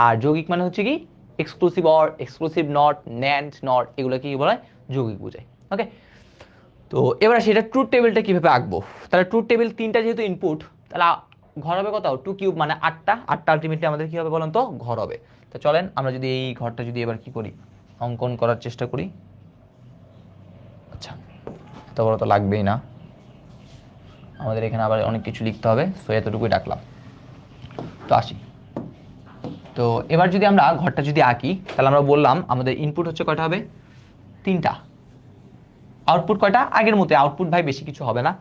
আর যৌগিক মানে হচ্ছে কি? Exclusive or, exclusive not, NAND not, এগুলো কি বলা হয়? যৌগিক বোঝায়। ওকে, তো এবার সেটা ট্রুথ টেবিলটা কিভাবে আঁকবো? তাহলে ট্রুথ টেবিল 3টা যেহেতু ইনপুট, তাহলে ঘর হবে কত? 2 কিউব মানে 8টা। 8টা আলটিমেটলি আমাদের কি হবে বলেন তো? ঘর হবে। তো চলেন আমরা যদি এই ঘরটা যদি এবার কি করি, অঙ্কন করার চেষ্টা করি। আচ্ছা, এত বড় তো লাগবেই না, আমাদের এখানে আবার অনেক কিছু লিখতে হবে, সো এতটুকুই ডাকলাম। তো আসি, তো এবার যদি আমরা ঘরটা যদি আঁকি তাহলে আমরা বললাম আমাদের ইনপুট হচ্ছে কয়টা হবে, 3টা। আউটপুট কয়টা, আগের মতোই। আউটপুট ভাই বেশি কিছু হবে না,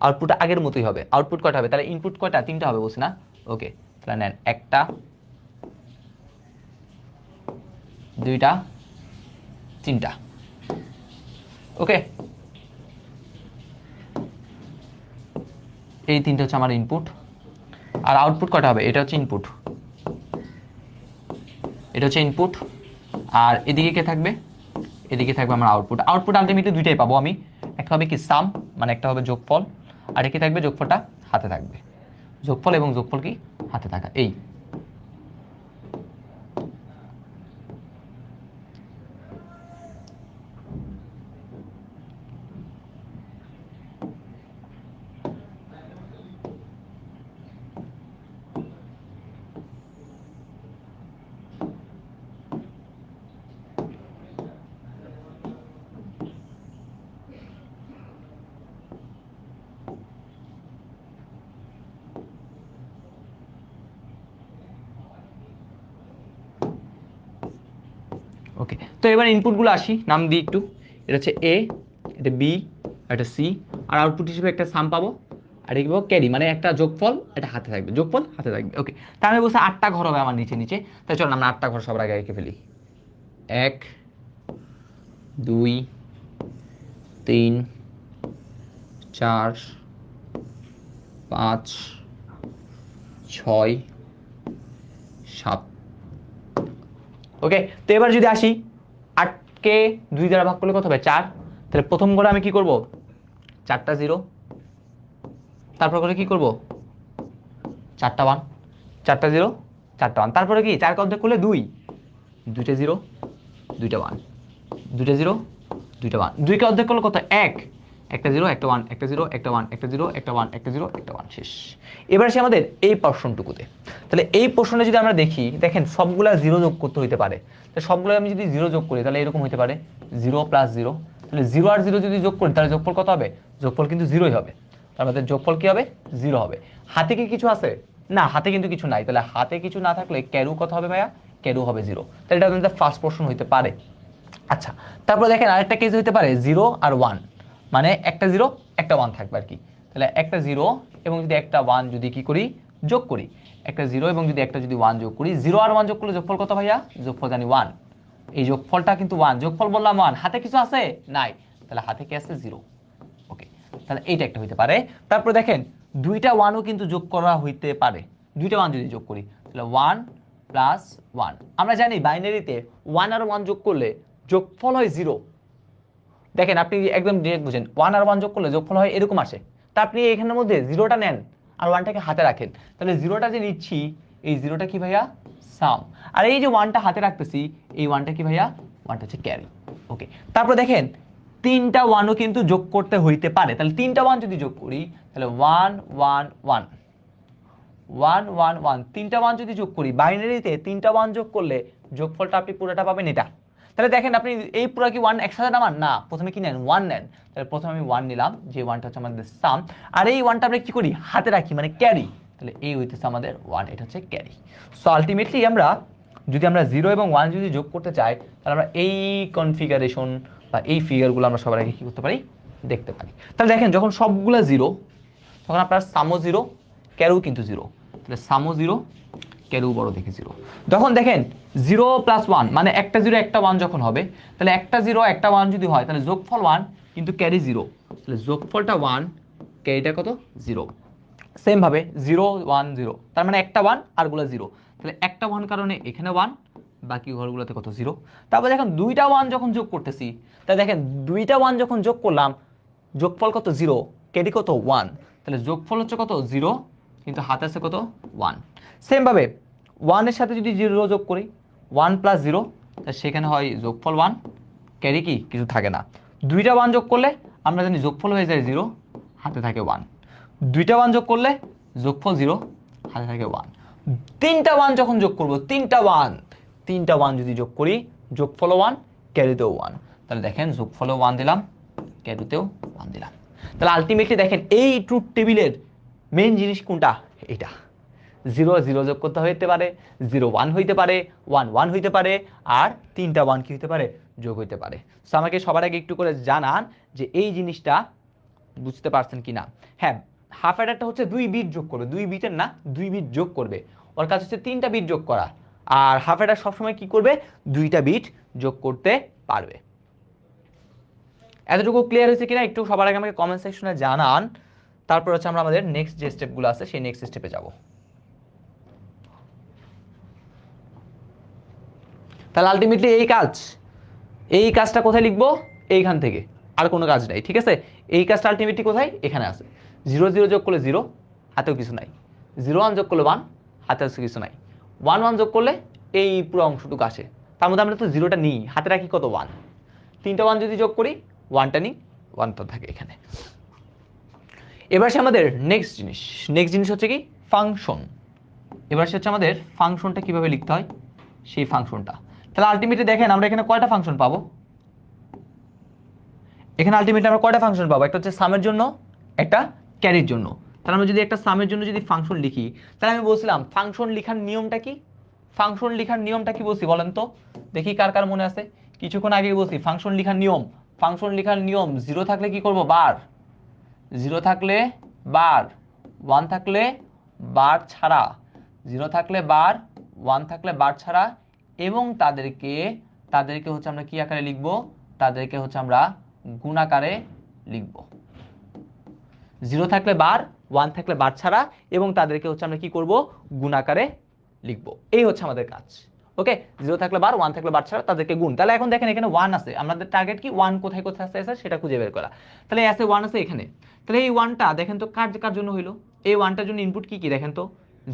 আউটপুট আগের মতোই হবে। আউটপুট কয়টা হবে, তাহলে ইনপুট কয়টা, 3টা হবে বলছি না। ওকে, তাহলে নেন 1টা 2টা 3টা। ওকে, এই 3টা হচ্ছে আমার ইনপুট। আর আউটপুট কয়টা হবে, এটা হচ্ছে ইনপুট, এটা হচ্ছে ইনপুট। আর এদিকে কে থাকবে, এদিকে থাকবে আমার আউটপুট। আউটপুট আলটিমেটলি দুইটাই পাবো আমি, একটা হবে কি সাম, মানে একটা হবে যোগফল, আর কি থাকবে, যোগফলটা হাতে থাকবে। যোগফল এবং যোগফল কি হাতে থাকা, এই। ওকে, তো এবার ইনপুটগুলো আসি, নাম দিই একটু। এটা হচ্ছে এ, এটা বি, এটা সি। আর আউটপুট হিসেবে একটা সাম পাবো, আর কি পাবো, ক্যারি, মানে একটা যোগফল, এটা হাতে থাকবে, যোগফল হাতে থাকবে। ওকে, তার মানে বলছে 8টা ঘর হবে আমার নিচে নিচে। তাই চলো আমরা 8টা ঘর সবার আগে এঁকে ফেলি। 1 2 3 4 5 6 7। ওকে, তো এবার যদি আসি, 8কে 2 দ্বারা ভাগ করলে কত হবে, 4। তাহলে প্রথম ঘরে আমি কি করব, 4টা 0, তারপর করে কি করব, 4টা 1, 4টা 0, 4টা 1, তারপরে কি 4কে অর্ধেক করলে 2, 2টা 0, 2টা 1, 2টা 0, 2টা 1, 2কে অর্ধেক করলে কত, 1, একটা 0, একটা 1, একটা 0, একটা 1, একটা 0, একটা 1, একটা 0, একটা 1, শেষ। এবার আসি আমাদের এই পোর্শনটুকুতে। তাহলে এই পোর্শনে যদি আমরা দেখি, দেখেন সবগুলা 0 যোগ করতে হইতে পারে। তো সবগুলো আমি যদি 0 যোগ করি তাহলে এরকম হইতে পারে 0 + 0। তাহলে 0 আর 0 যদি যোগ করি তাহলে যোগফল কত হবে, যোগফল কিন্তু 0ই হবে। তার আমাদের যোগফল কি হবে, 0 হবে। হাতে কি কিছু আছে, না, হাতে কিন্তু কিছু নাই। তাহলে হাতে কিছু না থাকলে ক্যারু কত হবে ভাইয়া, ক্যারু হবে 0। তাহলে এটা আমাদের ফার্স্ট পোর্শন হইতে পারে। আচ্ছা, তারপর দেখেন আরেকটা কেস হতে পারে 0 আর 1, মানে একটা 0 একটা 1 থাকবে আর কি। তাহলে একটা 0 এবং যদি একটা 1 যদি কি করি, যোগ করি, একটা 0 এবং যদি একটা যদি 1 যোগ করি, 0 আর 1 যোগ করলে যোগফল কত ভাইয়া, যোগফল জানি 1। এই যোগফলটা কিন্তু 1, যোগফল বললাম 1, হাতে কিছু আছে নাই, তাহলে হাতে কি আছে, 0। ওকে, তাহলে এইটা একটা হইতে পারে। তারপর দেখেন 2টা 1ও কিন্তু যোগ করা হইতে পারে। 2টা 1 যদি যোগ করি তাহলে 1 + 1। আমরা জানি বাইনারিতে 1 আর 1 যোগ করলে যোগফল হয় 0। দেখেন আপনি একদম ডিরেক্ট বুঝেন, 1 আর 1 যোগ করলে যোগফল হয় এরকম আসে। তা আপনি এখানের মধ্যে 0টা নেন আর 1টাকে হাতে রাখেন, তাহলে 0টা যে নিচ্ছি, এই 0টা কি ভাইয়া, সাম। আর এই যে 1টা হাতে রাখতেছি, এই 1টা কি ভাইয়া, 1টা হচ্ছে ক্যারি। ওকে, তারপর দেখেন 3টা 1ও কিন্তু যোগ করতে হইতে পারে। তাহলে 3টা 1 যদি যোগ করি তাহলে 1 1 1 1 1 1, 3টা 1 যদি যোগ করি, বাইনারিতে 3টা 1 যোগ করলে যোগফলটা আপনি পুরোটা পাবেন এটা। তাহলে দেখেন আপনি এই পুরো কি 1 একসাথে নামান না, প্রথমে কি নেন, 1 নেন। তাহলে প্রথমে আমি 1 নিলাম, যে 1টা হচ্ছে আমাদের সাম। আর এই 1টা আমরা কি করি, হাতে রাখি, মানে ক্যারি। তাহলে এই হইতেছে আমাদের 1, এটা হচ্ছে ক্যারি। সো আলটিমেটলি আমরা যদি আমরা 0 এবং 1 যদি যোগ করতে চাই, তাহলে আমরা এই কনফিগারেশন বা এই ফিগারগুলো আমরা সবার আগে কি করতে পারি, দেখতে পারি। তাহলে দেখেন যখন সবগুলো 0, তখন আপনার সামও 0, ক্যারু কিন্তু 0। তাহলে সামও 0, ক্যারু বড় দেখে 0। যখন দেখেন 0 + 1, মানে একটা 0 একটা 1 যখন হবে, তাহলে একটা 0 একটা 1 যদি হয় তাহলে যোগফল 1 কিন্তু ক্যারি 0। তাহলে যোগফলটা 1, ক্যারিটা কত, 0। সেম ভাবে 0 1 0, তার মানে একটা 1 আরগুলো 0। তাহলে একটা 1 কারণে এখানে 1, বাকি ঘরগুলোতে কত, 0। তারপর দেখেন 2টা 1 যখন যোগ করতেছি, তাহলে দেখেন 2টা 1 যখন যোগ করলাম, যোগফল কত, 0, ক্যারি কত, 1। তাহলে যোগফল হচ্ছে কত, 0, কিন্তু হাতে আছে কত, 1। সেম ভাবে 1 এর সাথে যদি 0 যোগ করি, 1 + 0, তাহলে সেখানে হয় যোগফল 1, ক্যারি কি কিছু থাকে না। 2টা 1 যোগ করলে আমরা জানি যোগফল হয়ে যায় 0, হাতে থাকে 1। 2টা 1 যোগ করলে যোগফল 0, হাতে থাকে 1। 3টা 1 যখন যোগ করব, 3টা 1 যদি যোগ করি, যোগফল 1, ক্যারিতেও 1। তাহলে দেখেন যোগফলও 1 দিলাম, ক্যারিতেও 1 দিলাম। তাহলে আলটিমেটলি দেখেন এই ট্রুথ টেবিলের মেইন জিনিস কোনটা, এটা। জিরো জিরো যোগ করতে হইতে পারে, 0 1 হইতে পারে, 1 1 হইতে পারে, আর 3টা 1 কি হইতে পারে, যোগ হইতে পারে। সো আমাকে সবার আগে একটু করে জানান যে এই জিনিসটা বুঝতে পারছেন কি না। হ্যাঁ, হাফ অ্যাডারটা হচ্ছে 2 বিট যোগ করবে, 2 বিটের না, 2 বিট যোগ করবে। ওর কাজ হচ্ছে 3টা বিট যোগ করা। আর হাফ অ্যাডার সবসময় কি করবে, 2টা বিট যোগ করতে পারবে। এতটুকু ক্লিয়ার হয়েছে কিনা একটু সবার আগে আমাকে কমেন্ট সেকশনে জানান। তারপর হচ্ছে আমরা আমাদের নেক্সট যে স্টেপগুলো আছে সেই নেক্সট স্টেপে যাব। তাহলে আলটিমেটলি এই কাজটা কোথায় লিখবো, এইখান থেকে, আর কোনো কাজ নাই, ঠিক আছে। এই কাজটা আলটিমেটলি কোথায়, এখানে আছে। 0 0 যোগ করলে 0, হাতেও কিছু নাই। 0 1 যোগ করলে 1, হাতেও কিছু নাই। 1 1 যোগ করলে এই পুরো অংশটুকু আসে। তার মধ্যে আমরা তো 0টা নিই, হাতে রাখি কত, 1। 3টা 1 যদি যোগ করি, 1টা নিই, 1টা থাকে এখানে। এবার সে আমাদের নেক্সট জিনিস হচ্ছে কি, ফাংশন। এবার সে হচ্ছে আমাদের ফাংশনটা কিভাবে লিখতে হয়, সেই ফাংশনটা। তাহলে আলটিমেটলি দেখেন আমরা এখানে কয়টা ফাংশন পাবো, এখানে আলটিমেটলি আমরা কয়টা ফাংশন পাবো, একটা হচ্ছে সামের জন্য, একটা ক্যারির জন্য। তাহলে আমরা যদি একটা সামের জন্য যদি ফাংশন লিখি, তাহলে আমি বলছিলাম ফাংশন লেখার নিয়মটা কি, ফাংশন লেখার নিয়মটা কি বলছি বলেন তো, দেখি কার কার মনে আছে। কিছুক্ষণ আগে বলছি ফাংশন লেখার নিয়ম। ফাংশন লেখার নিয়ম, 0 থাকলে কি করব, বার। 0 থাকলে বার, 1 থাকলে বার ছাড়া, 0 থাকলে বার, 1 থাকলে বার ছাড়া, এবং তাদেরকে হচ্ছে আমরা কি আকারে লিখব, তাদেরকে হচ্ছে আমরা গুণাকারে লিখব। 0 থাকলে বার, 1 থাকলে বার ছাড়া, এবং তাদেরকে হচ্ছে আমরা কি করব, গুণাকারে লিখব। এই হচ্ছে আমাদের কাজ। ওকে, 0 থাকলে বার, 1 থাকলে বার ছাড়া, তাদেরকে গুণ। তাহলে এখন দেখেন এখানে 1 আছে, আমাদের টার্গেট কি 1 কোথায় কোথায় আছে সেটা খুঁজে বের করা। তাহলে আছে 1 আছে এখানে। তাহলে এই 1টা দেখেন তো কার জন্য হইলো, এই 1টার জন্য ইনপুট কি কি দেখেন তো,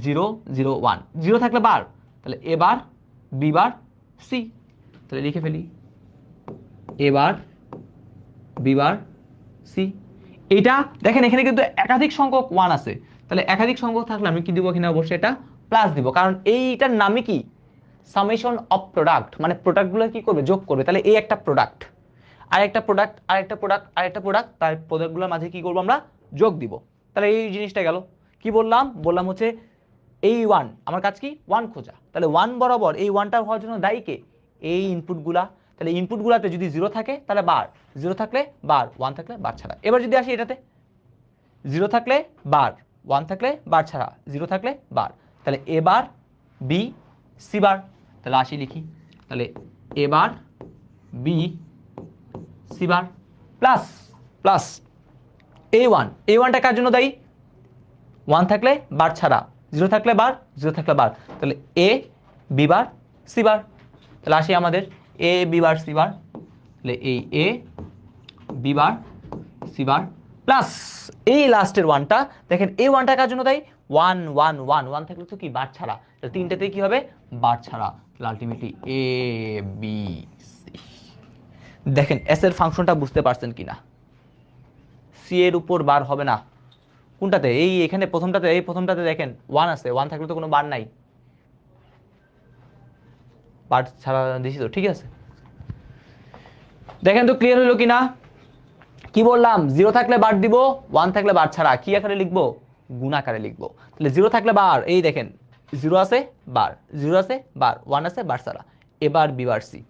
0 0 1। 0 থাকলে বার, তাহলে এ বার, বি বার, সি। তাহলে লিখে ফেলি, A bar, B bar, C. এটা দেখেন এখানে কিন্তু একাধিক সংখ্যক 1 আছে, তাহলে একাধিক সংখ্যক থাকলে আমি কি দিব, এখানে অবশ্যই এটা প্লাস দিব, কারণ এইটার নামই কি, সামেশন অফ প্রোডাক্ট, মানে প্রোডাক্টগুলো কি করবে, যোগ করবে। তাহলে এই একটা প্রোডাক্ট, আরেকটা প্রোডাক্ট, আরেকটা প্রোডাক্ট, আরেকটা প্রোডাক্ট, তার প্রোডাক্টগুলোর মাঝে কি করবো আমরা, যোগ দিব। তাহলে এই জিনিসটা গেল। কি বললাম হচ্ছে এই 1, আমার কাজ কি 1 খোঁজা। তাহলে 1 বরাবর এই 1টা হওয়ার জন্য দায়ী কে, এই ইনপুটগুলা। তাহলে ইনপুটগুলাতে যদি 0 থাকে তাহলে বার, 0 থাকলে বার, 1 থাকলে বার ছাড়া। এবার যদি আসি এটাতে, 0 থাকলে বার, 1 থাকলে বার ছাড়া, 0 থাকলে বার, তাহলে এ বার, বি, সি বার। তাহলে আসি লিখি, তাহলে এ bar, B, C bar, plus এই 1টা কার জন্য দায়ী, 1 থাকলে বার ছাড়া, 0 থাকলে বার, 0 থাকলে বার, তাহলে এ, বি বার, সি বার। তাহলে আসি আমাদের এ, বি বার, সি বার। তাহলে এই A, B bar, C bar, plus এই লাস্টের 1টা দেখেন, এই 1টা কার জন্য দায়ী, 1 1 1 1 থাকলে তো কি বার ছাড়া, তাহলে 3টাতে কি হবে, বার ছাড়া। তাহলে আলটিমেটলি এ, বি, সি। দেখেন এস এর ফাংশনটা বুঝতে পারছেন কিনা, সি এর উপর বার হবে না, কোনটাতে, এই এখানে প্রথমটাতে, এই প্রথমটাতে দেখেন 1 আছে, 1 থাকলে তো কোনো বার নাই, বার ছাড়া দিছি তো, ঠিক আছে। দেখেন তো ক্লিয়ার হলো কিনা, কি বললাম, 0 থাকলে বার দিব, 1 থাকলে বার ছাড়া, কি আকারে লিখবো, গুণাকারে লিখবো। তাহলে 0 থাকলে বার, এই দেখেন 0 আছে বার, 0 আছে বার, 1 আছে বার ছাড়া, এবার বি বার, সি।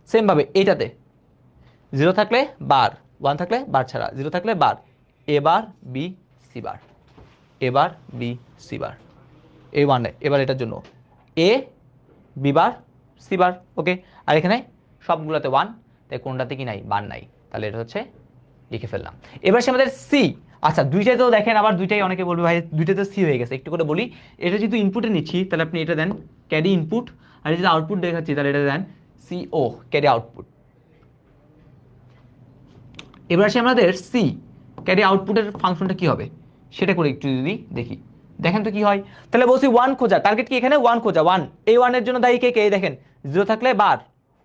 সেম ভাবে এইটাতে 0 থাকলে বার, 1 থাকলে বার ছাড়া, 0 থাকলে বার, এবার বি, সি বার, এবার বি, সি বার। এই 1 এবার এটার জন্য এ, বি বার, সি বার। ওকে, আর এখানে সবগুলোতে 1, তাই কোনটাতে কি নাই, বার নাই, তাহলে এটা হচ্ছে লিখে ফেললাম। এবার সে আমাদের সি। আচ্ছা, দুইটাই তো দেখেন, আবার দুইটাই অনেকে বলবে ভাই দুইটাই তো সি হয়ে গেছে, একটু করে বলি। এটা যেহেতু ইনপুটে নিচ্ছি তাহলে আপনি এটা দেন ক্যারি ইনপুট, আর যদি আউটপুট দেখাচ্ছি তাহলে এটা দেন সিও, ক্যারি আউটপুট। এবার আসি আমাদের সি, ক্যারি আউটপুটের ফাংশনটা কি হবে সেটা করে একটু যদি দেখি, দেখেন তো কি হয়। তাহলে বলছি 1 খোঁজা, টার্গেট কি এখানে 1 খোঁজা, 1। এই 1 এর জন্য দায়ী কে, দেখেন 0 থাকলে বার,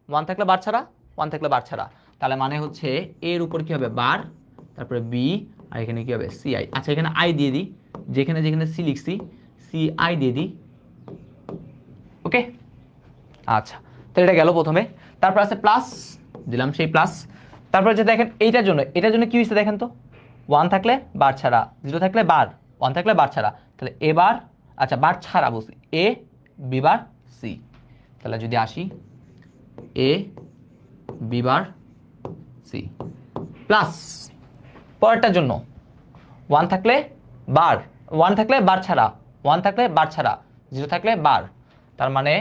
1 থাকলে বার ছাড়া, 1 থাকলে বার ছাড়া। তাহলে মানে হচ্ছে এর উপর কি হবে, বার, তারপরে বি, আর এখানে কি হবে, সি আই। আচ্ছা, এখানে আই দিয়ে দিই, যেখানে যেখানে সি লিখছি সি আই দিয়ে দিই। ওকে, আচ্ছা, তাহলে এটা গেল প্রথমে। তারপর আছে প্লাস, দিলাম সেই প্লাস। তারপর যে দেখেন এটার জন্য কি হয়েছে দেখেন তো, 1 থাকলে বার ছাড়া, 0 থাকলে বার, 1 থাকলে বার ছাড়া, তাহলে এ বার, আচ্ছা বার ছাড়া বলছি, এ বি বার সি। তাহলে যদি আসি এ বি বার সি প্লাস পরেরটার জন্য 1 থাকলে বার, 1 থাকলে বার ছাড়া, 1 থাকলে বার ছাড়া, 0 থাকলে বার, তার মানে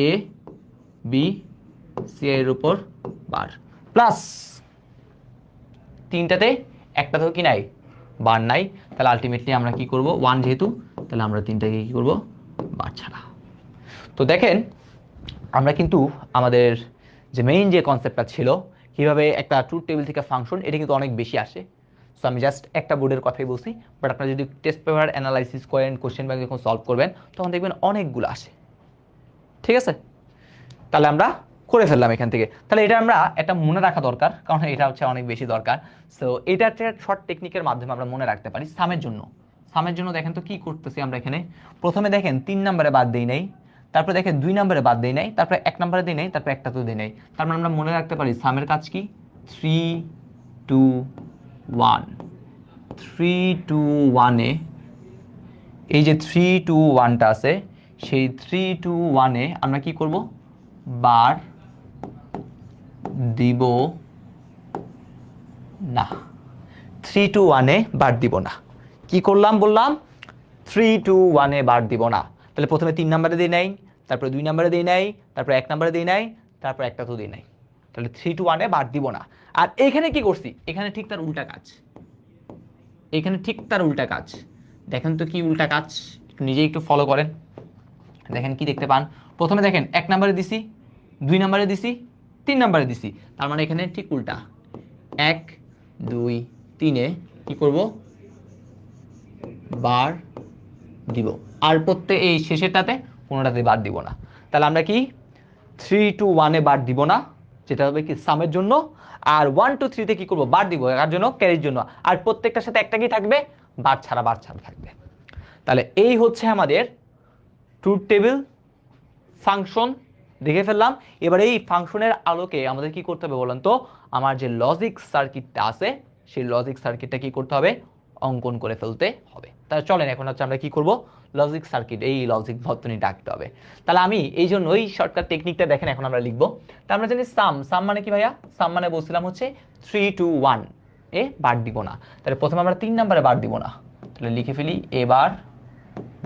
এ বি সি এর উপর বার প্লাস তিনটাতে একটাতেও কি নাই, বার নাই। তাহলে আলটিমেটলি আমরা কি করব, 1 যেহেতু, তাহলে আমরা তিনটাকে কি করব, বার ছাড়া। তো দেখেন আমরা কিন্তু আমাদের যে মেইন যে কনসেপ্টটা ছিল কিভাবে একটা ট্রুথ টেবিল থেকে ফাংশন, এটা কিন্তু অনেক বেশি আসে। সো আমি জাস্ট একটা বোর্ডের কথাই বলছি, বাট আপনারা যদি টেস্ট পেপার অ্যানালাইসিস করেন, কোশ্চেন ব্যাংক যখন সলভ করবেন তখন দেখবেন অনেকগুলো আসে। ঠিক আছে, তাহলে আমরা করে ফেললাম এখান থেকে। তাহলে এটা আমরা একটা মনে রাখা দরকার, কারণ এটা হচ্ছে অনেক বেশি দরকার। সো এটা একটা শর্ট টেকনিকের মাধ্যমে আমরা মনে রাখতে পারি। সামের জন্য, সামের জন্য দেখেন তো কি করতেছি আমরা এখানে। প্রথমে দেখেন 3 নম্বরে বাদ দেই নাই, তারপরে দেখেন 2 নম্বরে বাদ দেই নাই, তারপরে 1 নম্বরে দিই নাই, তারপরে একটা তো দিই নাই। তার মানে আমরা মনে রাখতে পারি সামের কাজ কি, 3 2 1। 3 2 1 এ এই যে 3 2 1টা আছে, সেই 3 2 1 এ আমরা কি করব, বার দিব না। 3 2 1 এ বার দিব না। কি করলাম বললাম, 3 2 1 এ বার দিব না। তাহলে প্রথমে 3 নম্বরে দিই নাই, তারপরে 2 নম্বরে দিই নাই, তারপরে 1 নম্বরে দিই নাই, তারপরে একটা তো দিই নাই। তাহলে 3 2 1 এ বার দিব না। আর এখানে কি করছি, এখানে ঠিক তার উল্টা কাজ, এখানে ঠিক তার উল্টা কাজ। দেখেন তো কি উল্টা কাজ, নিজেই একটু ফলো করেন। দেখেন কি দেখতে পান, প্রথমে দেখেন 1 নম্বরে দিছি, 2 নম্বরে দিছি, 3 নম্বরে দিছি, তার মানে এখানে ঠিক উল্টা। 1 2 3 এ কি করব, বার দিব। আর প্রত্যেক এই শেষেরটাতে কোনোটাতে বার দিব না। তাহলে আমরা কি 3 2 1 এ বার দিব না, যেটা হবে কি সামের জন্য। আর 1 2 3 তে কি করব, বার দিব এর জন্য, ক্যারির জন্য। আর প্রত্যেকটার সাথে একটা কি থাকবে, বার ছাড়া, বার ছাড়া থাকবে। তাহলে এই হচ্ছে আমাদের ট্রুথ টেবিল ফাংশন দেখে ফেললাম। এবার এই ফাংশনের আলোকে আমাদের কি করতে হবে বলেন তো, আমার যে লজিক সার্কিটটা আছে সেই লজিক সার্কিটটা কি করতে হবে, অঙ্কন করে ফেলতে হবে। তাহলে চলেন এখন হচ্ছে আমরা কি করব, লজিক সার্কিট, এই লজিক বর্তনী ডাকতে হবে। তাহলে আমি এই জন্য ওই শর্টকাট টেকনিকটা দেখেন এখন আমরা লিখবো। তা আমরা জানি সাম, সাম মানে কি ভাইয়া, সাম মানে বলছিলাম হচ্ছে 3 2 1 এ বার দিব না। তাহলে প্রথমে আমরা 3 নম্বরে বার দিব না, তাহলে লিখে ফেলি A bar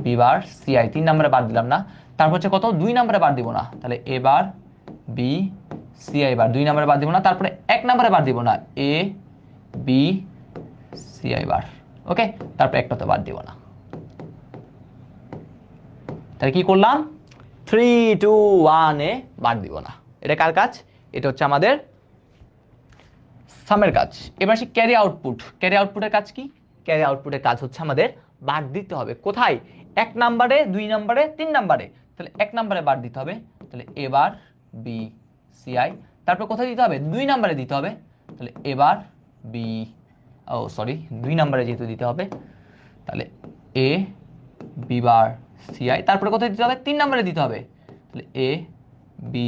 B bar C আই। 3 নম্বরে বার দিলাম না, তারপর হচ্ছে কত, 2 নম্বরে বার দিব না, তাহলে এ বার বি সি আই বার। 2 নম্বরে বার দিব না, তারপরে 1 নম্বরে বার দিব না, এ বি সি আই বার। ওকে, তারপর একটা তো বার দিব না। তাহলে কি করলাম, 3 2 1 এ বার দিব না। এটা কার কাজ, এটা হচ্ছে আমাদের সামের কাজ। এবার আসি ক্যারি আউটপুট। ক্যারি আউটপুটের কাজ কি, ক্যারি আউটপুটের কাজ হচ্ছে আমাদের বার দিতে হবে। কোথায়, 1 নম্বরে, 2 নম্বরে, 3 নম্বরে। তাহলে 1 নম্বরে বার দিতে হবে, তাহলে এবার বি সি আই। তারপর কোথায় দিতে হবে, 2 নম্বরে দিতে হবে, তাহলে এবার বি, ও সরি 2 নম্বরে যেহেতু দিতে হবে, তাহলে এ বি বার সি আই। তারপরে কোথায় দিতে হবে, 3 নম্বরে দিতে হবে, তাহলে এ বি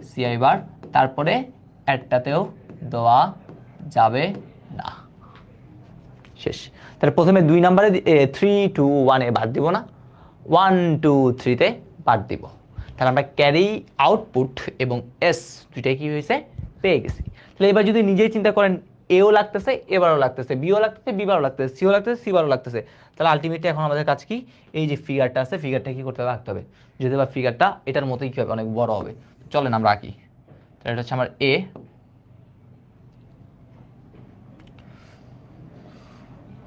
সি আই বার। তারপরে একটাতেও দেওয়া যাবে না, শেষ। তাহলে প্রথমে 2 নম্বরে 3 2 1 এ বাদ দিব না, 1 2 3 তে বাদ দিব। তাহলে আমরা ক্যারি আউটপুট এবং এস দুইটাই কি হয়েছে, পেয়ে গেছি। তাহলে এবার যদি নিজেই চিন্তা করেন, এও লাগতেছে, এবারও লাগতেছে, বিও লাগতেছে, বিবারও লাগতেছে, সিও লাগতেছে, সিবারও লাগতেছে। তাহলে আলটিমেটলি এখন আমাদের কাজ কি, এই যে ফিগারটা আছে, ফিগারটা কি করতে হবে, রাখতে হবে। যদি বা ফিগারটা এটার মতোই কি হবে, অনেক বড় হবে। চলেন আমরা আঁকি। তাহলে এটা হচ্ছে আমার এ,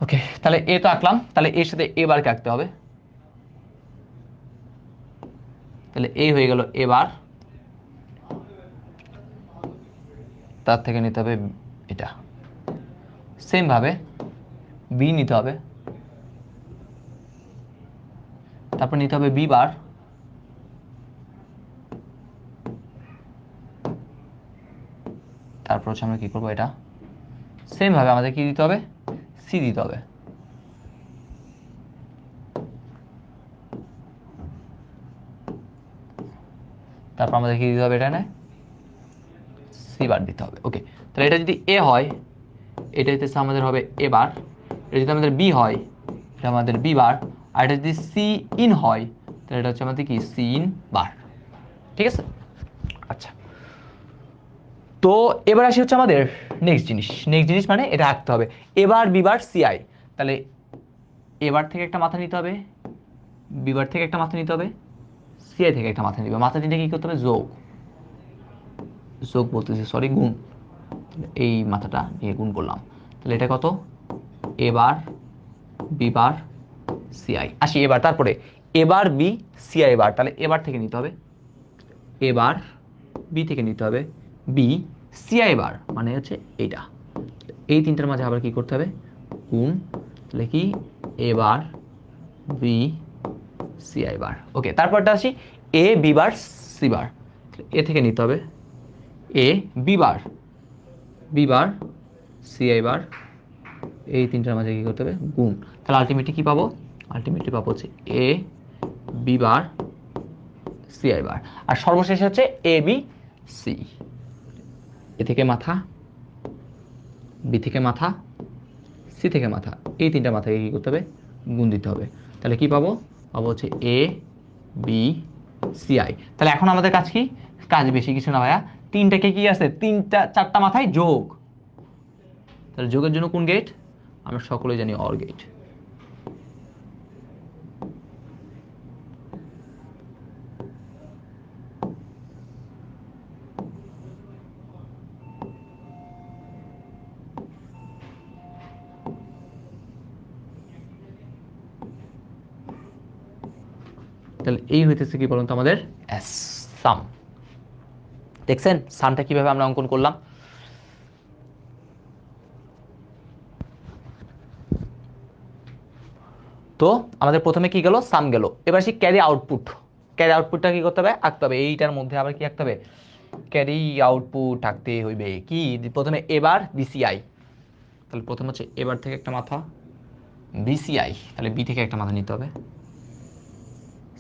ওকে। তাহলে এ তো আঁকলাম, তাহলে এর সাথে এবারকে আঁকতে হবে। তাহলে এই হয়ে গেল এবার, তার থেকে নিতে হবে এটা। সেম ভাবে বি নিতে হবে, তারপর নিতে হবে বি বার, তারপর হচ্ছে আমরা কি করবো, এটা সেম ভাবে আমাদের কি দিতে হবে, সি দিতে হবে। তারপর আমাদের কি দিতে হবে, এটা না সি বার দিতে হবে। ওকে, তাহলে এটা যদি এ হয়, এটা হচ্ছে আমাদের হবে এ বার। এটা যদি আমাদের বি হয়, এটা আমাদের বি বার, আর এটা যদি সি ইন হয় তাহলে এটা হচ্ছে আমাদের কি সি ইন বার। ঠিক আছে, আচ্ছা। তো এবার আসি হচ্ছে আমাদের নেক্সট জিনিস মানে এটা রাখতে হবে। এবার বিবার সিআই, তাহলে এবার থেকে একটা মাথা নিতে হবে, বিবার থেকে একটা মাথা নিতে হবে, সিআই থেকে একটা মাথা নিতে হবে। মাথা নিতে কি করতে হবে? যোগ, যোগ বলতেছি সরি গুণ। এই মাথাটা নিয়ে গুণ করলাম, তাহলে এটা কত? এবার বিবার সিআই। আসি এবার, তারপরে এবার বি সিআই বার, তাহলে এবার থেকে নিতে হবে, এবার বি থেকে নিতে হবে বি সিআই বার, মানে হচ্ছে এইটা। এই তিনটার মাঝে আবার কি করতে হবে? গুণ, তাহলে কি এবার বি সিআই বার। ওকে, তারপরটা আসি এ বি বার সি বার, এ থেকে নিতে হবে A B bar, B bar CI bar, এই তিনটার মাঝে কি করতে হবে? গুণ। তাহলে আলটিমেটলি কি পাবো? আলটিমেটলি পাবো হচ্ছে এ বি বার সিআই বার, আর সর্বশেষ হচ্ছে এ বি সি। এ থেকে মাথা, বি থেকে মাথা, সি থেকে মাথা, এই তিনটা মাথাকে কি করতে হবে? গুণ দিতে হবে। তাহলে কি পাবো? পাবো হচ্ছে এ বি সিআই। তাহলে এখন আমাদের কাজ কি? কাজ বেশি কিছু না ভাইয়া, তিনটাকে কি আছে? চারটা মাথায় যোগ। তাহলে যোগের জন্য কোন গেট? আমরা সকলেই জানি অর গেট। তাহলে এই হইতেছে কি বলুন তো আমাদের এস সাম। দেখছেন সামটা কিভাবে আমরা অঙ্কন করলাম? তো আমাদের প্রথমে কি গেল? সাম গেল। এবার আসি ক্যারি আউটপুট। ক্যারি আউটপুটটা কি করতে হবে? আঁকতে হবে। এইটার মধ্যে আবার কি আঁকতে হবে? ক্যারি আউটপুট আঁকতে হইবে। কি প্রথমে এবার বিসিআই, তাহলে প্রথম হচ্ছে এবার থেকে একটা মাথা, বিসিআই, তাহলে বি থেকে একটা মাথা নিতে হবে,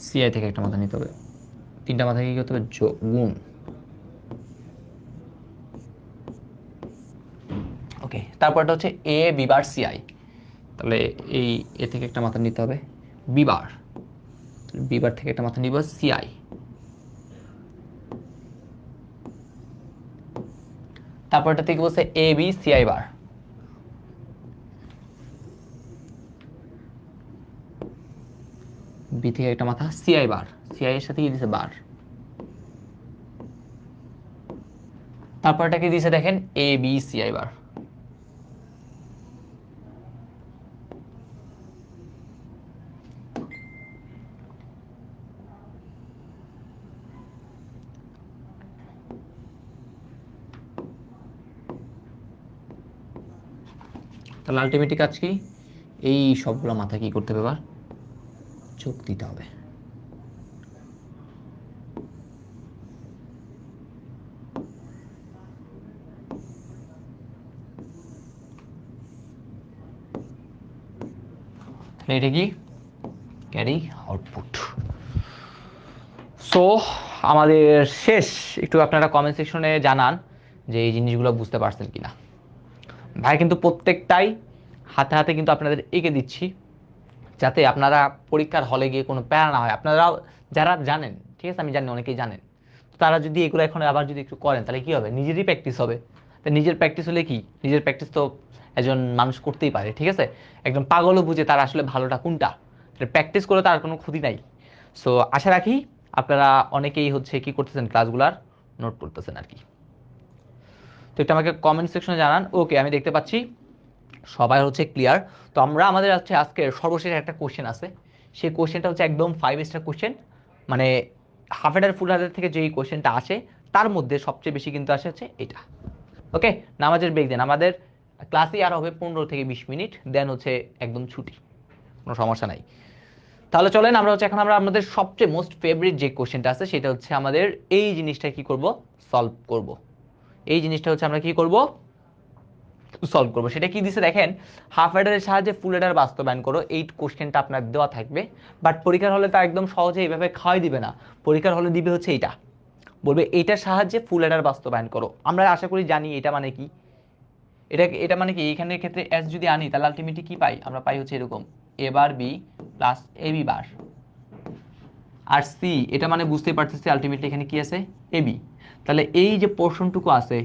সিআই থেকে একটা মাথা নিতে হবে, তিনটা মাথা কি করতে হবে? গুণ। ওকে, তারপরটা হচ্ছে এ বিবার সিআই, তাহলে এই এ থেকে একটা মাথা নিতে হবে বিবার, বিবার থেকে একটা মাথা নিব সিআই, তারপরটা থেকে বলছে A B CI bar, B থেকে একটা মাথা সিআই বার, সিআই এর সাথে কি দিছে? বার। তারপরটা কি দিছে দেখেন? এ বি সিআই বার। তাহলে আলটিমেটলি কাজ কি? এই সবগুলো মাথা কি করতে হবে? এবার যোগ দিতে হবে। তাহলে এটা কি? Carry output. সো আমাদের শেষ। একটু আপনারা কমেন্ট সেকশনে জানান যে এই জিনিসগুলো বুঝতে পারছেন কিনা। ভাই কিন্তু প্রত্যেকটাই হাতে হাতে কিন্তু আপনাদের এঁকে দিচ্ছি, যাতে আপনারা পরীক্ষার হলে গিয়ে কোনো প্যারা না হয়। আপনারাও যারা জানেন, ঠিক আছে, আমি জানি অনেকেই জানেন, তো তারা যদি এগুলো এখন আবার যদি একটু করেন তাহলে কি হবে? নিজেরই প্র্যাকটিস হবে। তো নিজের প্র্যাকটিস হলে কি? নিজের প্র্যাকটিস তো একজন মানুষ করতেই পারে, ঠিক আছে। একদম পাগলও বুঝে তার আসলে ভালোটা কোনটা। প্র্যাকটিস করে তার কোনো ক্ষতি নাই। সো আশা রাখি আপনারা অনেকেই হচ্ছে কি করতেছেন, ক্লাসগুলার নোট করতেছেন আর কি। তো এটা আমাকে কমেন্ট সেকশনে জানান। ওকে, আমি দেখতে পাচ্ছি সবাই হচ্ছে ক্লিয়ার। তো আমরা আমাদের হচ্ছে আজকের সর্বশেষ একটা কোশ্চেন আছে, সেই কোশ্চেনটা হচ্ছে একদম 5 স্টার কোশ্চেন, মানে হাফ হেডার ফুল হেডার থেকে যেই কোশ্চেনটা আসে তার মধ্যে সবচেয়ে বেশি কিন্তু আসে হচ্ছে এটা। ওকে, নামাজের ব্রেক দেন। আমাদের ক্লাসই আর হবে 15 থেকে 20 মিনিট, দেন হচ্ছে একদম ছুটি, কোনো সমস্যা নাই। তাহলে চলেন আমরা হচ্ছে এখন আমরা আমাদের সবচেয়ে মোস্ট ফেভারিট যে কোশ্চেনটা আছে সেটা হচ্ছে আমাদের এই জিনিসটা কি করব? সলভ করব। এই জিনিসটা হচ্ছে আমরা কি করব? সলভ করবো। সেটা কি দিছে দেখেন, হাফ অ্যাডারের সাহায্যে ফুল অ্যাডার বাস্তবায়ন করো। এই কোশ্চেনটা আপনার দেওয়া থাকবে, বাট পরীক্ষার হলে তা একদম সহজে এইভাবে খাওয়াই দিবে না। পরীক্ষার হলে দিবে হচ্ছে এইটা, বলবে এইটার সাহায্যে ফুল অ্যাডার বাস্তবায়ন করো। আমরা আশা করি জানি এটা মানে কি। এটা এটা মানে কি, এইখানের ক্ষেত্রে এস যদি আনি তাহলে আলটিমেটলি কি পাই? আমরা পাই হচ্ছে এরকম এ বার বি প্লাস এ বি বার, আর সি এটা মানে বুঝতেই পারতেছি আলটিমেটলি এখানে কি আছে, এ বি। তাহলে এই যে পোর্শনটুকু আছে,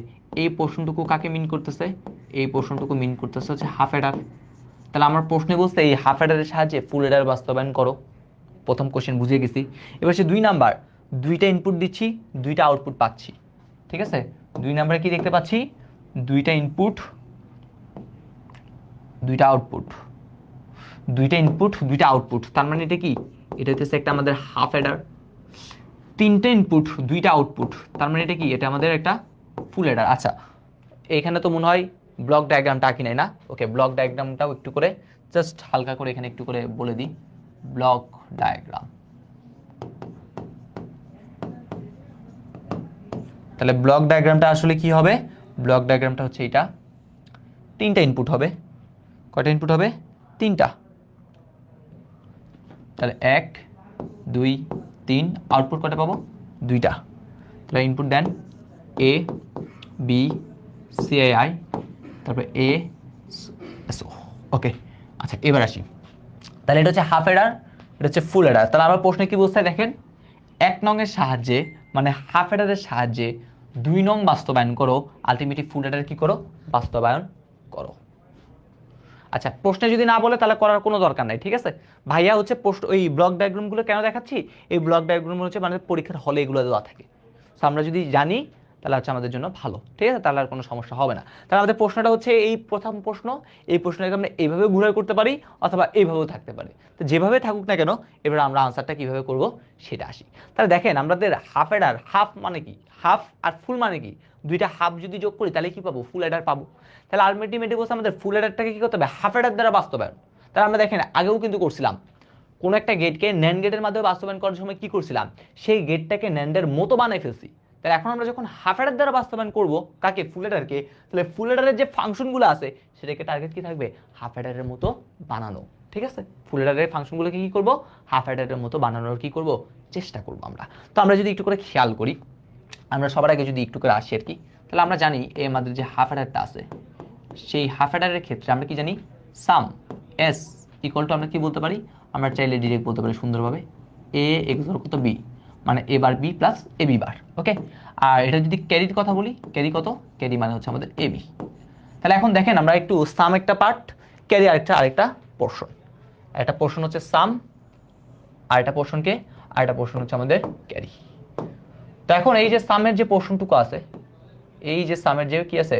এই পোর্শনটুকু কাকে মিন করতেছে, এই পোর্শনটুকু মিন করতেছে হচ্ছে হাফ এডার। তাহলে আমার প্রশ্নে বলতে এই হাফ এডারের সাহায্যে ফুল এডার বাস্তবায়ন করো। প্রথম কোশ্চেন বুঝিয়ে গেছি। এবার সে 2 নাম্বার, দুইটা ইনপুট দিচ্ছি, দুইটা আউটপুট পাচ্ছি, ঠিক আছে। 2 নাম্বারে কি দেখতে পাচ্ছি, দুইটা ইনপুট, দুইটা আউটপুট, দুইটা ইনপুট দুইটা আউটপুট, তার মানে এটা কি, এটা হচ্ছে একটা আমাদের হাফ এডার। তিনটা ইনপুট দুইটা আউটপুট, তার মানে এটা কি, এটা আমাদের একটা ফুল এডার। আচ্ছা, এখানে তো মনে হয় ব্লক ডায়াগ্রামটা আঁকি নাই না? ওকে, ব্লক ডায়াগ্রামটাও একটু করে জাস্ট হালকা করে এখানে একটু করে বলে দিই। ব্লক ডায়াগ্রাম, তাহলে ব্লক ডায়াগ্রামটা আসলে কি হবে, ব্লক ডায়াগ্রামটা হচ্ছে এটা, তিনটা ইনপুট হবে। কয়টা ইনপুট হবে, তিনটা। তাহলে 1 2 3, আউটপুট কয়টা পাবো, দুইটা। তাহলে ইনপুট দেন এ বি সি আই, তারপরে এ এস ও। ওকে, আচ্ছা এবার আসি। তাহলে এটা হচ্ছে হাফ এডার, এটা হচ্ছে ফুল এডার। তাহলে আমার প্রশ্নে কি বুঝতে দেখেন, 1 নং এর সাহায্যে মানে হাফ এডারের সাহায্যে 2 নং বাস্তবায়ন করো, আলটিমেটলি ফুল এডার কি করো, বাস্তবায়ন করো। আচ্ছা, প্রশ্নে যদি না বলে তাহলে করার কোনো দরকার নাই, ঠিক আছে ভাইয়া। হচ্ছে প্রশ্ন ওই ব্লক ডায়াগ্রামগুলো কেন দেখাচ্ছি, এই ব্লক ডায়াগ্রামগুলো হচ্ছে মানে পরীক্ষার হলে এগুলো দেওয়া থাকে। সো আমরা যদি জানি তাহলে হচ্ছে আমাদের জন্য ভালো, ঠিক আছে, তাহলে আর কোনো সমস্যা হবে না। তাহলে আমাদের প্রশ্নটা হচ্ছে এই প্রথম প্রশ্ন, এই প্রশ্নটাকে আমরা এইভাবে ঘুরে করতে পারি অথবা এইভাবেও থাকতে পারে। তো যেভাবে থাকুক না কেন, এবার আমরা আনসারটা কীভাবে করব সেটা আসি। তাহলে দেখেন আমাদের হাফ এডার, হাফ মানে কি, হাফ আর ফুল মানে কি, দুইটা হাফ যদি যোগ করি তাহলে কি পাবো, ফুল এডার পাবো। তাহলে আলটিমেটলি বলছে আমাদের ফুল এডারটাকে কি করতে হবে, হাফ এডার দ্বারা বাস্তবায়ন। তাহলে আমরা দেখেন আগেও কিন্তু করছিলাম, কোনো একটা গেটকে ন্যান্ড গেটের মাধ্যমে বাস্তবায়ন করার সময় কি করছিলাম, সেই গেটটাকে ন্যান্ডের মতো বানাই ফেলছি। তাহলে এখন আমরা যখন হাফ এডার দ্বারা বাস্তবায়ন করব কাকে, ফুল এডারকে, তাহলে ফুল এডারের যে ফাংশনগুলো আছে সেটাকে টার্গেট কি থাকবে, হাফ এডারের মতো বানানো, ঠিক আছে। ফুল এডারের ফাংশনগুলোকে কি করব, হাফ এডারের মতো বানানোর কি করব, চেষ্টা করব আমরা। তো আমরা যদি একটু করে খেয়াল করি, আমরা সবার আগে যদি একটু করে আসি আর কি, তাহলে আমরা জানি এই আমাদের যে হাফ এডারটা আছে, সেই হাফ এডারের ক্ষেত্রে আমরা কি জানি, সাম এস ইকুয়াল টু আমরা কি বলতে পারি, আমরা চাইলে ডিরেক্ট বলতে পারি সুন্দরভাবে এ এক্স কত বি, মানে এ বার বি প্লাস এ বি বার। ওকে, আর এটা যদি ক্যারির কথা বলি, ক্যারি কত, ক্যারি মানে হচ্ছে আমাদের এ বি। তাহলে এখন দেখেন আমরা একটু সাম একটা পার্ট, ক্যারি আরেকটা পোর্শন। একটা পোর্শন হচ্ছে সাম, আরেকটা পোর্শনকে, আরেকটা পোর্শন হচ্ছে আমাদের ক্যারি। তো এখন এই যে সামের যে পোর্শনটুকু আছে, এই যে সামের যে কি আছে,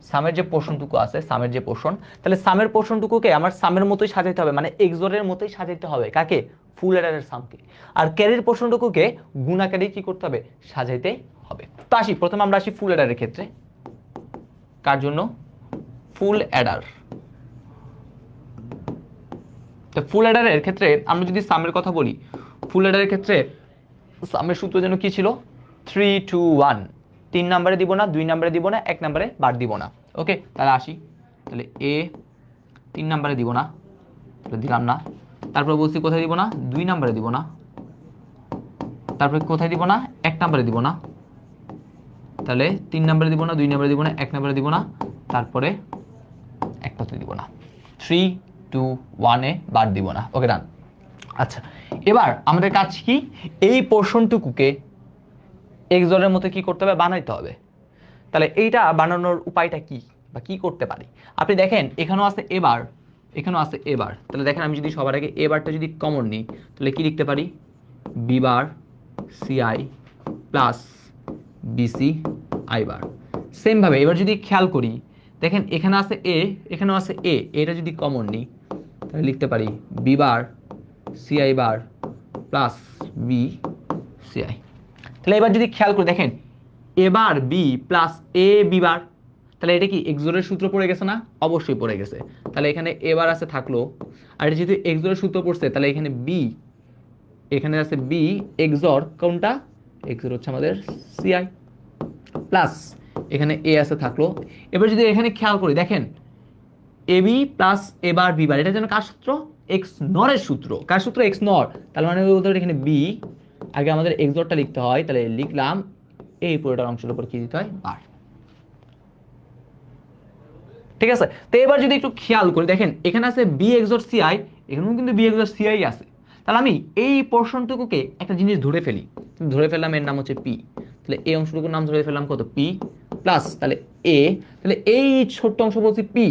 সামের যে পোর্শনটুকু আছে, সামের যে পোর্শন, তাহলে সামের পোর্শনটুকুকে আমার সামের মতোই সাজাইতে হবে, মানে এক্সরের মতোই সাজাইতে হবে কাকে, ফুল এডারের সামকে। আর ক্যারির পোর্শনটুকুকে গুণাকারে কি করতে হবে, সাজাইতে হবে। তো আসি প্রথমে আমরা আসি ফুল এডারের ক্ষেত্রে, কার জন্য, ফুল এডার। তো ফুল এডারের ক্ষেত্রে আমরা যদি সামের কথা বলি, ফুল এডারের ক্ষেত্রে সামের সূত্র যেন কি ছিল, 3 2 1, 3 নম্বরে দিব না, 2 নম্বরে দিব না, 1 নম্বরে বার দিব না। ওকে, তাহলে আসি, তাহলে এ 3 নম্বরে দিব না, তাহলে দিলাম না। তারপরে বলছি কোথায় দিব না, 2 নম্বরে দিব না, তারপরে কোথায় দিব না, 1 নম্বরে দিব না, তাহলে 3 নম্বরে দিব না, 2 নম্বরে দিব না, 1 নম্বরে দিব না, তারপরে একটাতে দিব না, 3 2 1 এ বার দিব না। ওকে ডান। আচ্ছা, এবার আমাদের কাজ কি, এই পোর্শনটুকুকে এক্সরের মতো কি করতে হবে, বানাইতে হবে। তাহলে এইটা বানানোর উপায়টা কি বা কি করতে পারি, আপনি দেখেন এখানেও আছে এবার, এখানেও আছে এবার। তাহলে দেখেন আমি যদি সবার আগে এবারটা যদি কমন নিই, তাহলে কি লিখতে পারি, B bar CI plus BC I bar. সেমভাবে এবার যদি খেয়াল করি, দেখেন এখানে আছে এ, এখানেও আছে এ, এটা যদি কমন নিই তাহলে লিখতে পারি বি বার সিআই বার প্লাস বি সিআই। তাহলে এবার যদি খেয়াল করে দেখেন এবার বি প্লাস এ বি বার, তাহলে এটা কি এক্সরের সূত্র পড়ে গেছে না, অবশ্যই পড়ে গেছে। তাহলে এখানে এবার আছে থাকলো, আর এটা যেহেতু এক্সরের সূত্র পড়ছে তাহলে এখানে বি, এখানে আছে বি এক্সর, কোনটা এক্সর হচ্ছে আমাদের সিআই, প্লাস এখানে এ আছে থাকলো। এবার যদি এখানে খেয়াল করি দেখেন এ বি প্লাস এবার বি বার, এটা যেন কার সূত্র, এক্স নরের সূত্র, কার সূত্র, এক্স নর। তাহলে মানে বলতে পারি এখানে বি, আগে আমাদের এক্সরটা লিখতে হয়, তাহলে লিখলাম এই পুরোটার অংশের উপর কি দিতে হয়, বার। ঠিক আছে। তো এবার যদি একটু খেয়াল করি দেখেন এখানে আছে বি এক্সর সিআই, এখানেও কিন্তু বি এক্সর সিআই আছে। তাহলে আমি এই পোর্শনটুকুকে একটা জিনিস ধরে ফেলি, ধরে ফেললাম এর নাম হচ্ছে পি। তাহলে এই অংশটুকুর নাম ধরে ফেললাম কত, পি প্লাস তাহলে এ, তাহলে এই ছোট্ট অংশ বলছি পি,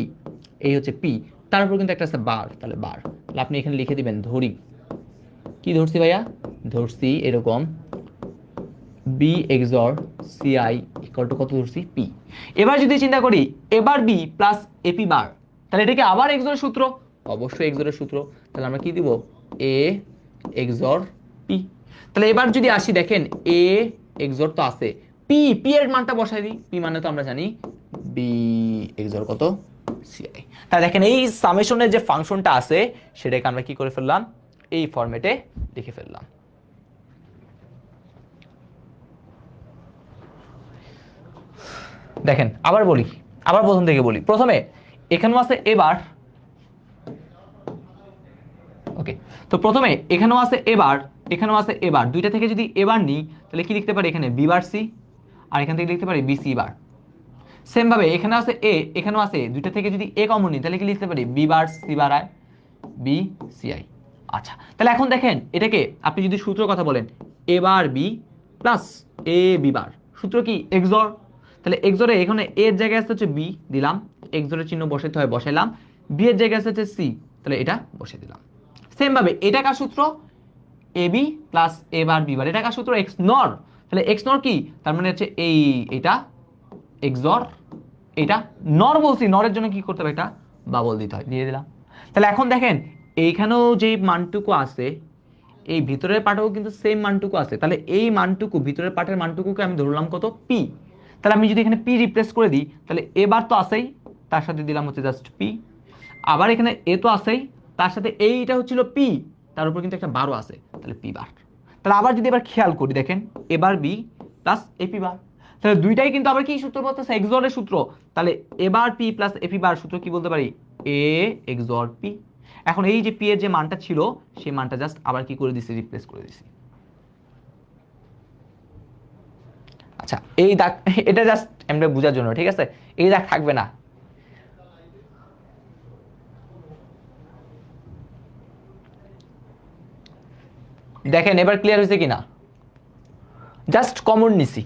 এই হচ্ছে পি, তার উপর কিন্তু একটা আছে বার, তাহলে বার। তাহলে আপনি এখানে লিখে দিবেন ধরি, কি ধরছি ভাইয়া, ধরছি এরকম B XOR C I equal to কত ধরছি, পি। এবার যদি চিন্তা করি এবার বি প্লাস এপি বার, তাহলে এটাকে আবার এক্সরের সূত্র, অবশ্যই এক্সরের সূত্র। তাহলে আমরা কি দিব, এ এক্সর পি। তাহলে এবার যদি আসি দেখেন এ এক্সর তো আছে, পি, পি এর মানটা বসাই দিই, পি মানে তো আমরা জানি বি এক্সর কত, সিআই। তাহলে দেখেন এই সামেশনের যে ফাংশনটা আছে সেটাকে আমরা কি করে ফেললাম, এই ফরম্যাটে লিখে ফেললাম। দেখেন আবার বলি, আবার প্রথম থেকে বলি, প্রথমে এখানেও আছে এবার, ওকে, তো প্রথমে এখানেও আছে এবার, এখানেও আছে এবার, দুইটা থেকে যদি এবার নিই তাহলে কি লিখতে পারি, এখানে বি বার সি, আর এখান থেকে লিখতে পারি বি সি বার। সেম ভাবে এখানে আছে এ, এখানেও আছে, দুইটা থেকে যদি এ কমন নিই তাহলে কি লিখতে পারি, B bar C bar I, B C I. আচ্ছা, তাহলে এখন দেখেন এটাকে আপনি যদি সূত্র কথা বলেন, এ বার বি প্লাস এ বি বার, সূত্র কি, এক্সর। তাহলে এক্সরে এখানে এর জায়গায় আছে হচ্ছে বি দিলাম, এক্সরের চিহ্ন বসাইতে হয় বসাইলাম, বি এর জায়গায় আছে হচ্ছে সি, তাহলে এটা বসিয়ে দিলাম। সেম ভাবে এটা কার সূত্র, A B plus A bar B বার, এটা কার সূত্র, এক্স নর। তাহলে এক্স নর কি, তার মানে হচ্ছে এই এটা এক্সর, এটা নর বলছি, নরের জন্য কি করতে হবে, এটা বাবল দিতে হয়, দিয়ে দিলাম। তাহলে এখন দেখেন এইখানেও যে মানটুকু আছে এই ভিতরের পার্টেও কিন্তু সেম মানটুকু আছে, তাহলে এই মানটুকু ভিতরের পার্টের মানটুকুকে আমি ধরলাম কত, পি। তাহলে আমি যদি এখানে পি রিপ্লেস করে দিই তাহলে এবার তো আছেই, তার সাথে দিলাম হচ্ছে জাস্ট পি, আবার এখানে এ তো আছেই, তার সাথে এইটা হচ্ছিল পি, তার উপর কিন্তু একটা বারো আছে, তাহলে পি বার। তাহলে আবার যদি এবার খেয়াল করি দেখেন এবার বি প্লাস এপি বার, তাহলে দুইটাই কিন্তু আবার কি সূত্র বলতেছে, এক্সরের সূত্র। তাহলে এবার পি প্লাস এপি বার সূত্র কি বলতে পারি, এ এক্সর পি। এখন এই যে পি এর যে মানটা ছিল সেই মানটা জাস্ট আবার কি করে দিছি, রিপ্লেস করে দিছি। আচ্ছা এই দাগ, এটা জাস্ট আমরা বোঝার জন্য, ঠিক আছে, এই দাগ থাকবে না। দেখেন এবার ক্লিয়ার হয়েছে কিনা, জাস্ট কমন নিছি,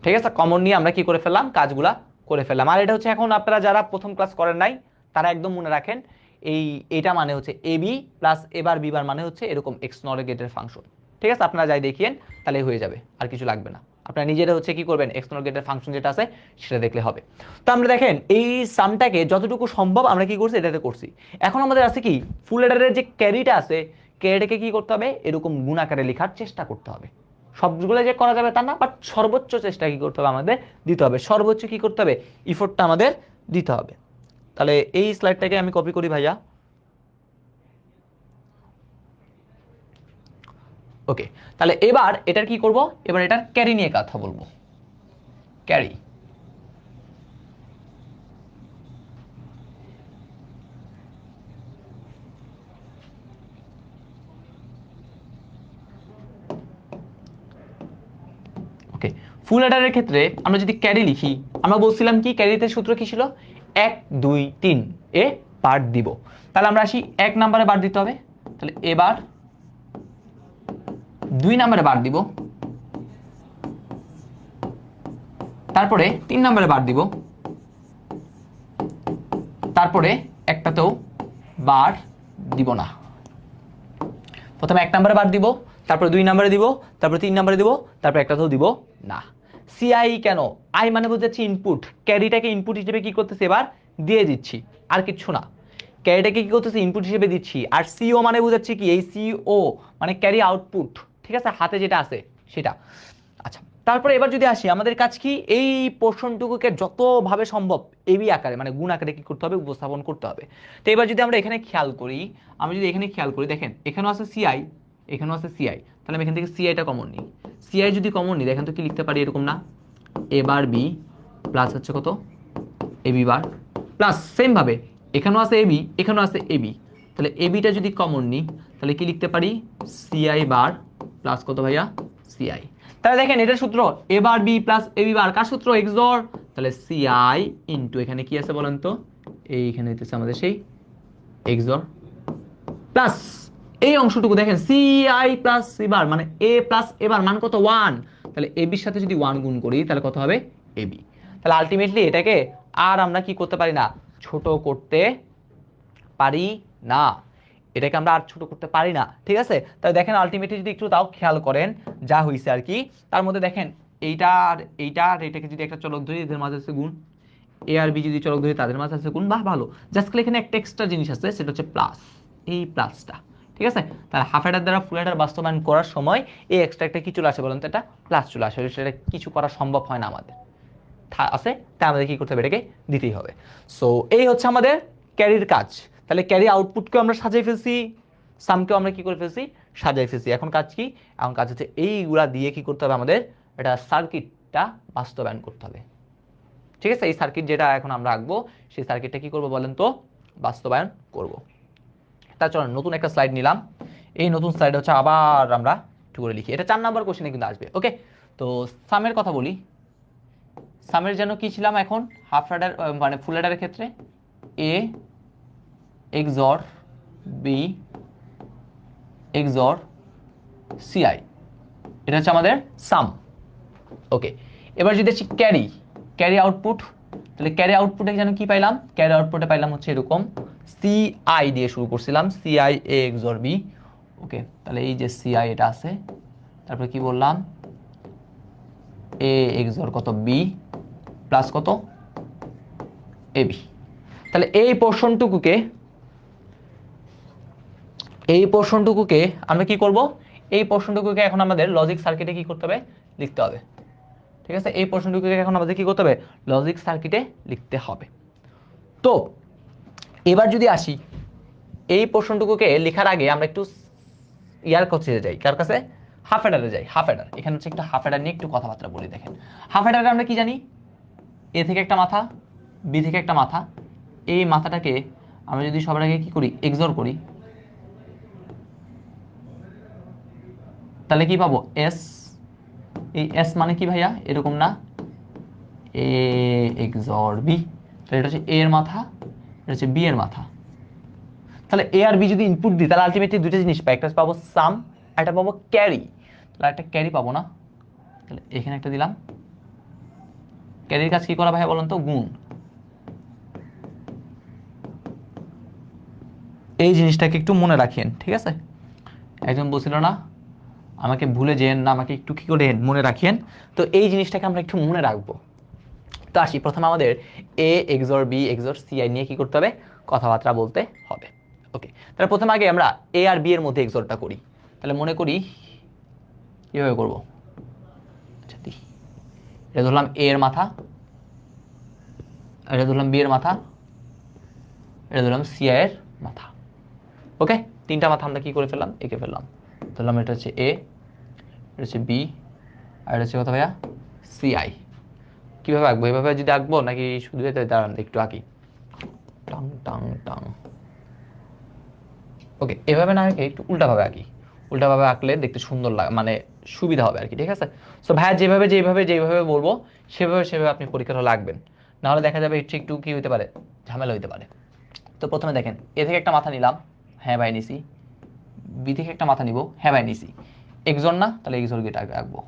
ঠিক আছে, কমন নিয়ে আমরা কি করে ফেললাম, কাজগুলা করে ফেললাম। আর এটা হচ্ছে এখন আপনারা যারা প্রথম ক্লাস করেন নাই তারা একদম মনে রাখেন, এইটা মানে হচ্ছে এ বি প্লাস এবার বি বার মানে হচ্ছে এরকম এক্স নর গেটের ফাংশন, ঠিক আছে, আপনারা যাই দেখিয়েন তাহলে হয়ে যাবে, আর কিছু লাগবে না। আপনারা নিজেরা হচ্ছে কি করবেন, এক্স নর গেটের ফাংশন যেটা আছে সেটা দেখলে হবে। তো আমরা দেখেন এই সামটাকে যতটুকু সম্ভব আমরা কি করছি, এটাতে করছি। এখন আমাদের আছে কি, ফুল এডারের যে ক্যারিটা আছে, ক্যারিটাকে কি করতে হবে, এরকম গুণাকারে লেখার চেষ্টা করতে হবে। সবগুলো যে করা যাবে তা না, বাট সর্বোচ্চ চেষ্টা কি করতে হবে, আমাদের দিতে হবে, সর্বোচ্চ কি করতে হবে, ইফোর্টটা আমাদের দিতে হবে। তাহলে এই স্লাইডটাকে আমি কপি করি ভাইয়া, ওকে। তাহলে এবার এটার কি করব, এবার এটার ক্যারি নিয়ে কথা বলবো, ক্যারি। ওকে, ফুল অ্যাডারের ক্ষেত্রে আমরা যদি ক্যারি লিখি, আমরা বলছিলাম কি ক্যারিতে সূত্র কি ছিল, 1 2 3 এ বার দিব। তাহলে আমরা আসি 1 নম্বরে বার দিতে হবে, তাহলে এবার 2 নম্বরে বার দিব, তারপরে 3 নম্বরে বার দিব, তারপরে একটাতেও বার দিব না। প্রথমে 1 নম্বরে বার দিব, তারপরে 2 নম্বরে দিব, তারপরে 3 নম্বরে দিব, তারপরে একটাতেও দিব না। সিআই কেন, আই মানে বোঝাচ্ছি ইনপুট, ক্যারিটাকে ইনপুট হিসেবে কি করতেছি, এবার দিয়ে দিচ্ছি, আর কিছু না। ক্যারিটাকে কি করতেছি, ইনপুট হিসেবে দিচ্ছি। আর সিও মানে বোঝাচ্ছি কি, এই সিও মানে ক্যারি আউটপুট, ঠিক আছে, হাতে যেটা আছে সেটা। আচ্ছা, তারপরে এবার যদি আসি, আমাদের কাজ কি, এই পোর্শনটুকুকে যতভাবে সম্ভব এবি আকারে মানে গুণ আকারে কি করতে হবে, উপস্থাপন করতে হবে। তো এবার যদি আমরা এখানে খেয়াল করি, আমি যদি এখানে খেয়াল করি দেখেন এখানেও আছে সিআই, এখানেও আছে সিআই, তাহলে আমি এখান থেকে সিআইটা কমন নিই। সিআই যদি কমন নিই দেখেন তো কি লিখতে পারি, এরকম না, এ বার বি প্লাস হচ্ছে কত, এ বি বার প্লাস সেম ভাবে এখানেও আছে এবি, এখানেও আছে এবি, তাহলে এবিটা যদি কমন নিই তাহলে কি লিখতে পারি, সিআই বার প্লাস কত ভাইয়া, সিআই। তাহলে দেখেন এটার সূত্র এ বার বি প্লাস এ বি বার, কার সূত্র, এক্সর। তাহলে সিআই ইনটু এখানে কি আছে বলেন তো, এইখানে হইতেছে আমাদের সেই এক্সর প্লাস এই অংশটুকু দেখেন C I plus C bar মানে এ প্লাস এ বার মান কত 1, তাহলে এ বির সাথে যদি 1 গুণ করি তাহলে কত হবে এ বি। তাহলে আলটিমেটলি এটাকে আর আমরা কি করতে পারি না, ছোট করতে পারি না, এটাকে আমরা আর ছোট করতে পারি না, ঠিক আছে। তাহলে দেখেন আলটিমেটলি যদি একটু তাও খেয়াল করেন যা হয়েছে আর কি, তার মধ্যে দেখেন এইটা আর এটাকে যদি একটা চলক ধরি এদের মাঝে আছে গুণ, এ আর বি যদি চলক ধরি তাদের মাঝে আছে গুণ, বাহ ভালো। জাস্ট এখানে একটা এক্সট্রা জিনিস আছে সেটা হচ্ছে প্লাস, এই প্লাসটা, ঠিক আছে। তাহলে হাফ অ্যাডার দ্বারা ফুল অ্যাডার বাস্তবায়ন করার সময় এই এক্সট্রা একটা কি চলে আসে বলেন তো, এটা প্লাস চলে আসে, সেটা কিছু করা সম্ভব হয় না আমাদের আছে, তাই আমাদের কি করতে হবে, এটাকে দিতেই হবে। সো এই হচ্ছে আমাদের ক্যারির কাজ। তাহলে ক্যারি আউটপুটকেও আমরা সাজিয়ে ফেলছি, সামকেও আমরা কি করে ফেলছি, সাজিয়ে ফেলছি। এখন কাজ কি, এখন কাজ হচ্ছে এইগুলা দিয়ে কি করতে হবে আমাদের, এটা সার্কিটটা বাস্তবায়ন করতে হবে, ঠিক আছে। এই সার্কিট যেটা এখন আমরা আঁকবো সেই সার্কিটটা কি করবো বলেন তো, বাস্তবায়ন করব। তা চলুন নতুন একটা স্লাইড নিলাম, এই নতুন স্লাইড হচ্ছে আবার আমরা একটু করে লিখি, এটা 4 নাম্বার কোশ্চেনে কিন্তু আসবে। ওকে, তো সামের কথা বলি, সামের যেন কি ছিলাম এখন, হাফ অ্যাডার মানে ফুল অ্যাডারের ক্ষেত্রে এ এক্সর বি এক্সর সিআই, এটা হচ্ছে আমাদের সাম। ওকে, এবার যদি আসি ক্যারি আউটপুট, তাহলে ক্যারি আউটপুটে যেন কি পাইলাম, ক্যারি আউটপুটে পাইলাম হচ্ছে এরকম সিআই দিয়ে শুরু করছিলাম, সিআই এ এক্সর বি। ওকে, তাহলে এই যে সিআই এটা আছে, তারপরে কি বললাম এ এক্সর কত বি প্লাস কত এ বি। তাহলে এই পোর্শনটুকুকে আমরা কি করব, এই পোর্শনটুকুকে এখন আমাদের লজিক সার্কিটে কি করতে হবে, লিখতে হবে, ঠিক আছে। এই পোর্শনটুকুকে এখন আমাদের কি করতে হবে, লজিক সার্কিটে লিখতে হবে। তো এবার যদি আসি এই পোর্শনটুকুকে লেখার আগে আমরা একটু ইয়ার কাছে যাই, কার কাছে, হাফ অ্যাডারে যাই। হাফ অ্যাডার, এখানে হচ্ছে একটু হাফ অ্যাডার নিয়ে একটু কথাবার্তা বলি। দেখেন হাফ অ্যাডারে আমরা কি জানি, এ থেকে একটা মাথা, বি থেকে একটা মাথা, এই মাথাটাকে আমরা যদি সবার আগে কি করি, এক্সর করি, তাহলে কি পাবো এস। এই এস মানে কি ভাইয়া, এরকম না, এ এক্সর বি, তাহলে এটা হচ্ছে এ এর মাথা, এটা হচ্ছে বি এর মাথা। তাহলে এ আর বি যদি ইনপুট দিই তাহলে আলটিমেটলি দুটো জিনিস পাই, একটা পাবো সাম, একটা পাবো ক্যারি। তাহলে একটা ক্যারি পাবো না, তাহলে এখানে একটা দিলাম। ক্যারির কাজ কি করা ভাইয়া বলেন তো, গুণ। এই জিনিসটাকে একটু মনে রাখেন, ঠিক আছে। একজন বলছিল না আমাকে ভুলে যেন না, আমাকে একটু কি করে মনে রাখেন। তো এই জিনিসটাকে আমরা একটু মনে রাখবো। তো আসি প্রথমে আমাদের এ এক্সর বি এক্সর সিআই নিয়ে কি করতে হবে, কথাবার্তা বলতে হবে। ওকে, তাহলে প্রথমে আগে আমরা এ আর বি এর মধ্যে এক্সরটা করি। তাহলে মনে করি কীভাবে করবো, আচ্ছা এটা ধরলাম এ এর মাথা, এটা ধরলাম বি এর মাথা, এটা ধরলাম সিআই এর মাথা। ওকে, তিনটা মাথা আমরা কি করে ফেললাম, এঁকে ফেললাম। ধরলাম এটা হচ্ছে এ, এটা হচ্ছে বি, আর এটা হচ্ছে কথা ভাইয়া সিআই। কীভাবে আঁকবো, এভাবে যদি আঁকবো নাকি শুধু দাঁড়ান একটু আঁকি, টাং টাং টাং। ওকে, এভাবে না আঁকে একটু উল্টাভাবে আঁকি, উল্টাভাবে আঁকলে দেখতে সুন্দর লাগে, মানে সুবিধা হবে আর কি, ঠিক আছে। সো ভাইয়া যেভাবে বলবো সেভাবে আপনি পরীক্ষার হলে আঁকবেন, নাহলে দেখা যাবে একটু কি হতে পারে, ঝামেলা হতে পারে। তো প্রথমে দেখেন এ থেকে একটা মাথা নিলাম, হ্যাঁ ভাই নিছি। বি থেকে একটা মাথা নিব, হ্যাঁ ভাই নিছি। এক্সর না, তাহলে এক্সর গেট আঁকবো।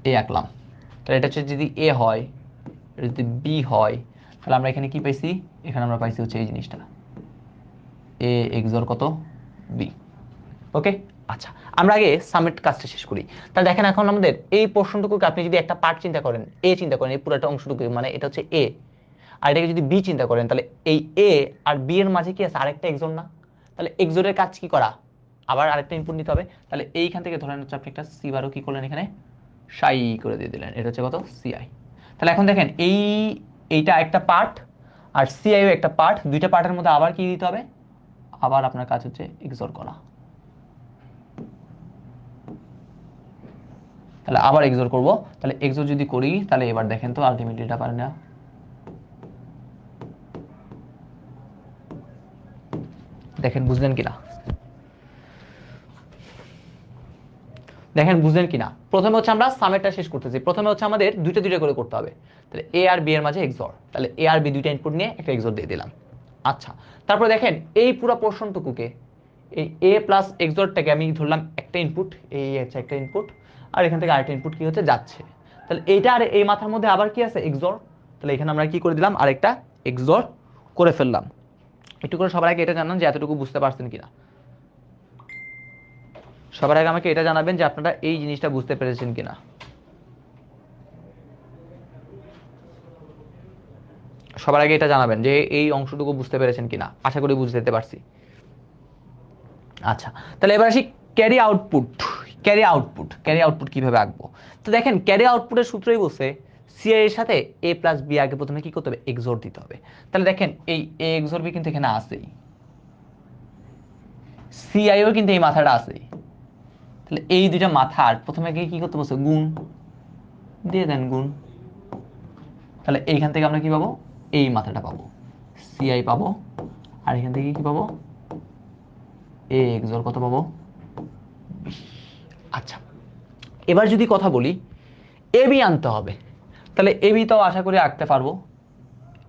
এ আঁকলাম, তাহলে এটা হচ্ছে যদি এ হয়, এটা যদি বি হয়, তাহলে আমরা এখানে কি পাইছি, এখানে আমরা পাইছি হচ্ছে এই জিনিসটা এ এক্সর কত বি। ওকে, আচ্ছা আমরা আগে সামেট কাজটা শেষ করি। তাহলে দেখেন এখন আমাদের এই পোর্শনটুকুকে আপনি যদি একটা পার্ট চিন্তা করেন, এ চিন্তা করেন, এই পুরোটা অংশটুকু মানে এটা হচ্ছে এ, আর এটাকে যদি বি চিন্তা করেন, তাহলে এই এ আর বি এর মাঝে কি আছে, আরেকটা এক্সর না। তাহলে এক্সরের কাজ কি করা, আবার আরেকটা ইনপুট নিতে হবে। তাহলে এইখান থেকে ধরেন হচ্ছে আপনি একটা সি বারও কি করলেন, এখানে সাই করে দিয়ে দিলেন, এটা হচ্ছে কত সিআই। তাহলে এখন দেখেন এইটা একটা পার্ট আর সিআইও একটা পার্ট, দুইটা পার্টের মধ্যে আবার কি দিতে হবে, আবার আপনার কাজ হচ্ছে এক্সর করা। তাহলে আবার এক্সর করব, তাহলে এক্সর যদি করি তাহলে এবার দেখেন তো আলটিমেটলি এটা পারে না, দেখেন বুঝলেন কিনা। দেখেন বুঝলেন কিনা, প্রথমে হচ্ছে আমরা সামেরটা শেষ করতেছি, প্রথমে হচ্ছে আমাদের দুইটা দুইটা করে করতে হবে। তাহলে এ আর বি এর মাঝে এক্সর, তাহলে এ আর বি দুইটা ইনপুট নিয়ে একটা এক্সর দিয়ে দিলাম। আচ্ছা, তারপরে দেখেন এই পুরো পোর্শনটুকুকে, এই এ প্লাস এক্সরটাকে আমি ধরলাম একটা ইনপুট, এই হচ্ছে একটা ইনপুট, আর এখান থেকে আরেকটা ইনপুট কি হচ্ছে যাচ্ছে। তাহলে এইটা আর এই মাথার মধ্যে আবার কি আছে এক্সর, তাহলে এখানে আমরা কি করে দিলাম আরেকটা এক্সর করে ফেললাম। একটু করে সবার আগে এটা জানান যে এতটুকু বুঝতে পারছেন কিনা, সবার আগে আমাকে এটা জানাবেন যে আপনারা এই জিনিসটা বুঝতে পেরেছেন কিনা। সবার আগে এটা জানাবেন যে এই অংশটুকু বুঝতে পেরেছেন কিনা, আশা করি বুঝতে পারছি। আচ্ছা, তাহলে এবার আসি carry output. Carry output, carry output কিভাবে আঁকবো? তো দেখেন ক্যারি আউটপুটের সূত্রই বলছে সি এর সাথে এ প্লাস বি আগে প্রথমে কি করতে হবে এক্সর দিতে হবে। তাহলে দেখেন এই এ এক্সর বি কিন্তু এখানে আসেই, সিআইও কিন্তু এই মাথাটা আসেই। তাহলে এই দুইটা মাথার প্রথমে গিয়ে কি করতে বলছে গুণ দিয়ে দেন, গুণ। তাহলে এইখান থেকে আমরা কি পাবো এই মাথাটা পাবো, সিআই পাবো, আর এখান থেকে কি পাবো এ এক্সর কত পাবো। আচ্ছা, এবার যদি কথা বলি এ বি আনতে হবে, তাহলে এ বি তাও আশা করি আঁকতে পারবো।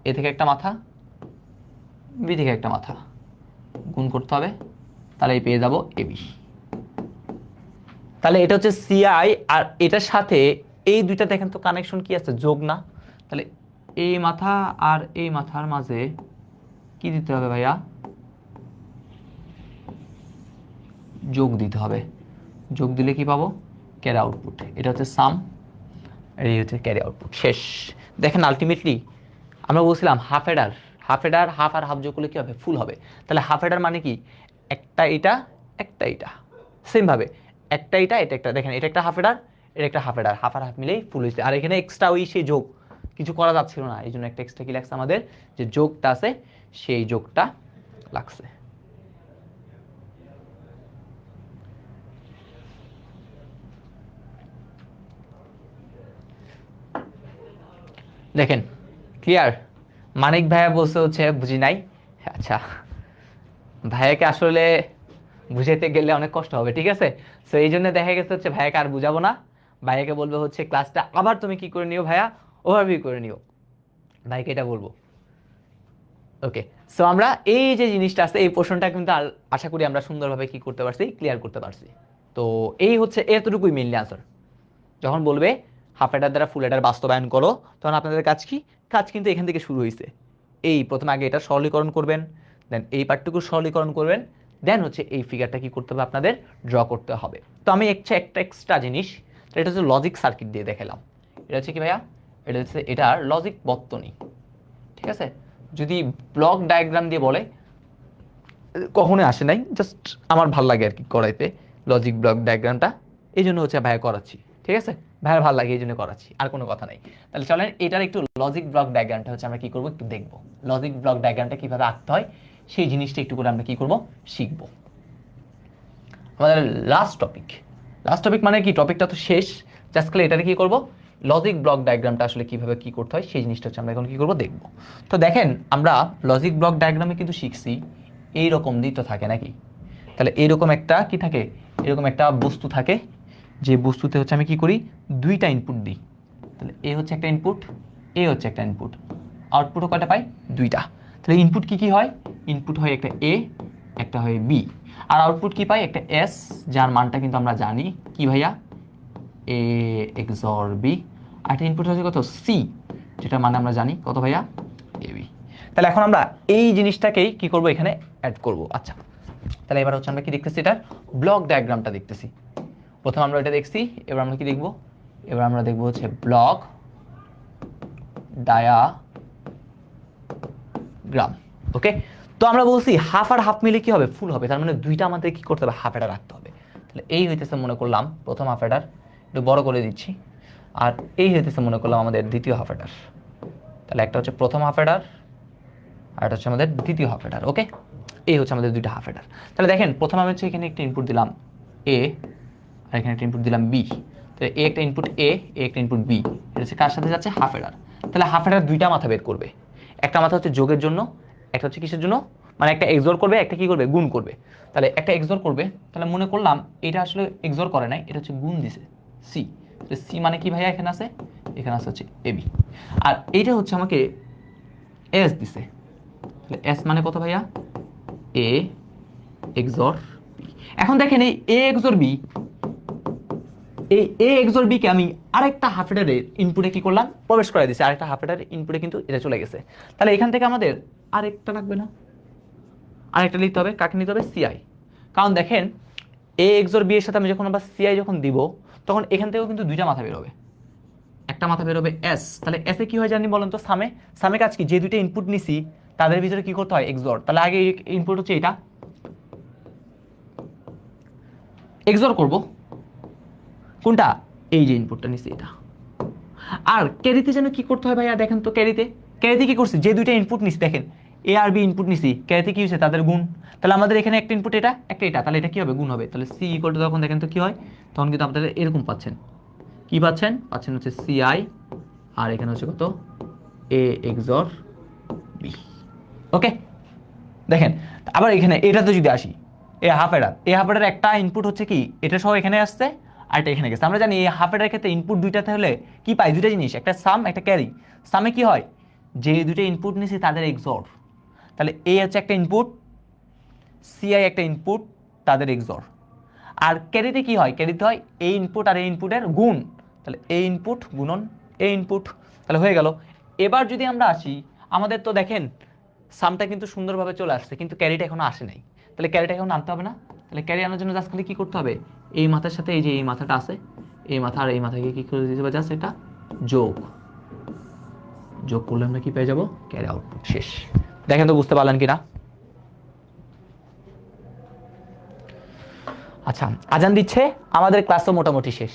এ থেকে একটা মাথা, বি থেকে একটা মাথা, গুণ করতে হবে, তাহলে এই পেয়ে যাবো এ বি। তাহলে এটা হচ্ছে সিআই, আর এটার সাথে এই দুইটা দেখেন তো কানেকশন কি আছে, যোগ না? তাহলে এই মাথা আর এই মাথার মাঝে কি দিতে হবে ভাইয়া, যোগ দিতে হবে। যোগ দিলে কি পাবো ক্যারি আউটপুট। এটা হচ্ছে সাম, এই হচ্ছে ক্যারি আউটপুট। শেষ। দেখেন আলটিমেটলি আমরা বলছিলাম half adder, half adder half আর হাফ যোগ করলে কি হবে ফুল হবে। তাহলে হাফ এডার মানে কি একটা এটা একটা এটা, সেমভাবে একটা এটা এটা একটা, দেখেন এটা একটা হাফ এডার এটা একটা হাফ এডার, হাফ আর হাফ মিলেই ফুল হয়েছে। আর এখানে এক্সট্রা ওই সেই যোগ কিছু করা যাচ্ছিল না, এই জন্য একটা এক্সট্রা কি লাগছে আমাদের, যে যোগটা আছে সেই যোগটা লাগছে। দেখেন ক্লিয়ার? মানিক ভাইয়া বলছে হচ্ছে বুঝি নাই। আচ্ছা, ভাইয়াকে আসলে বুঝাইতে গেলে অনেক কষ্ট হবে, ঠিক আছে? সো এই জন্য দেখা গেছে হচ্ছে ভাইয়াকে আর বুঝাবো না, ভাইয়াকে বলবে হচ্ছে ক্লাসটা আবার তুমি কি করে নিও ভাইয়া, ওভারভিউ করে নিও, ভাইকে এটা বলবো। ওকে, সো আমরা এই যে জিনিসটা আছে এই পোর্শনটা কিন্তু আশা করি আমরা সুন্দরভাবে কি করতে পারছি, ক্লিয়ার করতে পারছি। তো এই হচ্ছে এতটুকুই মেইনলি আনসার। যখন বলবে হাফ এডার দ্বারা ফুল এডার বাস্তবায়ন করো, তখন আপনাদের কাজ কি, কাজ কিন্তু এখান থেকে শুরু হয়েছে। এই প্রথমে আগে এটা সরলীকরণ করবেন, দেন এই পার্টটুকু সরলীকরণ করবেন, দেন হচ্ছে এই ফিগারটা কি করতে হবে আপনাদের ড্র করতে হবে। তো আমি একটা এক্সট্রা জিনিস, এটা হচ্ছে লজিক সার্কিট দিয়ে দেখালাম। এটা হচ্ছে কি ভাইয়া, এটা হচ্ছে এটার লজিক বর্তনী, ঠিক আছে? যদি ব্লক ডায়াগ্রাম দিয়ে বলে কখনোই আসে নাই, জাস্ট আমার ভাল লাগে আর কি করাইতে লজিক ব্লক ডায়াগ্রামটা, এই জন্য হচ্ছে ভাইয়া করাচ্ছি, ঠিক আছে? ভাইয়ার ভালো লাগে এই জন্য করাচ্ছি, আর কোনো কথা নাই। তাহলে চলেন এটার একটু লজিক ব্লক ডায়াগ্রামটা হচ্ছে আমরা কি করবো একটু দেখবো, লজিক ব্লক ডায়াগ্রামটা কিভাবে আঁকতে হয় সেই জিনিসটা একটু করে আমরা কি করবো শিখবো। আমাদের লাস্ট টপিক মানে কি, টপিকটা তো শেষ, জাস্ট খালি এটাতে কি করবো লজিক ব্লক ডায়াগ্রামটা আসলে কিভাবে কি করতে হয় সেই জিনিসটা হচ্ছে আমরা এখন কি করবো দেখবো। তো দেখেন আমরা লজিক ব্লক ডায়াগ্রামে কিন্তু শিখছি এইরকম দিই তো থাকে নাকি, তাহলে এইরকম একটা কি থাকে, এরকম একটা বস্তু থাকে, যে বস্তুতে হচ্ছে আমি কি করি দুইটা ইনপুট দিই। তাহলে এ হচ্ছে একটা ইনপুট, এ হচ্ছে একটা ইনপুট, আউটপুটও কয়টা পাই দুইটা। তাহলে ইনপুট কি কি হয়, ইনপুট হয় একটা এ একটা হয় বি, আর আউটপুট কি পাই একটা এস, যার মানটা কিন্তু আমরা জানি কি ভাইয়া এ এক্সর বি, আর একটা ইনপুট হচ্ছে কত সি, যেটা মানে আমরা জানি কত ভাইয়া এ বি। তাহলে এখন আমরা এই জিনিসটাকেই কি করব এখানে অ্যাড করব। আচ্ছা, তাহলে এবার হচ্ছে আমরা কি দেখতেছি, এটার ব্লক ডায়াগ্রামটা দেখতেছি। প্রথম আমরা এটা দেখছি, এবার আমরা কি দেখব, এবার আমরা দেখব হচ্ছে ব্লক ডায়াগ্রাম। ওকে, তো আমরা বলছি হাফ আর হাফ মিলে কি হবে ফুল হবে, তার মানে দুইটা আমাদের কি করতে হবে হাফ এডার রাখতে হবে। তাহলে এই হইতেছে মনে করলাম প্রথম হাফ এডার, একটু বড় করে দিচ্ছি, আর এই হইতেছে মনে করলাম আমাদের দ্বিতীয় হাফ এডার। তাহলে একটা হচ্ছে প্রথম হাফ এডার আর এটা হচ্ছে আমাদের দ্বিতীয় হাফ এডার। ওকে, এই হচ্ছে আমাদের দুইটা হাফ এডার। তাহলে দেখেন প্রথমে আমি হচ্ছে এখানে একটা ইনপুট দিলাম এ, আর এখানে একটা ইনপুট দিলাম বি। তাহলে এ একটা ইনপুট এ একটা ইনপুট বি, এটা হচ্ছে কার সাথে যাচ্ছে হাফ এডার। তাহলে হাফ এডার দুইটা মাথা বের করবে, একটা মাথা হচ্ছে যোগের জন্য, একটা হচ্ছে কিসের জন্য মানে একটা এক্সর করবে, একটা কি করবে, গুণ করবে। তাহলে একটা এক্সর করবে, তাহলে মনে করলাম এটা আসলে এক্সর করে নাই, এটা হচ্ছে গুণ দিছে সি। সি মানে কি ভাইয়া, এখানে আছে, এখানে আছে হচ্ছে এবি, আর এইটা হচ্ছে আমাকে এস দিছে। তাহলে এস মানে কত ভাইয়া, এ এক্সর বি। এখন দেখেন এই এ এক্সর বি, এই এ এক্সর বি কে আমি আরেকটা হাফ এডারের ইনপুটে কি করলাম, প্রবেশ করে দিছি, আরেকটা হাফ এডারের ইনপুটে কিন্তু এটা চলে গেছে। তাহলে এখান থেকে আমাদের আরেকটা লাগবে না, আরেকটা লিখতে হবে, কাকে নিতে হবে, সিআই। কারণ দেখেন এ এক্সর বি এর সাথে আমি যখন আবার সিআই যখন দিব, তখন এখান থেকেও কিন্তু দুইটা মাথা বেরোবে, একটা মাথা বেরোবে এস। তাহলে এসে কি হয় জানি বলেন তো, সামে, সামে কাজ কি, যে দুইটা ইনপুট নিছি তাদের ভিতরে কি করতে হয়, এক্সর। তাহলে আগে ইনপুট হচ্ছে এটা, এক্সর করব কোনটা, এই যে ইনপুটটা নিছি এটা। আর ক্যারিতে যেন কি করতে হয় ভাইয়া, দেখেন তো ক্যারিতে, ক্যারিতে কি করছি, যে দুইটা ইনপুট নিছি দেখেন, এ আর বি ইনপুট নিছি, ক্যারিতে কি হয়েছে, তাদের গুণ। তাহলে আমাদের এখানে একটা ইনপুট এটা, একটা এটা, তাহলে এটা কি হবে, গুণ হবে। তাহলে সি ইকুয়াল টু, তখন দেখেন তো কি হয়, তখন কিন্তু আপনাদের এরকম পাচ্ছেন, কি পাচ্ছেন, পাচ্ছেন হচ্ছে সিআই, আর এখানে হচ্ছে কত, এ এক্সর বি। ওকে, দেখেন আবার এখানে এটাতে যদি আসি, এ হাফ এডার, এ হাফ এডার একটা ইনপুট হচ্ছে কি, এটা সহ এখানে আসছে, আর এটা এখানে গেছে। আমরা জানি এই হাফ এডার ক্ষেত্রে ইনপুট দুইটাতে হলে কি পাই, দুইটা জিনিস, একটা সাম, একটা ক্যারি। সামে কি হয়, যে দুইটা ইনপুট নিছি তাদের এক্সর, তাহলে এ হচ্ছে একটা ইনপুট, সিআই একটা ইনপুট, তাদের এক্সর। আর ক্যারিতে কি হয়, ক্যারিতে হয় এই ইনপুট আর এই ইনপুটের গুণ, তাহলে এই ইনপুট গুণন এই ইনপুট, তাহলে হয়ে গেল। এবার যদি আমরা আসি, আমাদের তো দেখেন সামটা কিন্তু সুন্দরভাবে চলে আসছে, কিন্তু ক্যারিটা এখনো আসে নাই। তাহলে ক্যারিটা এখন আনতে হবে না, তাহলে ক্যারি আনার জন্য জাস্ট খালি কি করতে হবে, এই মাথার সাথে এই যে এই মাথাটা আছে, এই মাথা আর এই মাথাকে কি করে দিতে হবে, জাস্ট এটা যোগ, যোগ করলে আমরা কি পেয়ে যাবো, ক্যারি আউটপুট। শেষ। দেখেন তো বুঝতে পারলেন কিনা। আচ্ছা, আজান দিচ্ছে, আমাদের ক্লাসও মোটামুটি শেষ।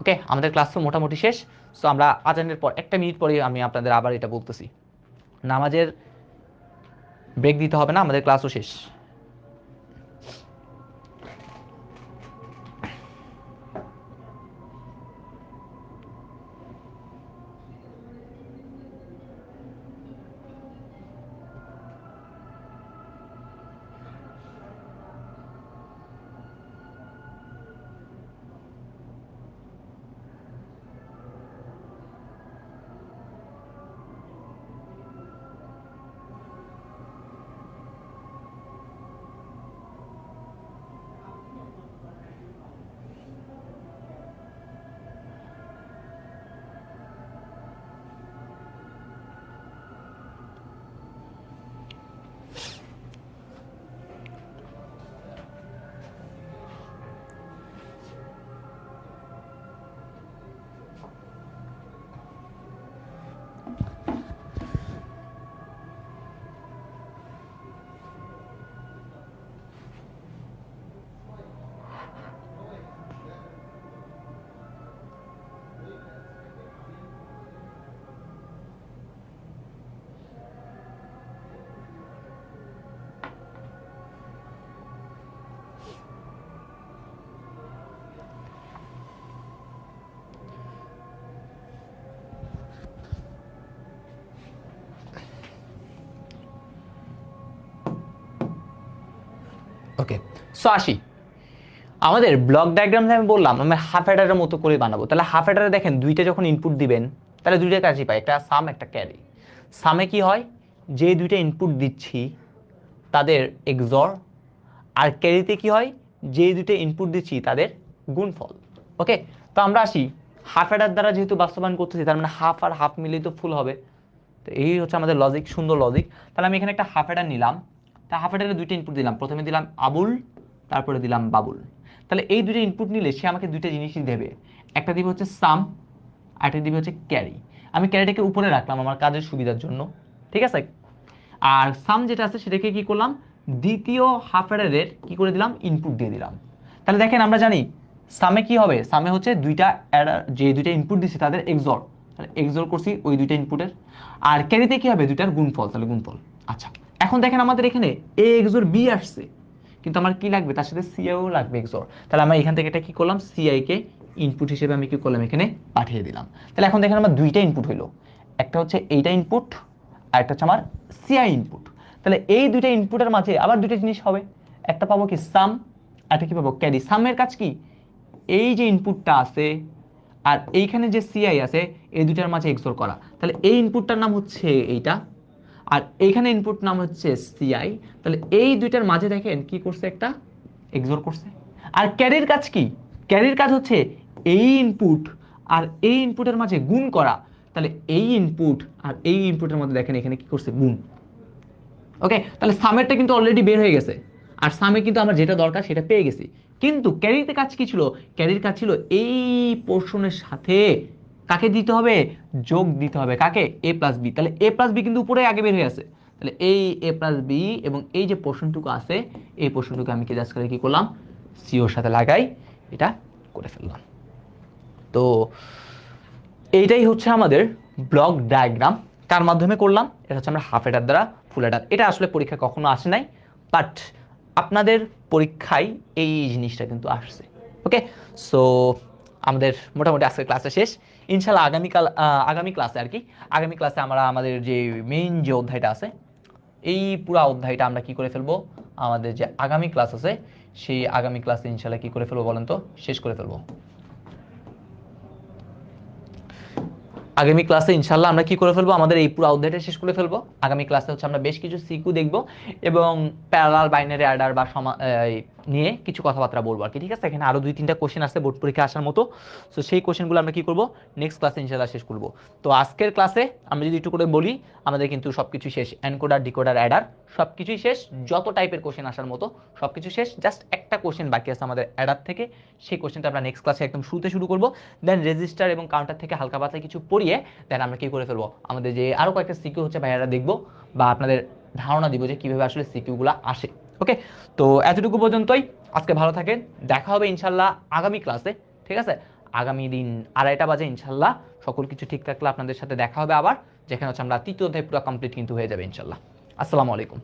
ওকে, আমাদের ক্লাসও মোটামুটি শেষ। সো আমরা আজানের পর 1 মিনিট পরে আমি আপনাদের আবার এটা বলতেছি, নামাজের ব্রেক দিতে হবে না, আমাদের ক্লাসও শেষ। ওকে, সো আসি, আমাদের ব্লক ডায়াগ্রাম আমি বললাম আমি হাফ অ্যাডারের মতো করে বানাবো। তাহলে হাফ অ্যাডারে দেখেন দুইটা যখন ইনপুট দিবেন, তাহলে দুইটা কাজই পাই, একটা সাম একটা ক্যারি। সামে কি হয়, যে দুইটা ইনপুট দিচ্ছি তাদের এক্সর, আর ক্যারিতে কি হয়, যে দুইটা ইনপুট দিচ্ছি তাদের গুণফল। ওকে, তো আমরা আসি, হাফ অ্যাডার দ্বারা যেহেতু বাস্তবায়ন করতেছি, তার মানে হাফ আর হাফ মিলিয়ে তো ফুল হবে। তো এই হচ্ছে আমাদের লজিক, সুন্দর লজিক। তাহলে আমি এখানে একটা হাফ অ্যাডার নিলাম, তা হাফ অ্যাডারে দুইটা ইনপুট দিলাম, প্রথমে দিলাম আবুল, তারপরে দিলাম বাবুল। তাহলে এই দুইটা ইনপুট নিলে সে আমাকে দুইটা জিনিসই দেবে, একটা দিবে হচ্ছে সাম, আর একটা দিবে হচ্ছে ক্যারি। আমি ক্যারিটাকে উপরে রাখলাম আমার কাজের সুবিধার জন্য, ঠিক আছে। আর সাম যেটা আছে সেটাকে কি করলাম, দ্বিতীয় হাফ অ্যাডারের কি করে দিলাম, ইনপুট দিয়ে দিলাম। তাহলে দেখেন আমরা জানি সামে কি হবে, সামে হচ্ছে দুইটা অ্যাডার, যে দুইটা ইনপুট দিচ্ছে তাদের এক্সর, তাহলে এক্সর করছি ওই দুইটা ইনপুটের। আর ক্যারিতে কি হবে, দুইটার গুণফল, তাহলে গুণফল। আচ্ছা, এখন দেখেন আমাদের এখানে এ এক্সর বি আসছে, কিন্তু আমার কি লাগবে, তার সাথে সিআইও লাগবে এক্সর। তাহলে আমরা এখান থেকে এটা কি করলাম, সিআই কে ইনপুট হিসেবে আমি কি করলাম, এখানে পাঠিয়ে দিলাম। তাহলে এখন দেখেন আমার দুইটা ইনপুট হইলো, একটা হচ্ছে এইটা ইনপুট, আর একটা হচ্ছে আমার সিআই ইনপুট। তাহলে এই দুইটা ইনপুটের মাঝে আবার দুইটা জিনিস হবে, একটা পাবো কি সাম, একটা কি পাবো ক্যারি। সামের কাজ কি, এই যে ইনপুটটা আছে আর এইখানে যে সিআই আছে এই দুটার মাঝে এক্সোর করা। তাহলে এই ইনপুটটার নাম হচ্ছে এইটা, আর এইখানে ইনপুট নাম হচ্ছে সিআই। তাহলে এই দুইটার মাঝে দেখেন কি করছে, একটা এক্সোর করছে। আর ক্যারির কাজ কি, ক্যারির কাজ হচ্ছে এই ইনপুট আর এই ইনপুটের মাঝে গুণ করা। তাহলে এই ইনপুট আর এই ইনপুটের মধ্যে দেখেন এখানে কি করছে, গুণ। ওকে, তাহলে সামেরটা কিন্তু অলরেডি বের হয়ে গেছে, আর সামে কিন্তু আমার যেটা দরকার সেটা পেয়ে গেছি। কিন্তু ক্যারিতে কাজ কি ছিল, ক্যারির কাজ ছিল এই পোর্শনের সাথে কাকে দিতে হবে, যোগ দিতে হবে, কাকে, এ প্লাস বি। তাহলে এ প্লাস বি কিন্তু উপরে আগে বের হয়ে আছে, তাহলে এই এ প্লাস বি এবং এই যে পোর্শনটুকু আছে এই পোর্শনটুকু আমি কি জাস্ট করে কি করলাম, সিওর সাথে লাগাই এটা করে ফেললাম। তো এইটাই হচ্ছে আমাদের ব্লক ডায়াগ্রাম। কার মাধ্যমে করলাম, এটা হচ্ছে আমরা হাফ এটার দ্বারা ফুল এটার। এটা আসলে পরীক্ষায় কখনো আসে নাই, বাট আপনাদের পরীক্ষায় এই জিনিসটা কিন্তু আসছে। ওকে, সো আমাদের মোটামুটি আজকের ক্লাসটা শেষ। ইনশাল্লাহ আগামী ক্লাসে আর কি, আগামী ক্লাসে আমরা আমাদের যে মেইন যে অধ্যায়টা আছে এই পুরা অধ্যায়টা আমরা কি করে ফেলবো, আমাদের যে আগামী ক্লাস আছে সেই আগামী ক্লাসে ইনশাল্লাহ কি করে ফেলবো বলেন তো, শেষ করে ফেলবো। আগামী ক্লাসে ইনশাল্লাহ আমরা কি করে ফেলবো, আমাদের এই পুরো অধ্যায়টা শেষ করে ফেলবো। আগামী ক্লাসে হচ্ছে আমরা বেশ কিছু সিকিউ দেখবো এবং প্যারালাল বাইনারি অ্যাডার বা নিয়ে কিছু কথাবার্তা বলবো আর কি। ঠিক আছে, এখানে আরো 2-3টা কোশ্চেন আছে বোর্ড পরীক্ষা আসার মতো। সো সেই কোশ্চেনগুলো আমরা কি করবো, নেক্সট ক্লাসে ইনশাল্লাহ শেষ করবো। তো আজকের ক্লাসে আমরা যদি একটু করে বলি, আমাদের কিন্তু সবকিছু শেষ, এনকোডার ডিকোডার অ্যাডার সবকিছুই শেষ, যত টাইপের কোশ্চেন আসার মতো সবকিছু শেষ। জাস্ট একটা কোশ্চেন বাকি আছে আমাদের অ্যাডার থেকে, সেই কোশ্চেনটা আমরা নেক্সট ক্লাসে একদম শুরুতে শুরু করবো। দেন রেজিস্টার এবং কাউন্টার থেকে হালকা পাতলা কিছু পড়িয়ে দেন আমরা কি করে ফেলবো, আমাদের যে আরো কয়েকটা সিকিউ হচ্ছে ভাইয়ারা দেখবো বা আপনাদের ধারণা দিব যে কিভাবে আসলে সিকিউগুলো আসে। ওকে, তো এতটুকু পর্যন্তই। আজকে ভালো থাকেন, দেখা হবে ইনশাল্লাহ আগামী ক্লাসে। ঠিক আছে, আগামী দিন 2:30 বাজে ইনশাল্লাহ সকল কিছু ঠিক থাকলে আপনাদের সাথে দেখা হবে আবার, যেখানে হচ্ছে আমরা তৃতীয় অধ্যায় পুরো কমপ্লিট কিন্তু হয়ে যাবে ইনশাল্লাহ। আসসালামু আলাইকুম।